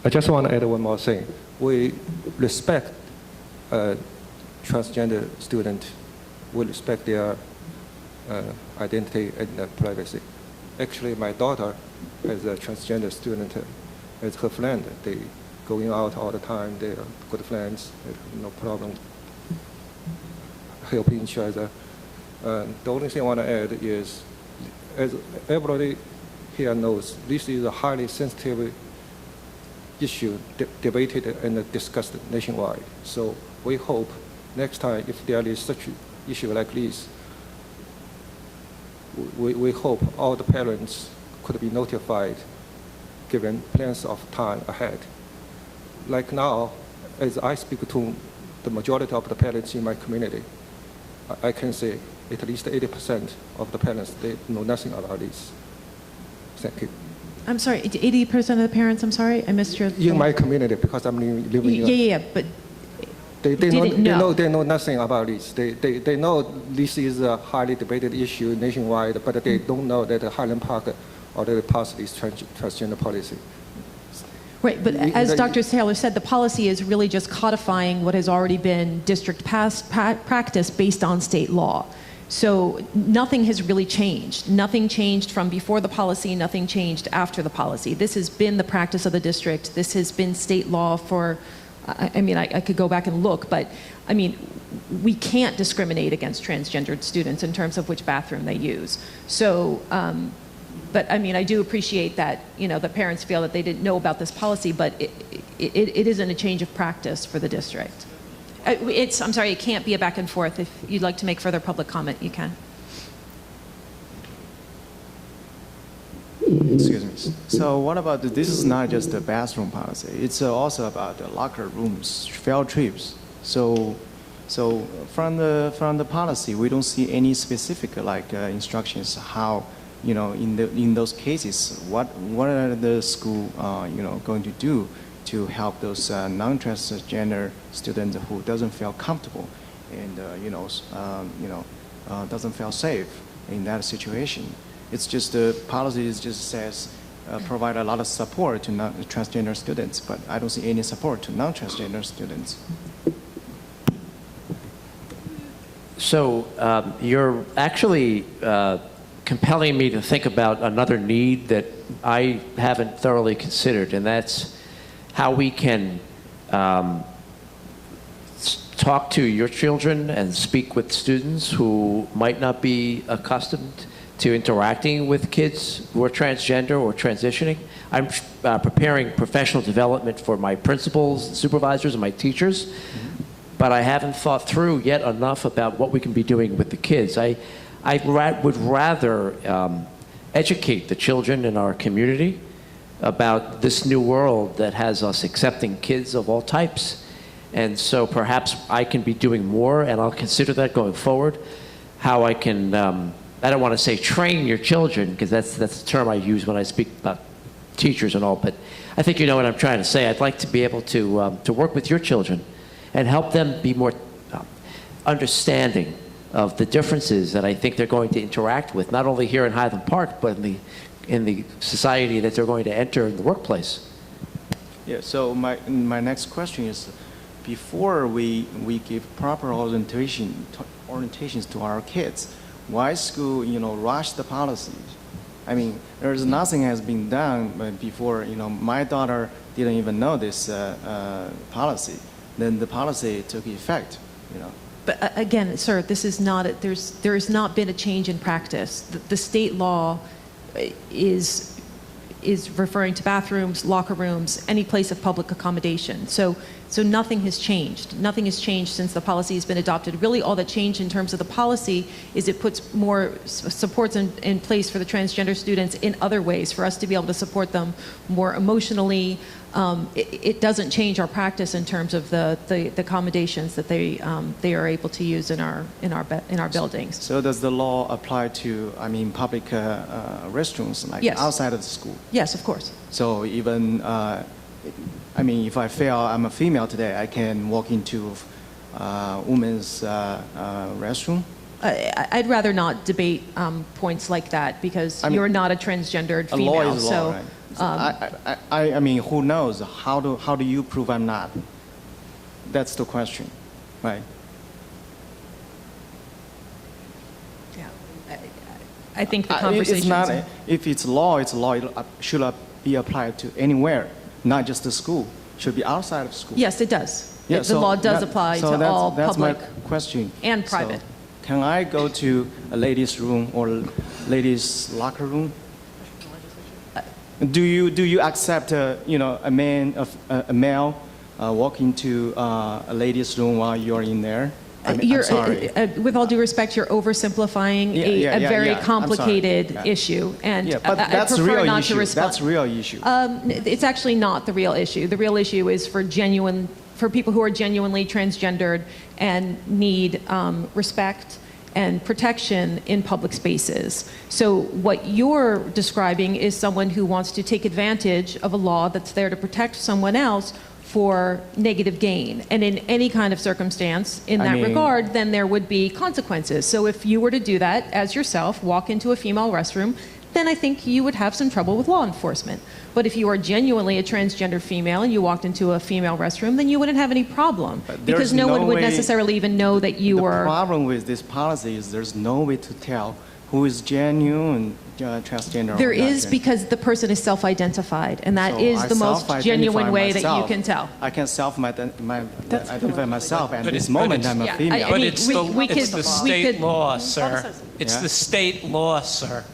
I just want to add one more thing. We respect transgender students. We respect their identity and privacy. Actually, my daughter has a transgender student as her friend. They going out all the time. They are good friends. No problem helping each other. The only thing I want to add is, as everybody here knows, this is a highly sensitive issue debated and discussed nationwide. So we hope next time, if there is such an issue like this, we hope all the parents could be notified, given plans of time ahead. Like now, as I speak to the majority of the parents in my community, I can say at least 80% of the parents, they know nothing about this. Thank you. I'm sorry, 80% of the parents, I'm sorry, I missed your... In my community, because I'm living in... Yeah, but... They know nothing about this. They know this is a highly debated issue nationwide, but they don't know that Highland Park already passed this transgender policy. Right, but as Dr. Taylor said, the policy is really just codifying what has already been district practice based on state law. So nothing has really changed. Nothing changed from before the policy, nothing changed after the policy. This has been the practice of the district. This has been state law for, I mean, I could go back and look, but I mean, we can't discriminate against transgendered students in terms of which bathroom they use. So, but I mean, I do appreciate that, the parents feel that they didn't know about this policy, but it isn't a change of practice for the district. I'm sorry, it can't be a back and forth. If you'd like to make further public comment, you can. Excuse me. So what about, this is not just the bathroom policy, it's also about the locker rooms, field trips. So from the policy, we don't see any specific instructions how, in those cases, what are the school going to do to help those non-transgender students who doesn't feel comfortable and doesn't feel safe in that situation. It's just the policy just says provide a lot of support to transgender students, but I don't see any support to non-transgender students. So you're actually compelling me to think about another need that I haven't thoroughly considered, and that's how we can talk to your children and speak with students who might not be accustomed to interacting with kids who are transgender or transitioning. I'm preparing professional development for my principals, supervisors, and my teachers, but I haven't thought through yet enough about what we can be doing with the kids. I would rather educate the children in our community about this new world that has us accepting kids of all types. And so perhaps I can be doing more, and I'll consider that going forward, how I can, I don't want to say train your children, because that's the term I use when I speak about teachers and all, but I think you know what I'm trying to say. I'd like to be able to work with your children and help them be more understanding of the differences that I think they're going to interact with, not only here in Highland Park, but in the society that they're going to enter in the workplace. Yeah, so my next question is, before we give proper orientations to our kids, why school, rush the policies? I mean, there's nothing has been done before, my daughter didn't even know this policy. Then the policy took effect, But again, sir, this is not, there has not been a change in practice. The state law is referring to bathrooms, locker rooms, any place of public accommodation. So nothing has changed. Nothing has changed since the policy has been adopted. Really, all that changed in terms of the policy is it puts more supports in place for the transgender students in other ways, for us to be able to support them more emotionally. It doesn't change our practice in terms of the accommodations that they are able to use in our buildings. So does the law apply to, public restrooms, like Yes. outside of the school? Yes, of course. So even, if I feel I'm a female today, I can walk into women's restroom? I'd rather not debate points like that, because you're not a transgendered female. Law is law, right? Who knows? How do you prove I'm not? That's the question, right? Yeah, I think the conversation. It's not. If it's law, it's law. It should be applied to anywhere, not just the school. Should be outside of school. Yes, it does. Yeah, the law does apply to all that's public my question. and private. So, can I go to a ladies' room or ladies' locker room? Do you accept a male walk into a ladies' room while you're in there? I'm sorry. With all due respect, you're oversimplifying a very complicated issue, and but I that's prefer real not issue. to respond. That's real issue. It's actually not the real issue. The real issue is for people who are genuinely transgendered and need respect and protection in public spaces. So what you're describing is someone who wants to take advantage of a law that's there to protect someone else for negative gain. And in any kind of circumstance in that regard, then there would be consequences. So if you were to do that as yourself, walk into a female restroom, then I think you would have some trouble with law enforcement. But if you are genuinely a transgender female and you walked into a female restroom, then you wouldn't have any problem, because no one would necessarily even know that you were... The problem with this policy is there's no way to tell who is genuine transgender. There is, because the person is self-identified, and that is the most genuine way that you can tell. I can identify myself, and at this moment I'm a female. But it's the state law, sir. It's the state law, sir.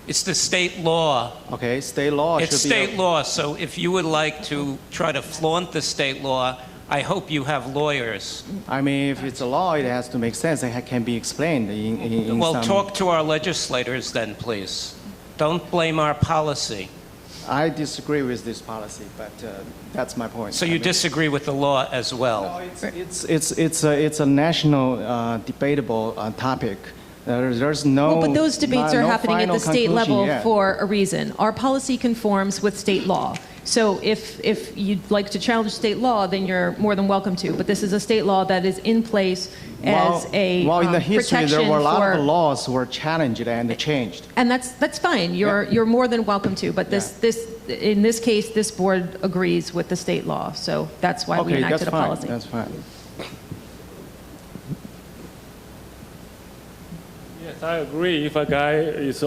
It's the state law. Okay, state law. It's state law. So if you would like to try to flaunt the state law, I hope you have lawyers. If it's a law, it has to make sense. It can be explained in Well, talk to our legislators then, please. Don't blame our policy. I disagree with this policy, but that's my point. So you disagree with the law as well? No, it's a national debatable topic. There's no. Well, but those debates are happening at the state level yet. for a reason. Our policy conforms with state law. So if you'd like to challenge state law, then you're more than welcome to. But this is a state law that is in place as a Well, in the history, protection there were a lot for, of laws were challenged and changed. and that's fine. You're more than welcome to. But in this case, this board agrees with the state law. So that's why we Okay, enacted that's a fine. policy. That's fine. Yes, I agree. If a guy is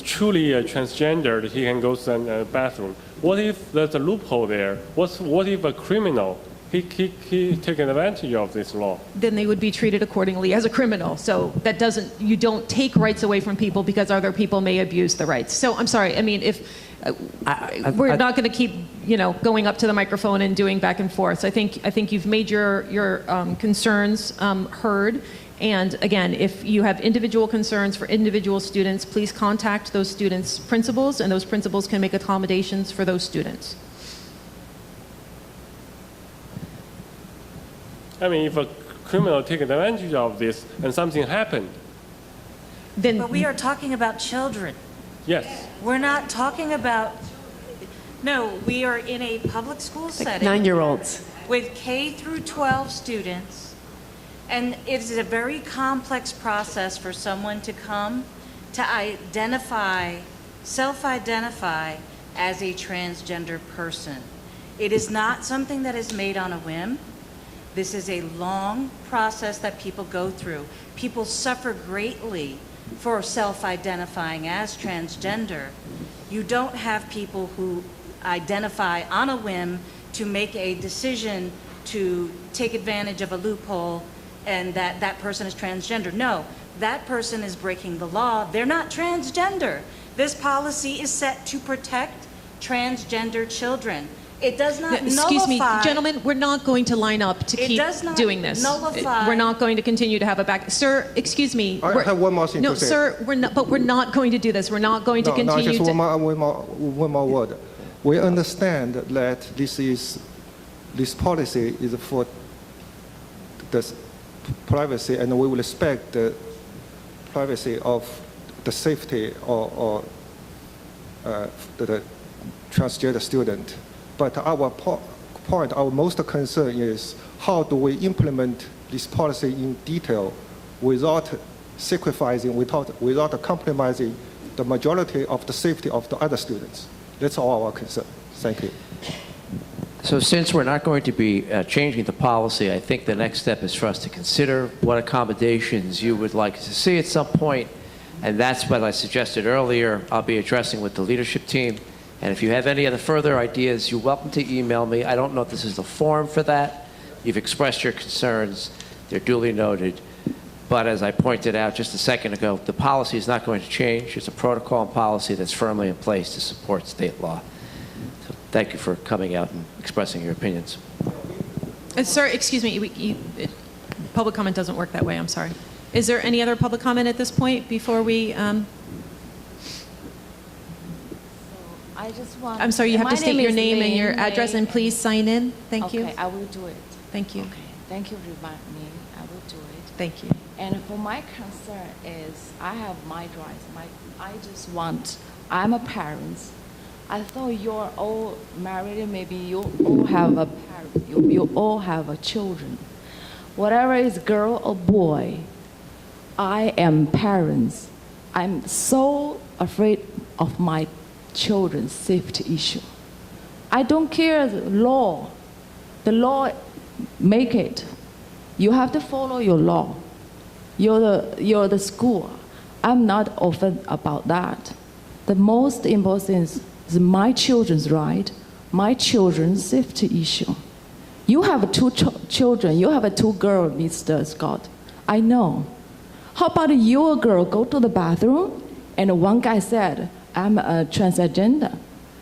truly transgender, he can go to the bathroom. What if there's a loophole there? What if a criminal, he taken advantage of this law? Then they would be treated accordingly as a criminal. So that doesn't, you don't take rights away from people because other people may abuse the rights. So I'm sorry, I mean, if, we're not going to keep, going up to the microphone and doing back and forth. So I think you've made your concerns heard. And again, if you have individual concerns for individual students, please contact those students' principals, and those principals can make accommodations for those students. I mean, if a criminal take advantage of this and something happened, But we are talking about children. yes. We're not talking about, no, we are in a public school setting. 9-year-olds. With K through 12 students. And it is a very complex process for someone to come to self-identify as a transgender person. It is not something that is made on a whim. This is a long process that people go through. People suffer greatly for self-identifying as transgender. You don't have people who identify on a whim to make a decision to take advantage of a loophole and that person is transgender. No, that person is breaking the law. They're not transgender. This policy is set to protect transgender children. It does not nullify... Excuse me, gentlemen, we're not going to line up to keep doing this. Nullify... We're not going to continue to have a back... Sir, excuse me. I have one more thing no, to say. sir, we're not going to do this. We're not going to continue just to... one more word. We understand that this policy is for the privacy, and we will respect the privacy of the safety or the transgender student. But our point, our most concern is how do we implement this policy in detail without sacrificing, without compromising the majority of the safety of the other students. That's all our concern. Thank you. So since we're not going to be changing the policy, I think the next step is for us to consider what accommodations you would like to see at some point, and that's what I suggested earlier. I'll be addressing with the leadership team, and if you have any other further ideas, you're welcome to email me. I don't know if this is the forum for that. You've expressed your concerns. They're duly noted. But as I pointed out just a second ago, the policy is not going to change. It's a protocol and policy that's firmly in place to support state law. So thank you for coming out and expressing your opinions. Sir, excuse me, public comment doesn't work that way, I'm sorry. Is there any other public comment at this point before we... I just want... I'm sorry, you have to state your name and your Lynn address, and please sign in. Thank you. Okay, I will do it. Thank you. Okay, thank you for inviting me. I will do it. Thank you. And for my concern is, I have my rights. I'm a parent. I thought you're all married, maybe you all have a parent, you all have a children. Whatever is girl or boy, I am parents. I'm so afraid of my children's safety issue. I don't care the law. The law make it. You have to follow your law. You're the school. I'm not offended about that. The most important is my children's right, my children's safety issue. You have two children. You have two girls, Mr. Scott. I know. How about your girl go to the bathroom and one guy said, I'm a transgender,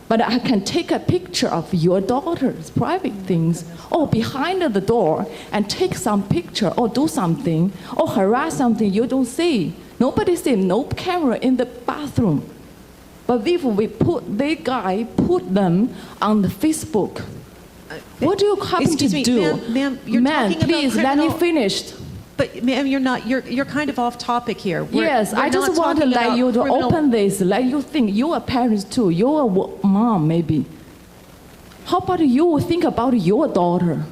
but I can take a picture of your daughter's private things, or behind the door, and take some picture, or do something, or harass something you don't see. Nobody see, no camera in the bathroom. But if we put them on the Facebook, what do you happen to do? Ma'am, you're talking please, about let me criminal... finish. But ma'am, you're kind of off topic here. Yes, I just want to let you to open this, let you think. You're a parent too. You're a mom, maybe. How about you think about your daughter?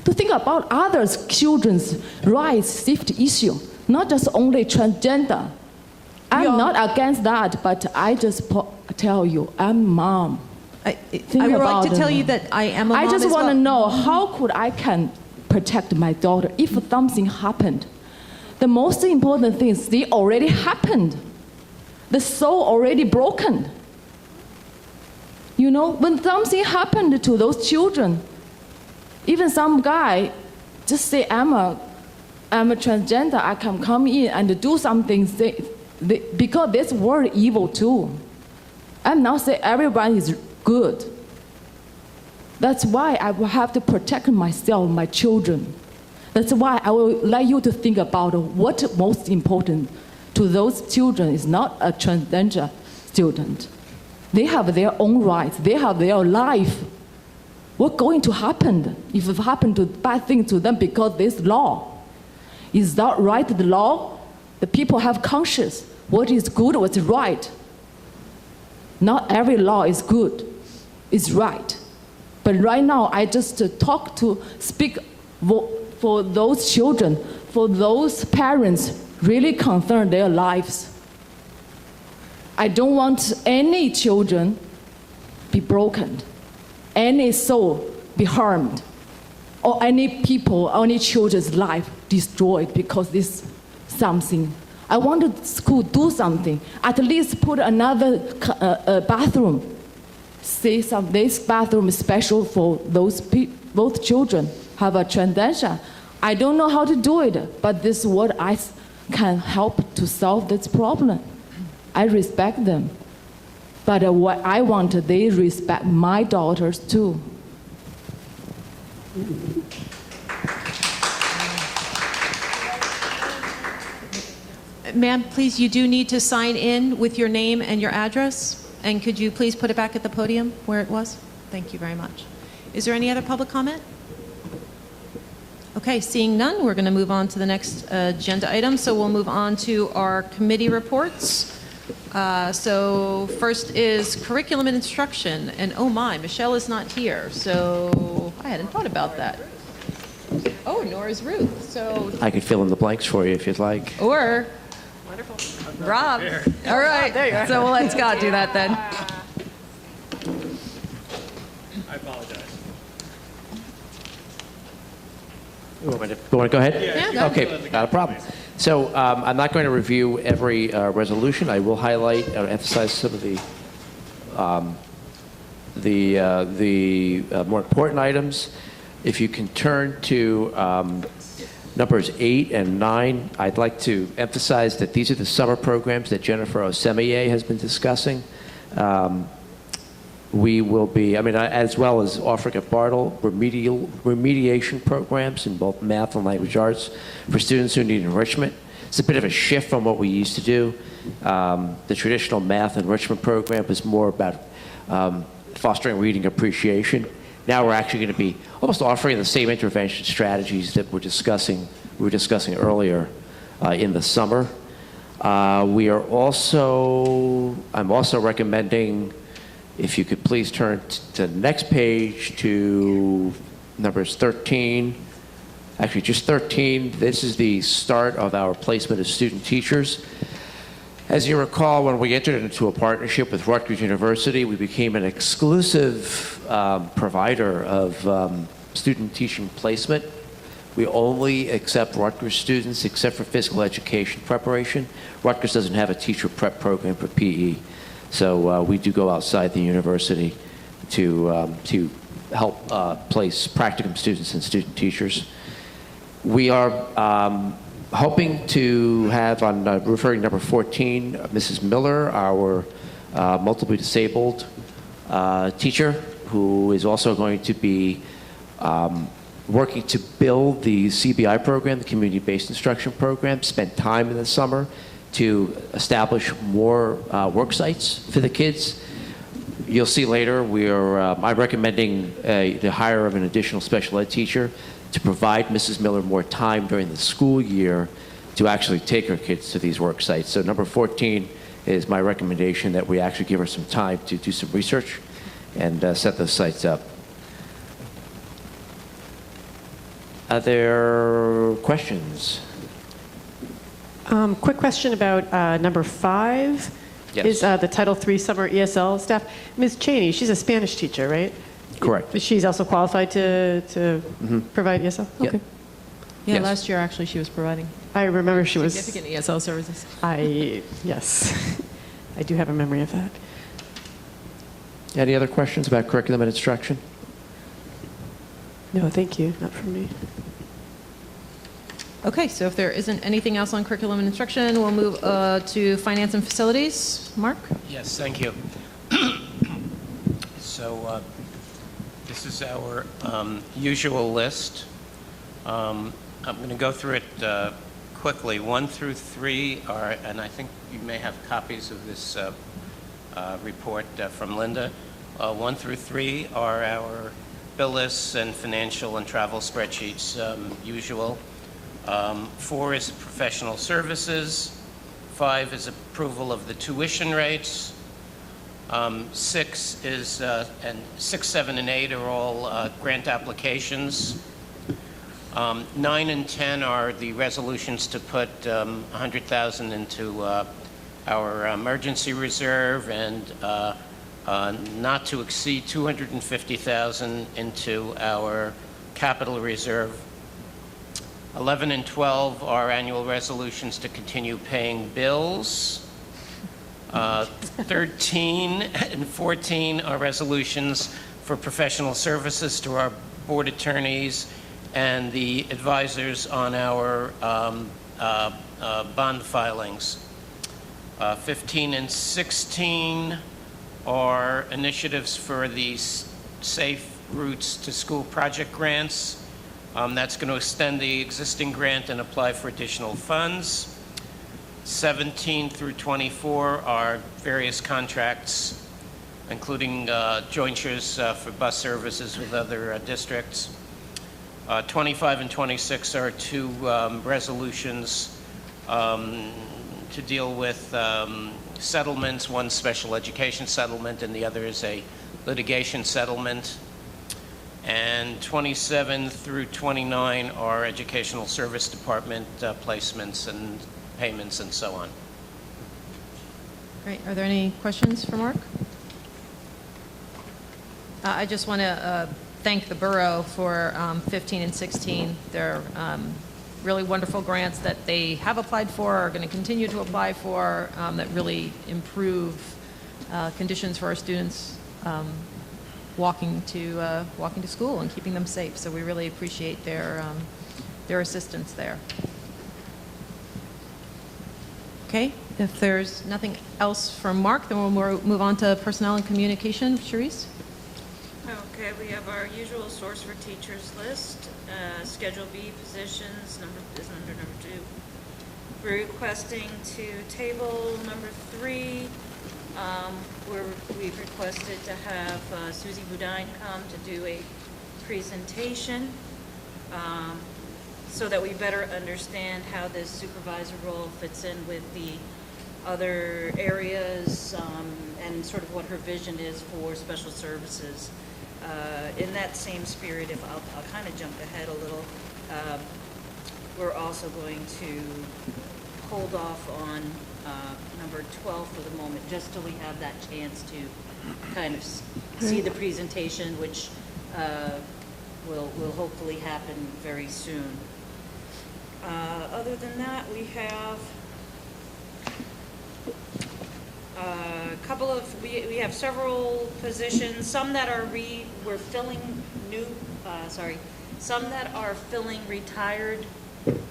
To think about others' children's rights, safety issue, not just only transgender. I'm not against that, but I just tell you, I'm mom. I would like to tell you that I am a mom I just as want to well. know how could I can protect my daughter if something happened. The most important thing is it already happened. The soul already broken. You know, when something happened to those children, even some guy just say, I'm a transgender, I can come in and do something, because this world evil too. I'm not saying everyone is good. That's why I will have to protect myself, my children. That's why I will like you to think about what most important to those children is not a transgender student. They have their own rights. They have their life. What's going to happen if it happened to bad thing to them because this law? Is that right, the law? The people have conscience. What is good, what's right. Not every law is good, is right. But right now, I just speak for those children, for those parents really concerned their lives. I don't want any children be broken, any soul be harmed, or any people, any children's life destroyed because this something. I want the school do something, at least put another bathroom. Say this bathroom is special for both children have a transgender. I don't know how to do it, but this is what I can help to solve this problem. I respect them, but what I want, they respect my daughters too. Ma'am, please, you do need to sign in with your name and your address. And could you please put it back at the podium where it was? Thank you very much. Is there any other public comment? Okay, seeing none, we're going to move on to the next agenda item. So we'll move on to our committee reports. So first is curriculum and instruction. And oh my, Michelle is not here. So I hadn't thought about that. Oh, nor is Ruth. So I could fill in the blanks for you if you'd like. or Rob. All right. there you are. So we'll let Scott do that then. I apologize. You want to go ahead? Yeah, go ahead. Okay, not a problem. So I'm not going to review every resolution. I will highlight or emphasize some of the more important items. If you can turn to numbers 8 and 9, I'd like to emphasize that these are the summer programs that Jennifer Osemier has been discussing. We will be, as well as offering at Bartle remediation programs in both math and language arts for students who need enrichment. It's a bit of a shift from what we used to do. The traditional math enrichment program was more about fostering reading appreciation. Now we're actually going to be almost offering the same intervention strategies that we were discussing earlier in the summer. I'm also recommending, if you could please turn to the next page to numbers 13. Actually, just 13. This is the start of our placement of student teachers. As you recall, when we entered into a partnership with Rutgers University, we became an exclusive provider of student teaching placement. We only accept Rutgers students except for physical education preparation. Rutgers doesn't have a teacher prep program for PE. So we do go outside the university to help place practicum students and student teachers. We are hoping to have, on referring number 14, Mrs. Miller, our multiply disabled teacher, who is also going to be working to build the CBI program, the community-based instruction program, spent time in the summer to establish more work sites for the kids. You'll see later, I'm recommending the hire of an additional special ed teacher to provide Mrs. Miller more time during the school year to actually take her kids to these work sites. So number 14 is my recommendation that we actually give her some time to do some research and set those sites up. Are there questions? Quick question about number 5. Yes. Is the Title III summer ESL staff. Ms. Cheney, she's a Spanish teacher, right? Correct. But she's also qualified to provide ESL? Yeah. Okay. Yeah, Yes. last year, actually, she was providing I remember she was... significant ESL services. Yes. I do have a memory of that. Any other questions about curriculum and instruction? No, thank you. Not from me. Okay, so if there isn't anything else on curriculum and instruction, we'll move to finance and facilities. Mark? Yes, thank you. So this is our usual list. I'm going to go through it quickly. 1 through 3 are, and I think you may have copies of this report from Linda. 1 through 3 are our bill lists and financial and travel spreadsheets, usual. 4 is professional services. 5 is approval of the tuition rates. 6 is, and 6, 7, and 8 are all grant applications. 9 and 10 are the resolutions to put $100,000 into our emergency reserve and not to exceed $250,000 into our capital reserve. 11 and 12 are annual resolutions to continue paying bills. 13 and 14 are resolutions for professional services to our board attorneys and the advisors on our bond filings. 15 and 16 are initiatives for the Safe Routes to School project grants. That's going to extend the existing grant and apply for additional funds. 17 through 24 are various contracts, including jointures for bus services with other districts. 25 and 26 are 2 resolutions to deal with settlements. One special education settlement and the other is a litigation settlement. And 27 through 29 are educational service department placements and payments and so on. Great. Are there any questions for Mark? I just want to thank the borough for 15 and 16. They're really wonderful grants that they have applied for, are going to continue to apply for, that really improve conditions for our students walking to school and keeping them safe. So we really appreciate their assistance there. Okay, if there's nothing else from Mark, then we'll move on to personnel and communication. Charisse? Okay, we have our usual source for teachers list. Schedule B positions is under number 2. We're requesting to table number 3. We've requested to have Susie Boudin come to do a presentation so that we better understand how this supervisor role fits in with the other areas and sort of what her vision is for special services. In that same spirit, if I'll kind of jump ahead a little, we're also going to hold off on number 12 for the moment, just till we have that chance to kind of see the presentation, which will hopefully happen very soon. Other than that, we have a couple of, we have several positions, some that are we're filling new, some that are filling retired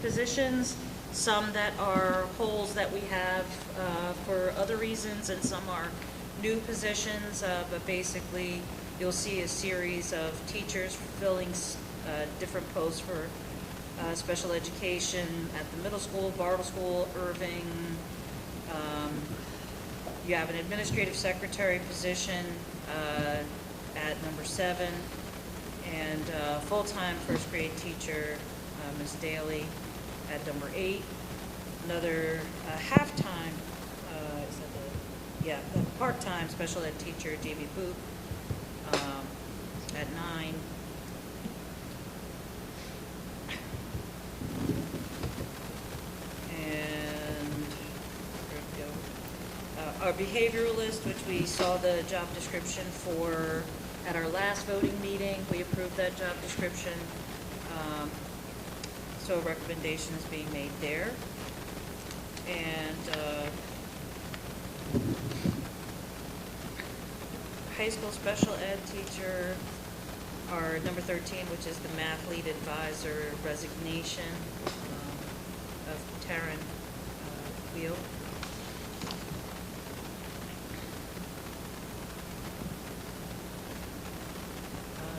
positions, some that are holes that we have for other reasons, and some are new positions, but basically you'll see a series of teachers filling different posts for special education at the middle school, Bartle School, Irving. You have an administrative secretary position at number 7, and full-time first grade teacher, Ms. Daly, at number 8. Another half-time, part-time special ed teacher, J.B. Boop, at 9. our behavioralist, which we saw the job description for at our last voting meeting. We approved that job description. So recommendations being made there. And high school special ed teacher, our number 13, which is the math lead advisor resignation of Taryn Wheel.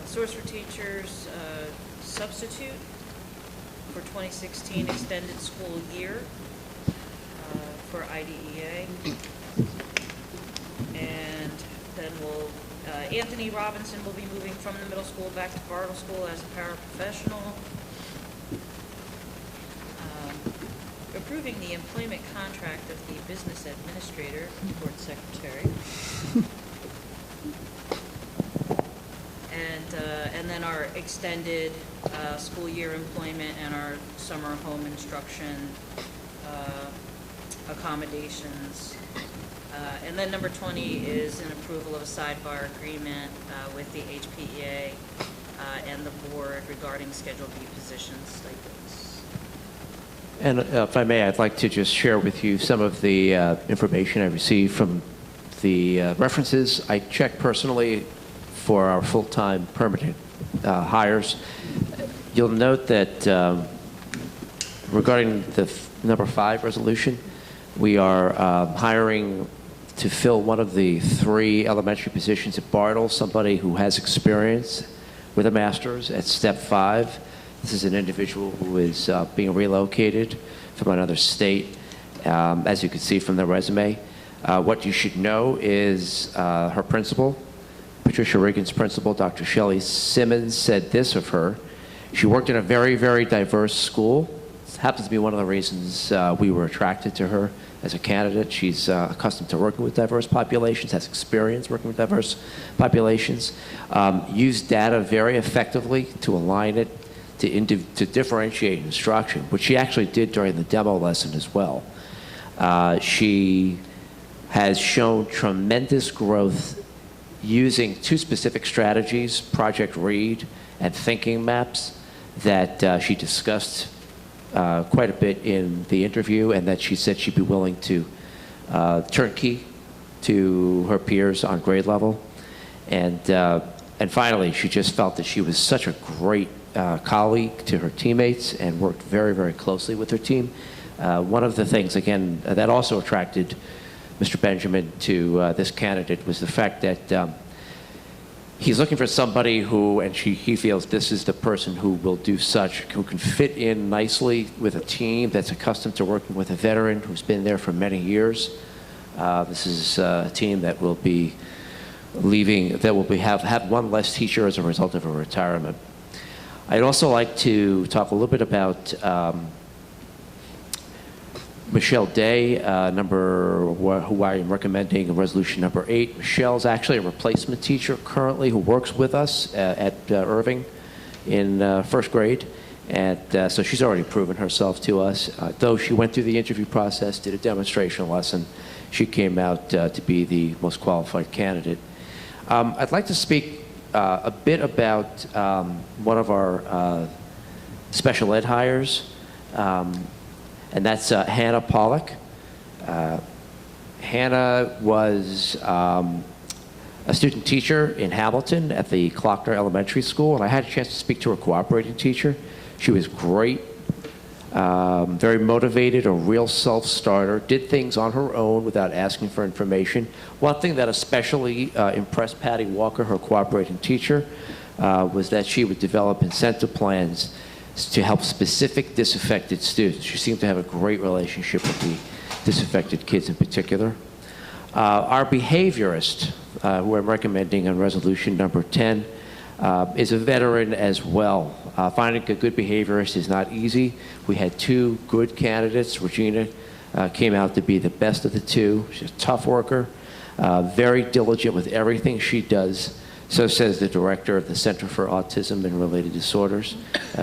Source for teachers substitute for 2016 extended school year for IDEA. And then we'll, Anthony Robinson will be moving from the middle school back to Bartle School as a paraprofessional. Approving the employment contract of the business administrator, board secretary. And then our extended school year employment and our summer home instruction accommodations. And then number 20 is an approval of a sidebar agreement with the HPEA and the board regarding Schedule B positions stipends. And if I may, I'd like to just share with you some of the information I received from the references. I checked personally for our full-time permanent hires. You'll note that regarding the number 5 resolution, we are hiring to fill one of the 3 elementary positions at Bartle, somebody who has experience with a master's at step 5. This is an individual who is being relocated from another state, as you can see from the resume. What you should know is her principal, Patricia Reagan's principal, Dr. Shelley Simmons, said this of her. She worked in a very, very diverse school. This happens to be one of the reasons we were attracted to her as a candidate. She's accustomed to working with diverse populations, has experience working with diverse populations, used data very effectively to align it to differentiate instruction, which she actually did during the demo lesson as well. She has shown tremendous growth using 2 specific strategies, Project Read and thinking maps, that she discussed quite a bit in the interview, and that she said she'd be willing to turnkey to her peers on grade level. And finally, she just felt that she was such a great colleague to her teammates and worked very, very closely with her team. One of the things, again, that also attracted Mr. Benjamin to this candidate was the fact that he's looking for somebody who, and he feels this is the person who will do such, who can fit in nicely with a team that's accustomed to working with a veteran who's been there for many years. This is a team that will be leaving, that will have one less teacher as a result of a retirement. I'd also like to talk a little bit about Michelle Day, who I am recommending in resolution number 8. Michelle's actually a replacement teacher currently who works with us at Irving in 1st grade. And so she's already proven herself to us. Though she went through the interview process, did a demonstration lesson, she came out to be the most qualified candidate. I'd like to speak a bit about one of our special ed hires. And that's Hannah Pollock. Hannah was a student teacher in Hamilton at the Klockner Elementary School, and I had a chance to speak to her cooperating teacher. She was great, very motivated, a real self-starter, did things on her own without asking for information. One thing that especially impressed Patty Walker, her cooperating teacher, was that she would develop incentive plans to help specific disaffected students. She seemed to have a great relationship with the disaffected kids in particular. Our behaviorist, who I'm recommending on resolution number 10, is a veteran as well. Finding a good behaviorist is not easy. We had 2 good candidates. Regina came out to be the best of the 2. She's a tough worker, very diligent with everything she does. So says the director of the Center for Autism and Related Disorders,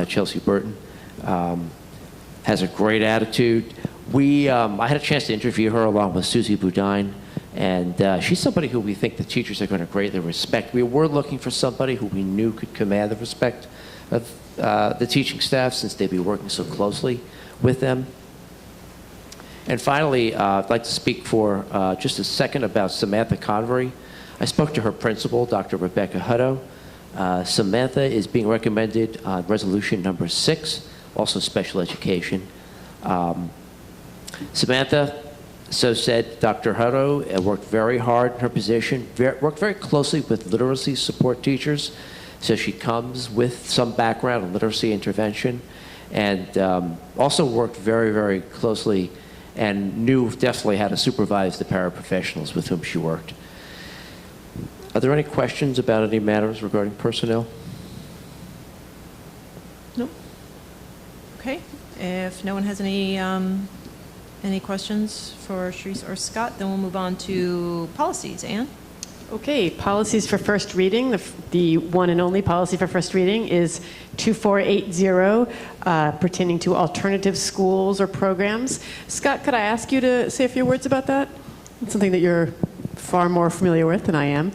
Chelsea Burton. Has a great attitude. I had a chance to interview her along with Susie Boudin And she's somebody who we think the teachers are going to greatly respect. We were looking for somebody who we knew could command the respect of the teaching staff, since they'd be working so closely with them. And finally, I'd like to speak for just a second about Samantha Convery. I spoke to her principal, Dr. Rebecca Hutto. Samantha is being recommended on resolution number 6, also special education. Samantha, so said Dr. Hutto, worked very hard in her position, worked very closely with literacy support teachers. So she comes with some background in literacy intervention, and also worked very, very closely and knew definitely how to supervise the paraprofessionals with whom she worked. Are there any questions about any matters regarding personnel? No. Okay. If no one has any questions for Sharice or Scott, then we'll move on to policies. Anne? Okay, policies for first reading. The one and only policy for first reading is 2480, pertaining to alternative schools or programs. Scott, could I ask you to say a few words about that? It's something that you're far more familiar with than I am.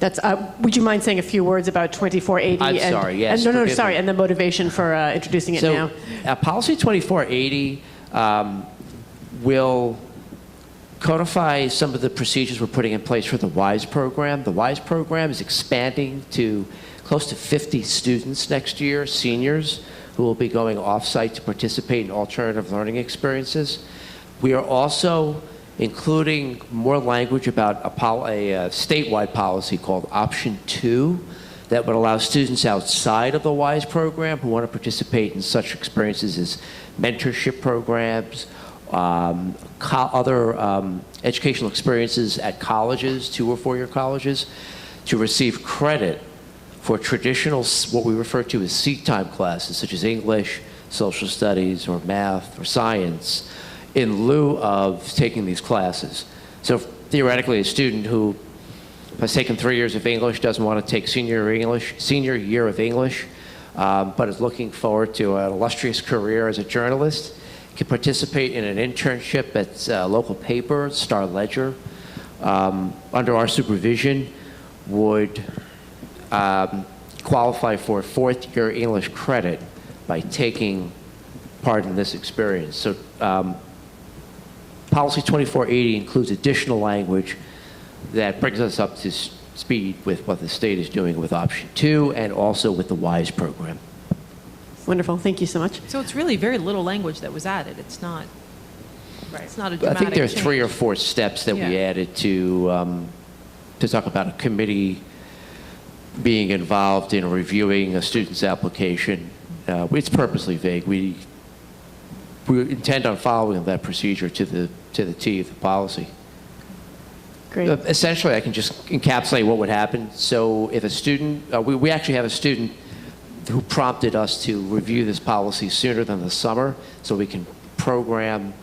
That's, would you mind saying a few words about 2480? I'm sorry, yes. No, sorry, and the motivation for introducing it now. Policy 2480 will codify some of the procedures we're putting in place for the WISE program. The WISE program is expanding to close to 50 students next year, seniors, who will be going off-site to participate in alternative learning experiences. We are also including more language about a statewide policy called Option 2 that would allow students outside of the WISE program who want to participate in such experiences as mentorship programs, other educational experiences at colleges, 2 or 4 year colleges, to receive credit for traditional, what we refer to as seat time classes, such as English, social studies, or math, or science, in lieu of taking these classes. So theoretically, a student who has taken 3 years of English, doesn't want to take senior year of English, but is looking forward to an illustrious career as a journalist, can participate in an internship at a local paper, Star Ledger, under our supervision, would qualify for 4th year English credit by taking part in this experience. So Policy 2480 includes additional language that brings us up to speed with what the state is doing with Option 2 and also with the WISE program. Wonderful, thank you so much. So it's really very little language that was added. It's not, it's not a dramatic I think there are change. 3 or 4 steps that we added to talk about a committee being involved in reviewing a student's application. It's purposely vague. We intend on following that procedure to the T of the policy. Great. Essentially, I can just encapsulate what would happen. So if a student, we actually have a student who prompted us to review this policy sooner than the summer so we can program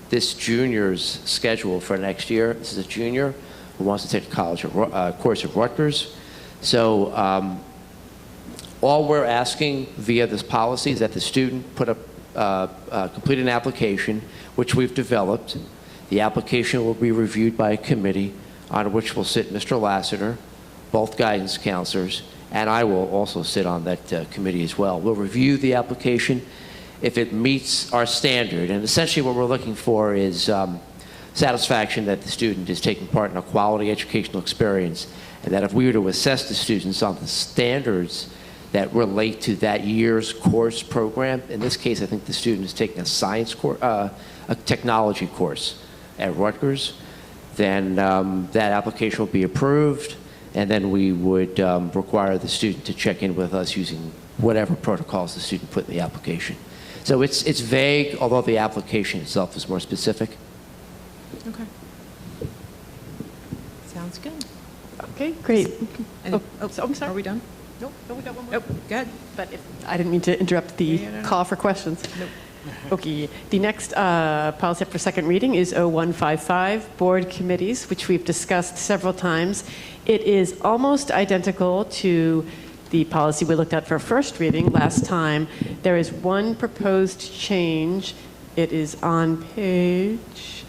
this junior's schedule for next year. This is a junior who wants to take a course at Rutgers. So all we're asking via this policy is that the student complete an application, which we've developed. The application will be reviewed by a committee on which will sit Mr. Lassiter, both guidance counselors, and I will also sit on that committee as well. We'll review the application if it meets our standard, and essentially what we're looking for is satisfaction that the student is taking part in a quality educational experience, and that if we were to assess the students on the standards that relate to that year's course program, in this case I think the student is taking a science course, a technology course at Rutgers, then that application will be approved, and then we would require the student to check in with us using whatever protocols the student put in the application. So it's vague, although the application itself is more specific. Okay. Sounds good. Okay, great. I'm sorry. Are we done? Nope, no, we got one more. Nope, go ahead. But I didn't mean to interrupt the call for questions. Nope. Okay, the next policy up for second reading is 0155, board committees, which we've discussed several times. It is almost identical to the policy we looked at for first reading last time. There is one proposed change. It is on page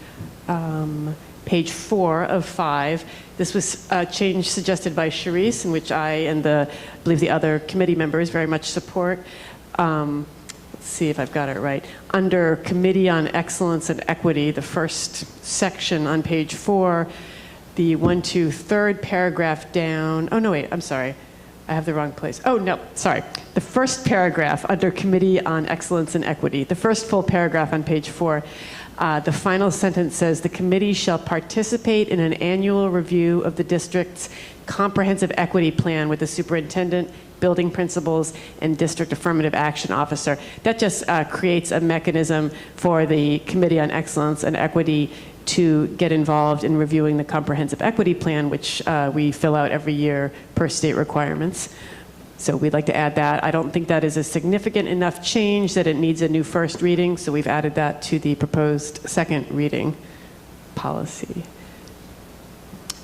page 4 of 5. This was a change suggested by Charisse, in which I and I believe the other committee members very much support. Let's see if I've got it right. Under Committee on Excellence and Equity, the first section on page 4, the 1, 2, 3rd paragraph down. Oh, no, wait, I'm sorry. I have the wrong place. Oh, no, sorry. The first paragraph under Committee on Excellence and Equity, the first full paragraph on page 4, the final sentence says, the committee shall participate in an annual review of the district's comprehensive equity plan with the superintendent, building principals, and district affirmative action officer. That just creates a mechanism for the Committee on Excellence and Equity to get involved in reviewing the comprehensive equity plan, which we fill out every year per state requirements. So we'd like to add that. I don't think that is a significant enough change that it needs a new first reading, so we've added that to the proposed second reading policy.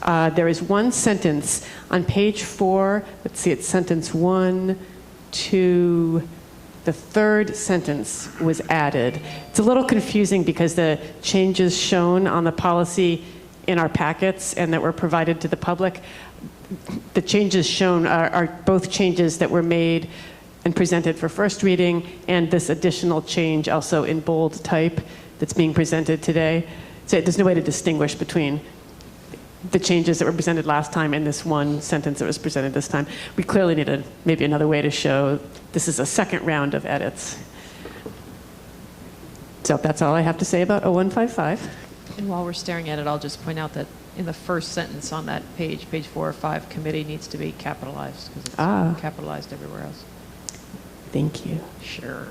There is one sentence on page 4. Let's see, it's sentence 1, 2, the 3rd sentence was added. It's a little confusing because the changes shown on the policy in our packets and that were provided to the public, the changes shown are both changes that were made and presented for first reading, and this additional change also in bold type that's being presented today. So there's no way to distinguish between the changes that were presented last time and this one sentence that was presented this time. We clearly need maybe another way to show this is a second round of edits. So that's all I have to say about 0155. And while we're staring at it, I'll just point out that in the first sentence on that page 4 or 5, committee needs to be capitalized because it's capitalized everywhere else. Thank you. Sure.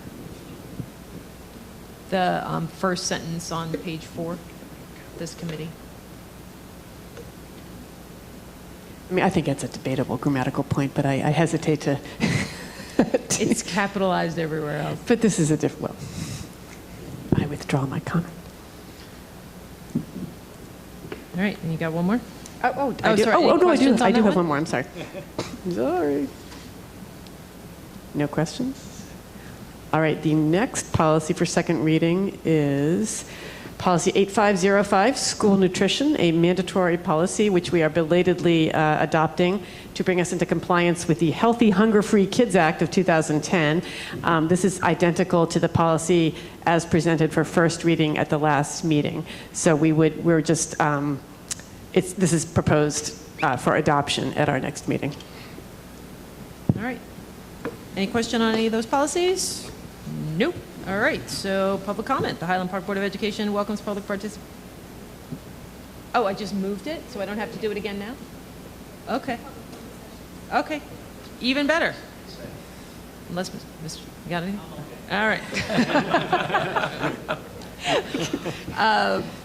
The first sentence on page 4, this committee. I mean, I think it's a debatable grammatical point, but I hesitate to. It's capitalized everywhere else. But this is a different. Well, I withdraw my comment. All right, and you got one more? I do. Sorry. Oh, no, I do that have one? one more. I'm sorry. Sorry. No questions? All right, the next policy for second reading is Policy 8505, School Nutrition, a mandatory policy which we are belatedly adopting to bring us into compliance with the Healthy Hunger-Free Kids Act of 2010. This is identical to the policy as presented for first reading at the last meeting. So this is proposed for adoption at our next meeting. All right. Any question on any of those policies? Nope. All right, so public comment. The Highland Park Board of Education welcomes public participation. Oh, I just moved it, so I don't have to do it again now? Okay. Okay, even better. Unless, Mr. You got anything? All right.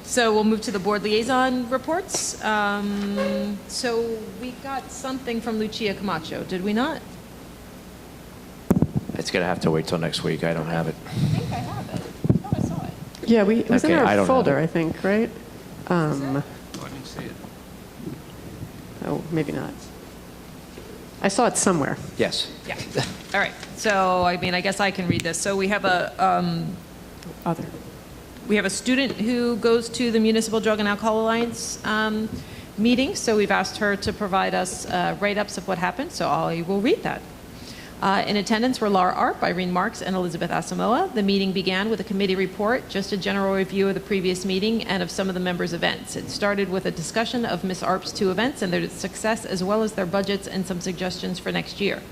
So we'll move to the board liaison reports. So we got something from Lucia Camacho, did we not? It's going to have to wait till next week. I don't have it. I think I have it. I thought I saw it. Yeah, it was in Okay, I our don't folder, have it. I think, right? I didn't see it. Oh, maybe not. I saw it somewhere. Yes. Yeah. All right. So, I mean, I guess I can read this. So we have we have a student who goes to the Municipal Drug and Alcohol Alliance meeting. So we've asked her to provide us write-ups of what happened. So I will read that. In attendance were Laura Arp, Irene Marks, and Elizabeth Asamoah. The meeting began with a committee report, just a general review of the previous meeting and of some of the members' events. It started with a discussion of Ms. Arp's 2 events and their success, as well as their budgets and some suggestions for next year.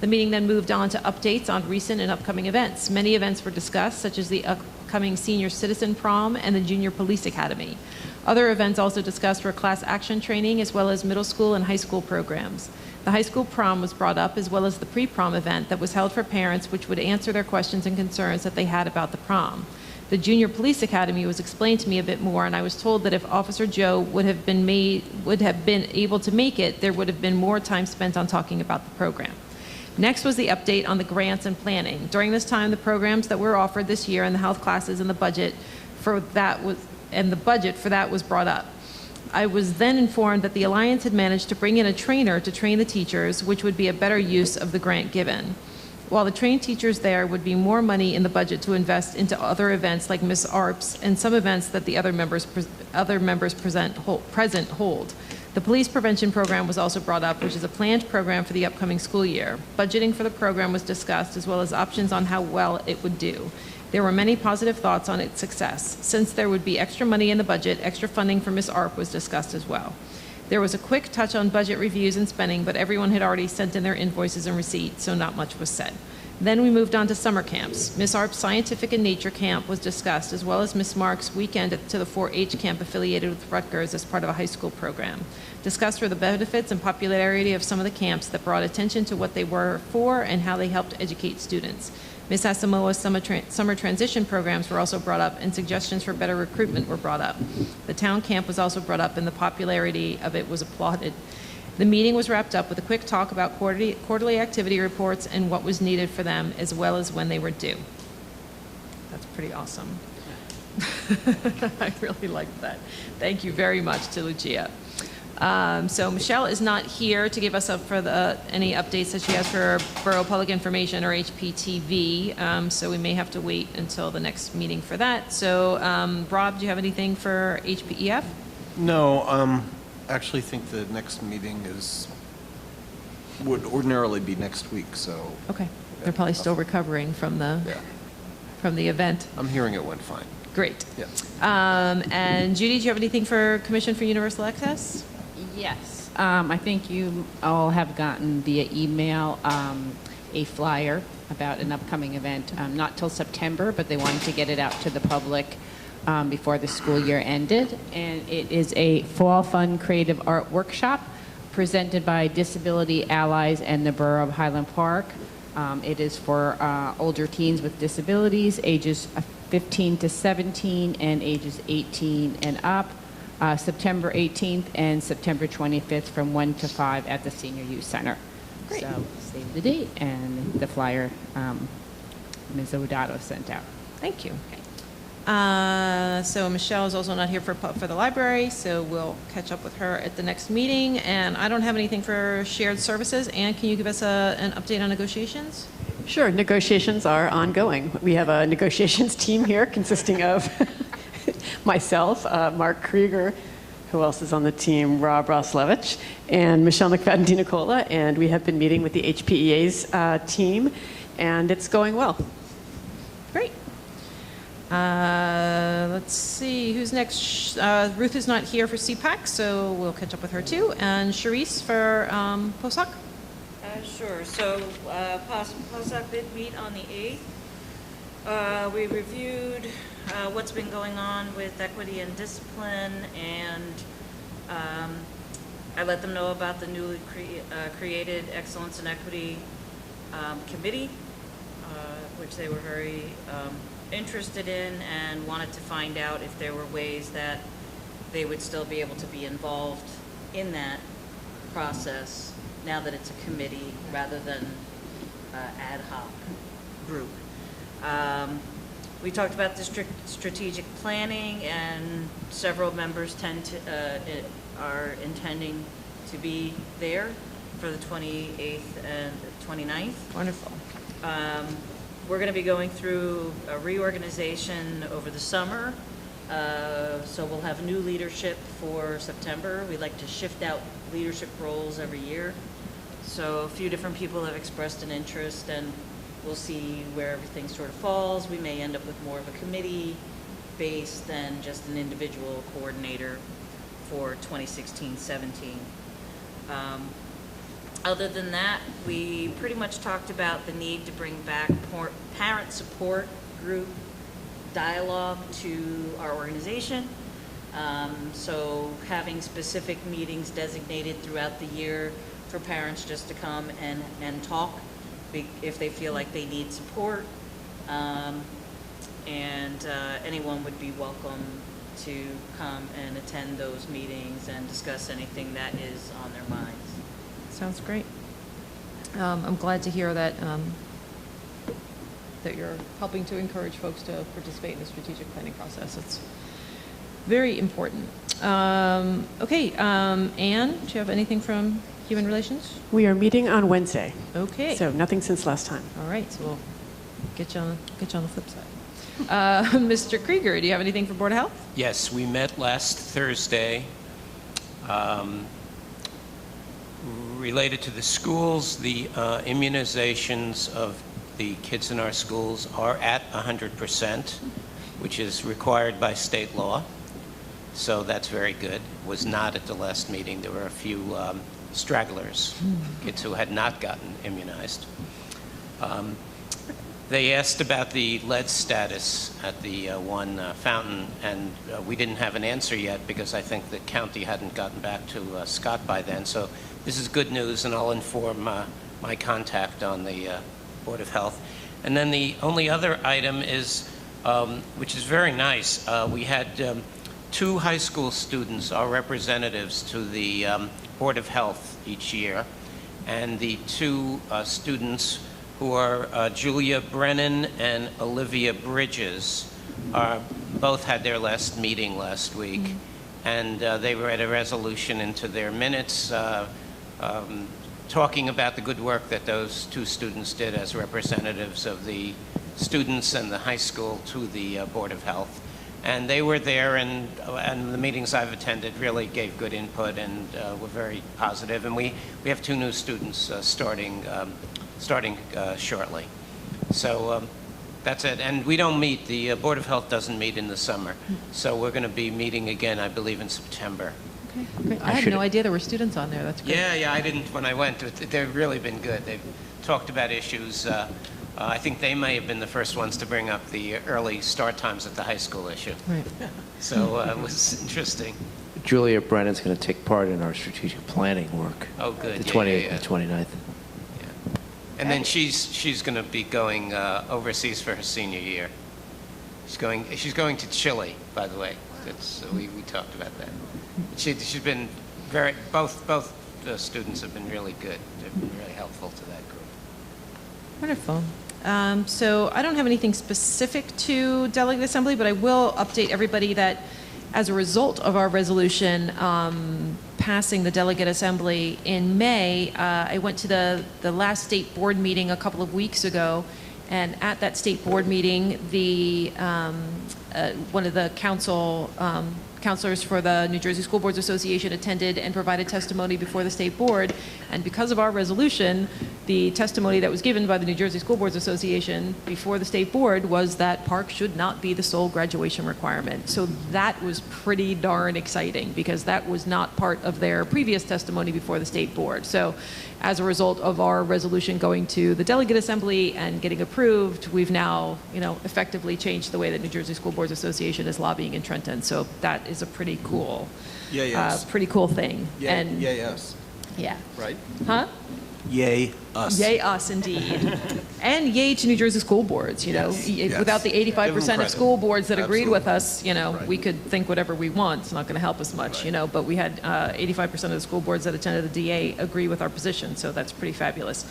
The meeting then moved on to updates on recent and upcoming events. Many events were discussed, such as the upcoming Senior Citizen Prom and the Junior Police Academy. Other events also discussed were class action training, as well as middle school and high school programs. The high school prom was brought up, as well as the pre-prom event that was held for parents, which would answer their questions and concerns that they had about the prom. The Junior Police Academy was explained to me a bit more, and I was told that if Officer Joe would have been able to make it, there would have been more time spent on talking about the program. Next was the update on the grants and planning. During this time, the programs that were offered this year and the health classes and the budget for that was brought up. I was then informed that the Alliance had managed to bring in a trainer to train the teachers, which would be a better use of the grant given. while the trained teachers there would be more money in the budget to invest into other events like Miss ARPS and some events that the other members present hold. The police prevention program was also brought up, which is a planned program for the upcoming school year. Budgeting for the program was discussed, as well as options on how well it would do. There were many positive thoughts on its success. Since there would be extra money in the budget, extra funding for Miss ARP was discussed as well. There was a quick touch on budget reviews and spending, but everyone had already sent in their invoices and receipts, so not much was said. Then we moved on to summer camps. Miss ARP's Scientific and Nature Camp was discussed, as well as Miss Mark's weekend to the 4-H camp affiliated with Rutgers as part of a high school program. Discussed were the benefits and popularity of some of the camps that brought attention to what they were for and how they helped educate students. Miss Asamoah's summer transition programs were also brought up, and suggestions for better recruitment were brought up. The town camp was also brought up, and the popularity of it was applauded. The meeting was wrapped up with a quick talk about quarterly activity reports and what was needed for them, as well as when they were due. That's pretty awesome. I really liked that. Thank you very much to Lucia. So Michelle is not here to give us up for any updates that she has for Borough Public Information or HPTV, so we may have to wait until the next meeting for that. So Rob, do you have anything for HPEF? No, actually think the next meeting would ordinarily be next week, so. Okay. They're probably still recovering from the event. I'm hearing it went fine. Great. Yeah. And Judy, do you have anything for Commission for Universal Access? Yes. I think you all have gotten via email a flyer about an upcoming event, not till September, but they wanted to get it out to the public before the school year ended. And it is a Fall Fun Creative Art Workshop presented by Disability Allies and the Borough of Highland Park. It is for older teens with disabilities, ages 15 to 17 and ages 18 and up, September 18th and September 25th from 1 to 5 at the Senior Youth Center. Great. So save the date and the flyer Ms. Odato sent out. Thank you. So Michelle is also not here for the library, so we'll catch up with her at the next meeting. And I don't have anything for shared services. Anne, can you give us an update on negotiations? Sure, negotiations are ongoing. We have a negotiations team here consisting of myself, Mark Krieger, who else is on the team, Rob Roslevich, and Michelle McFadden DiNicola, and we have been meeting with the HPEA's team, and it's going well. Great. Let's see, who's next? Ruth is not here for CPAC, so we'll catch up with her too. And Charisse for POSOC? Sure. So POSOC did meet on the 8th. We reviewed what's been going on with equity and discipline, and I let them know about the newly created Excellence and Equity Committee, which they were very interested in and wanted to find out if there were ways that they would still be able to be involved in that process now that it's a committee rather than ad hoc group. We talked about the strategic planning, and several members are intending to be there for the 28th and 29th. Wonderful. We're going to be going through a reorganization over the summer, so we'll have new leadership for September. We like to shift out leadership roles every year. So a few different people have expressed an interest, and we'll see where everything sort of falls. We may end up with more of a committee base than just an individual coordinator for 2016-17. Other than that, we pretty much talked about the need to bring back parent support group dialogue to our organization. So having specific meetings designated throughout the year for parents just to come and talk if they feel like they need support. Anyone would be welcome to come and attend those meetings and discuss anything that is on their minds. Sounds great. I'm glad to hear that that you're helping to encourage folks to participate in the strategic planning process. It's very important. Okay, Anne, do you have anything from Human Relations? We are meeting on Wednesday. Okay. So nothing since last time. All right, so we'll get you on the flip side. Mr. Krieger, do you have anything for Board of Health? Yes, we met last Thursday. Related to the schools, the immunizations of the kids in our schools are at 100%, which is required by state law. So that's very good. Was not at the last meeting. There were a few stragglers, kids who had not gotten immunized. They asked about the lead status at the one fountain, and we didn't have an answer yet because I think the county hadn't gotten back to Scott by then. So this is good news, and I'll inform my contact on the Board of Health. And then the only other item is, which is very nice, we had 2 high school students are representatives to the Board of Health each year, and the 2 students who are Julia Brennan and Olivia Bridges both had their last meeting last week, and they read a resolution into their minutes talking about the good work that those 2 students did as representatives of the students and the high school to the Board of Health. And they were there, and the meetings I've attended really gave good input and were very positive. And we have 2 new students starting shortly. So that's it. And we don't meet, the Board of Health doesn't meet in the summer. So we're going to be meeting again, I believe, in September. Okay, great. I had no idea there were students on there. That's great. Yeah, I didn't when I went. They've really been good. They've talked about issues. I think they may have been the first ones to bring up the early start times at the high school issue. Right. So it was interesting. Julia Brennan's going to take part in our strategic planning work. Oh, good. The Yeah, 28th yeah, and 29th. And then she's going to be going overseas for her senior year. She's going to Chile, by the way. We talked about that. She's been both the students have been really good. They've been really helpful to that group. Wonderful. So I don't have anything specific to Delegate Assembly, but I will update everybody that as a result of our resolution passing the Delegate Assembly in May, I went to the last state board meeting a couple of weeks ago, and at that state board meeting, one of the counselors for the New Jersey School Boards Association attended and provided testimony before the state board. And because of our resolution, the testimony that was given by the New Jersey School Boards Association before the state board was that parks should not be the sole graduation requirement. So that was pretty darn exciting because that was not part of their previous testimony before the state board. So as a result of our resolution going to the Delegate Assembly and getting approved, we've now, effectively changed the way that New Jersey School Boards Association is lobbying in Trenton. So that is a pretty cool, pretty cool thing. And Yay us. yeah. Right? Huh? Yay us. Yay us, indeed. And yay to New Jersey school boards, Yes. Without the Give them 85% of credit. school boards that agreed with Absolutely. us, Right. we could think whatever we want. It's not going to help us much, but we had 85% of the school boards that attended the DA agree with our position, so that's pretty fabulous.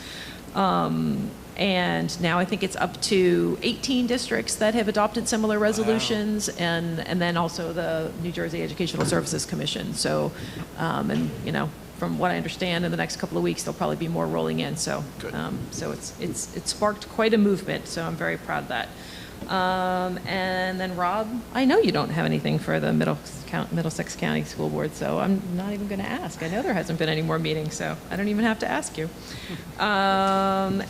And now I think it's up to 18 districts that have adopted similar resolutions, and then also the New Jersey Educational Services Commission. So, from what I understand, in the next couple of weeks, there'll probably be more rolling in. So, so it's sparked quite a movement. So I'm very proud of that. And then Rob, I know you don't have anything for the Middlesex County School Board, so I'm not even going to ask. I know there hasn't been any more meetings, so I don't even have to ask you. And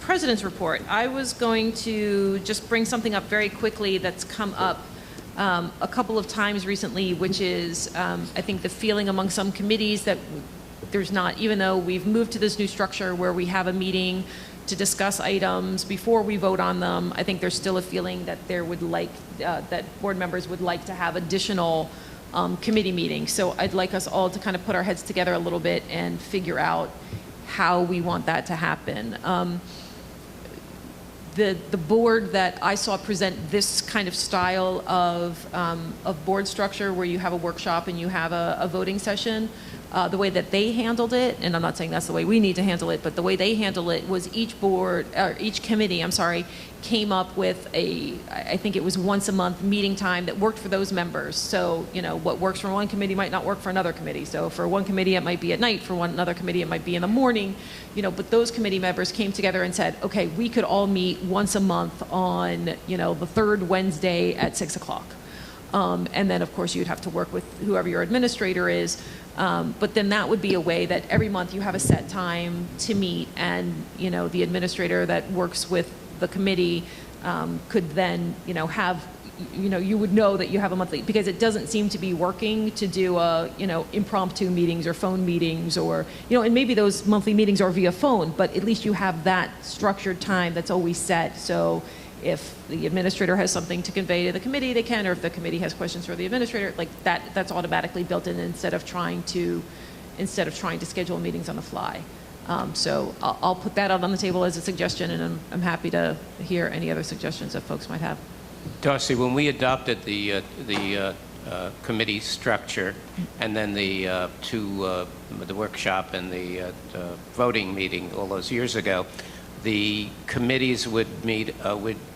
President's Report. I was going to just bring something up very quickly that's come up a couple of times recently, which is, I think, the feeling among some committees that there's not, even though we've moved to this new structure where we have a meeting to discuss items before we vote on them, I think there's still a feeling that that board members would like to have additional committee meetings. So I'd like us all to kind of put our heads together a little bit and figure out how we want that to happen. The board that I saw present this kind of style of board structure where you have a workshop and you have a voting session The way that they handled it, and I'm not saying that's the way we need to handle it, but the way they handle it was each committee, came up with I think it was once a month meeting time that worked for those members. So, what works for one committee might not work for another committee. So for one committee, it might be at night. For another committee, it might be in the morning. But those committee members came together and said, okay, we could all meet once a month on, the third Wednesday at 6 o'clock. And then, of course, you'd have to work with whoever your administrator is. But then that would be a way that every month you have a set time to meet, and, the administrator that works with the committee could then, have, you would know that you have a monthly, because it doesn't seem to be working to do, impromptu meetings or phone meetings, or, and maybe those monthly meetings are via phone, but at least you have that structured time that's always set. So if the administrator has something to convey to the committee, they can, or if the committee has questions for the administrator, like that's automatically built in instead of trying to schedule meetings on the fly. So I'll put that out on the table as a suggestion, and I'm happy to hear any other suggestions that folks might have. Darcy, when we adopted the committee structure, and then the workshop and the voting meeting all those years ago, the committees would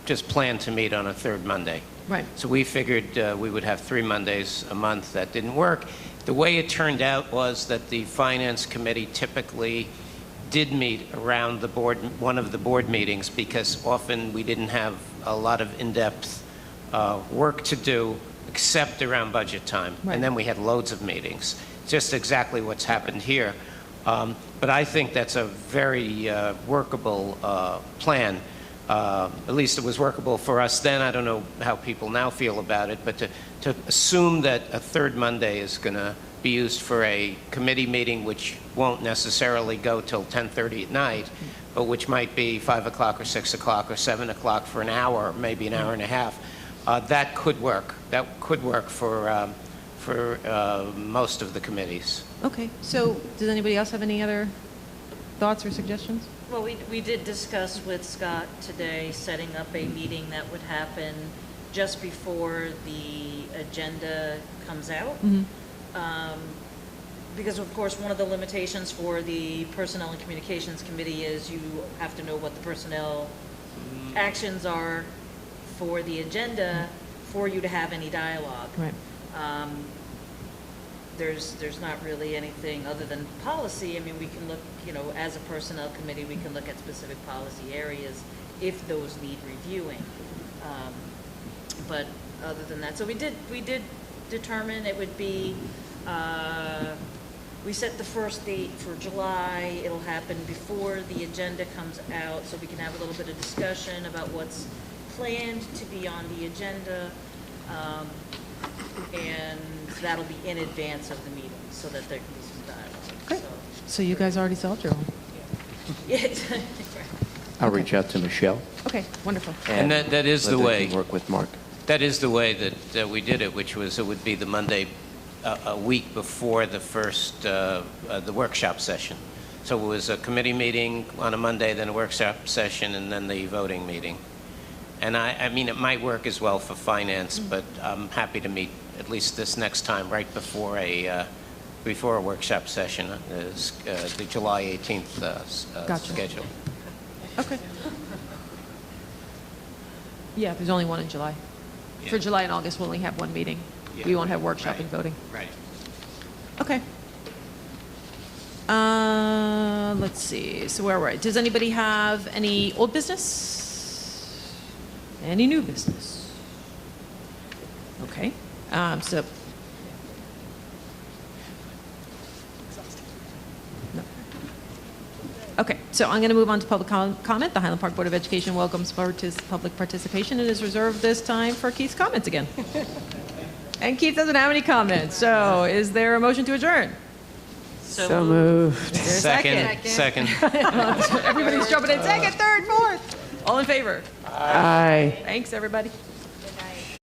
just plan to meet on a third Monday. Right. So we figured we would have 3 Mondays a month. That didn't work. The way it turned out was that the Finance Committee typically did meet around one of the board meetings, because often we didn't have a lot of in-depth work to do except around budget time. Right. And then we had loads of meetings. Just exactly what's happened here. But I think that's a very workable plan. At least it was workable for us then. I don't know how people now feel about it, but to assume that a third Monday is going to be used for a committee meeting, which won't necessarily go till 10:30 at night, but which might be 5 o'clock or 6 o'clock or 7 o'clock for an hour, maybe an hour and a half, that could work. That could work for most of the committees. Okay, so does anybody else have any other thoughts or suggestions? Well, we did discuss with Scott today setting up a meeting that would happen just before the agenda comes out. Mm-hmm. Because, of course, one of the limitations for the Personnel and Communications Committee is you have to know what the personnel actions are for the agenda for you to have any dialogue. Right. There's not really anything other than policy. I mean, we can look, as a personnel committee, we can look at specific policy areas if those need reviewing. But other than that, so we did determine it would be, we set the first date for July. It'll happen before the agenda comes out, so we can have a little bit of discussion about what's planned to be on the agenda. And that'll be in advance of the meeting, so that there can be some dialogue. Great. So you guys already solved your own. Yeah. I'll reach out to Michelle. Okay, wonderful. And that is the let way. them work with Mark. That is the way that we did it, which was it would be the Monday a week before the first the workshop session. So it was a committee meeting on a Monday, then a workshop session, and then the voting meeting. And I mean, it might work as well for finance, but I'm happy to meet at least this next time right before a workshop session, the July 18th Gotcha. schedule. Okay. Yeah, there's only one in July. Yeah. For July and August, we'll only have one meeting. Yeah. We won't have workshop Right. and voting. Right. Okay. Let's see. So where were we? Does anybody have any old business? Any new business? Okay. So. No. Okay, so I'm going to move on to public comment. The Highland Park Board of Education welcomes public participation and is reserved this time for Keith's comments again. And Keith doesn't have any comments, so is there a motion to adjourn? So moved. Is there a Second. Everybody's jumping in. Second, third, fourth. All in favor? Aye. Thanks, everybody.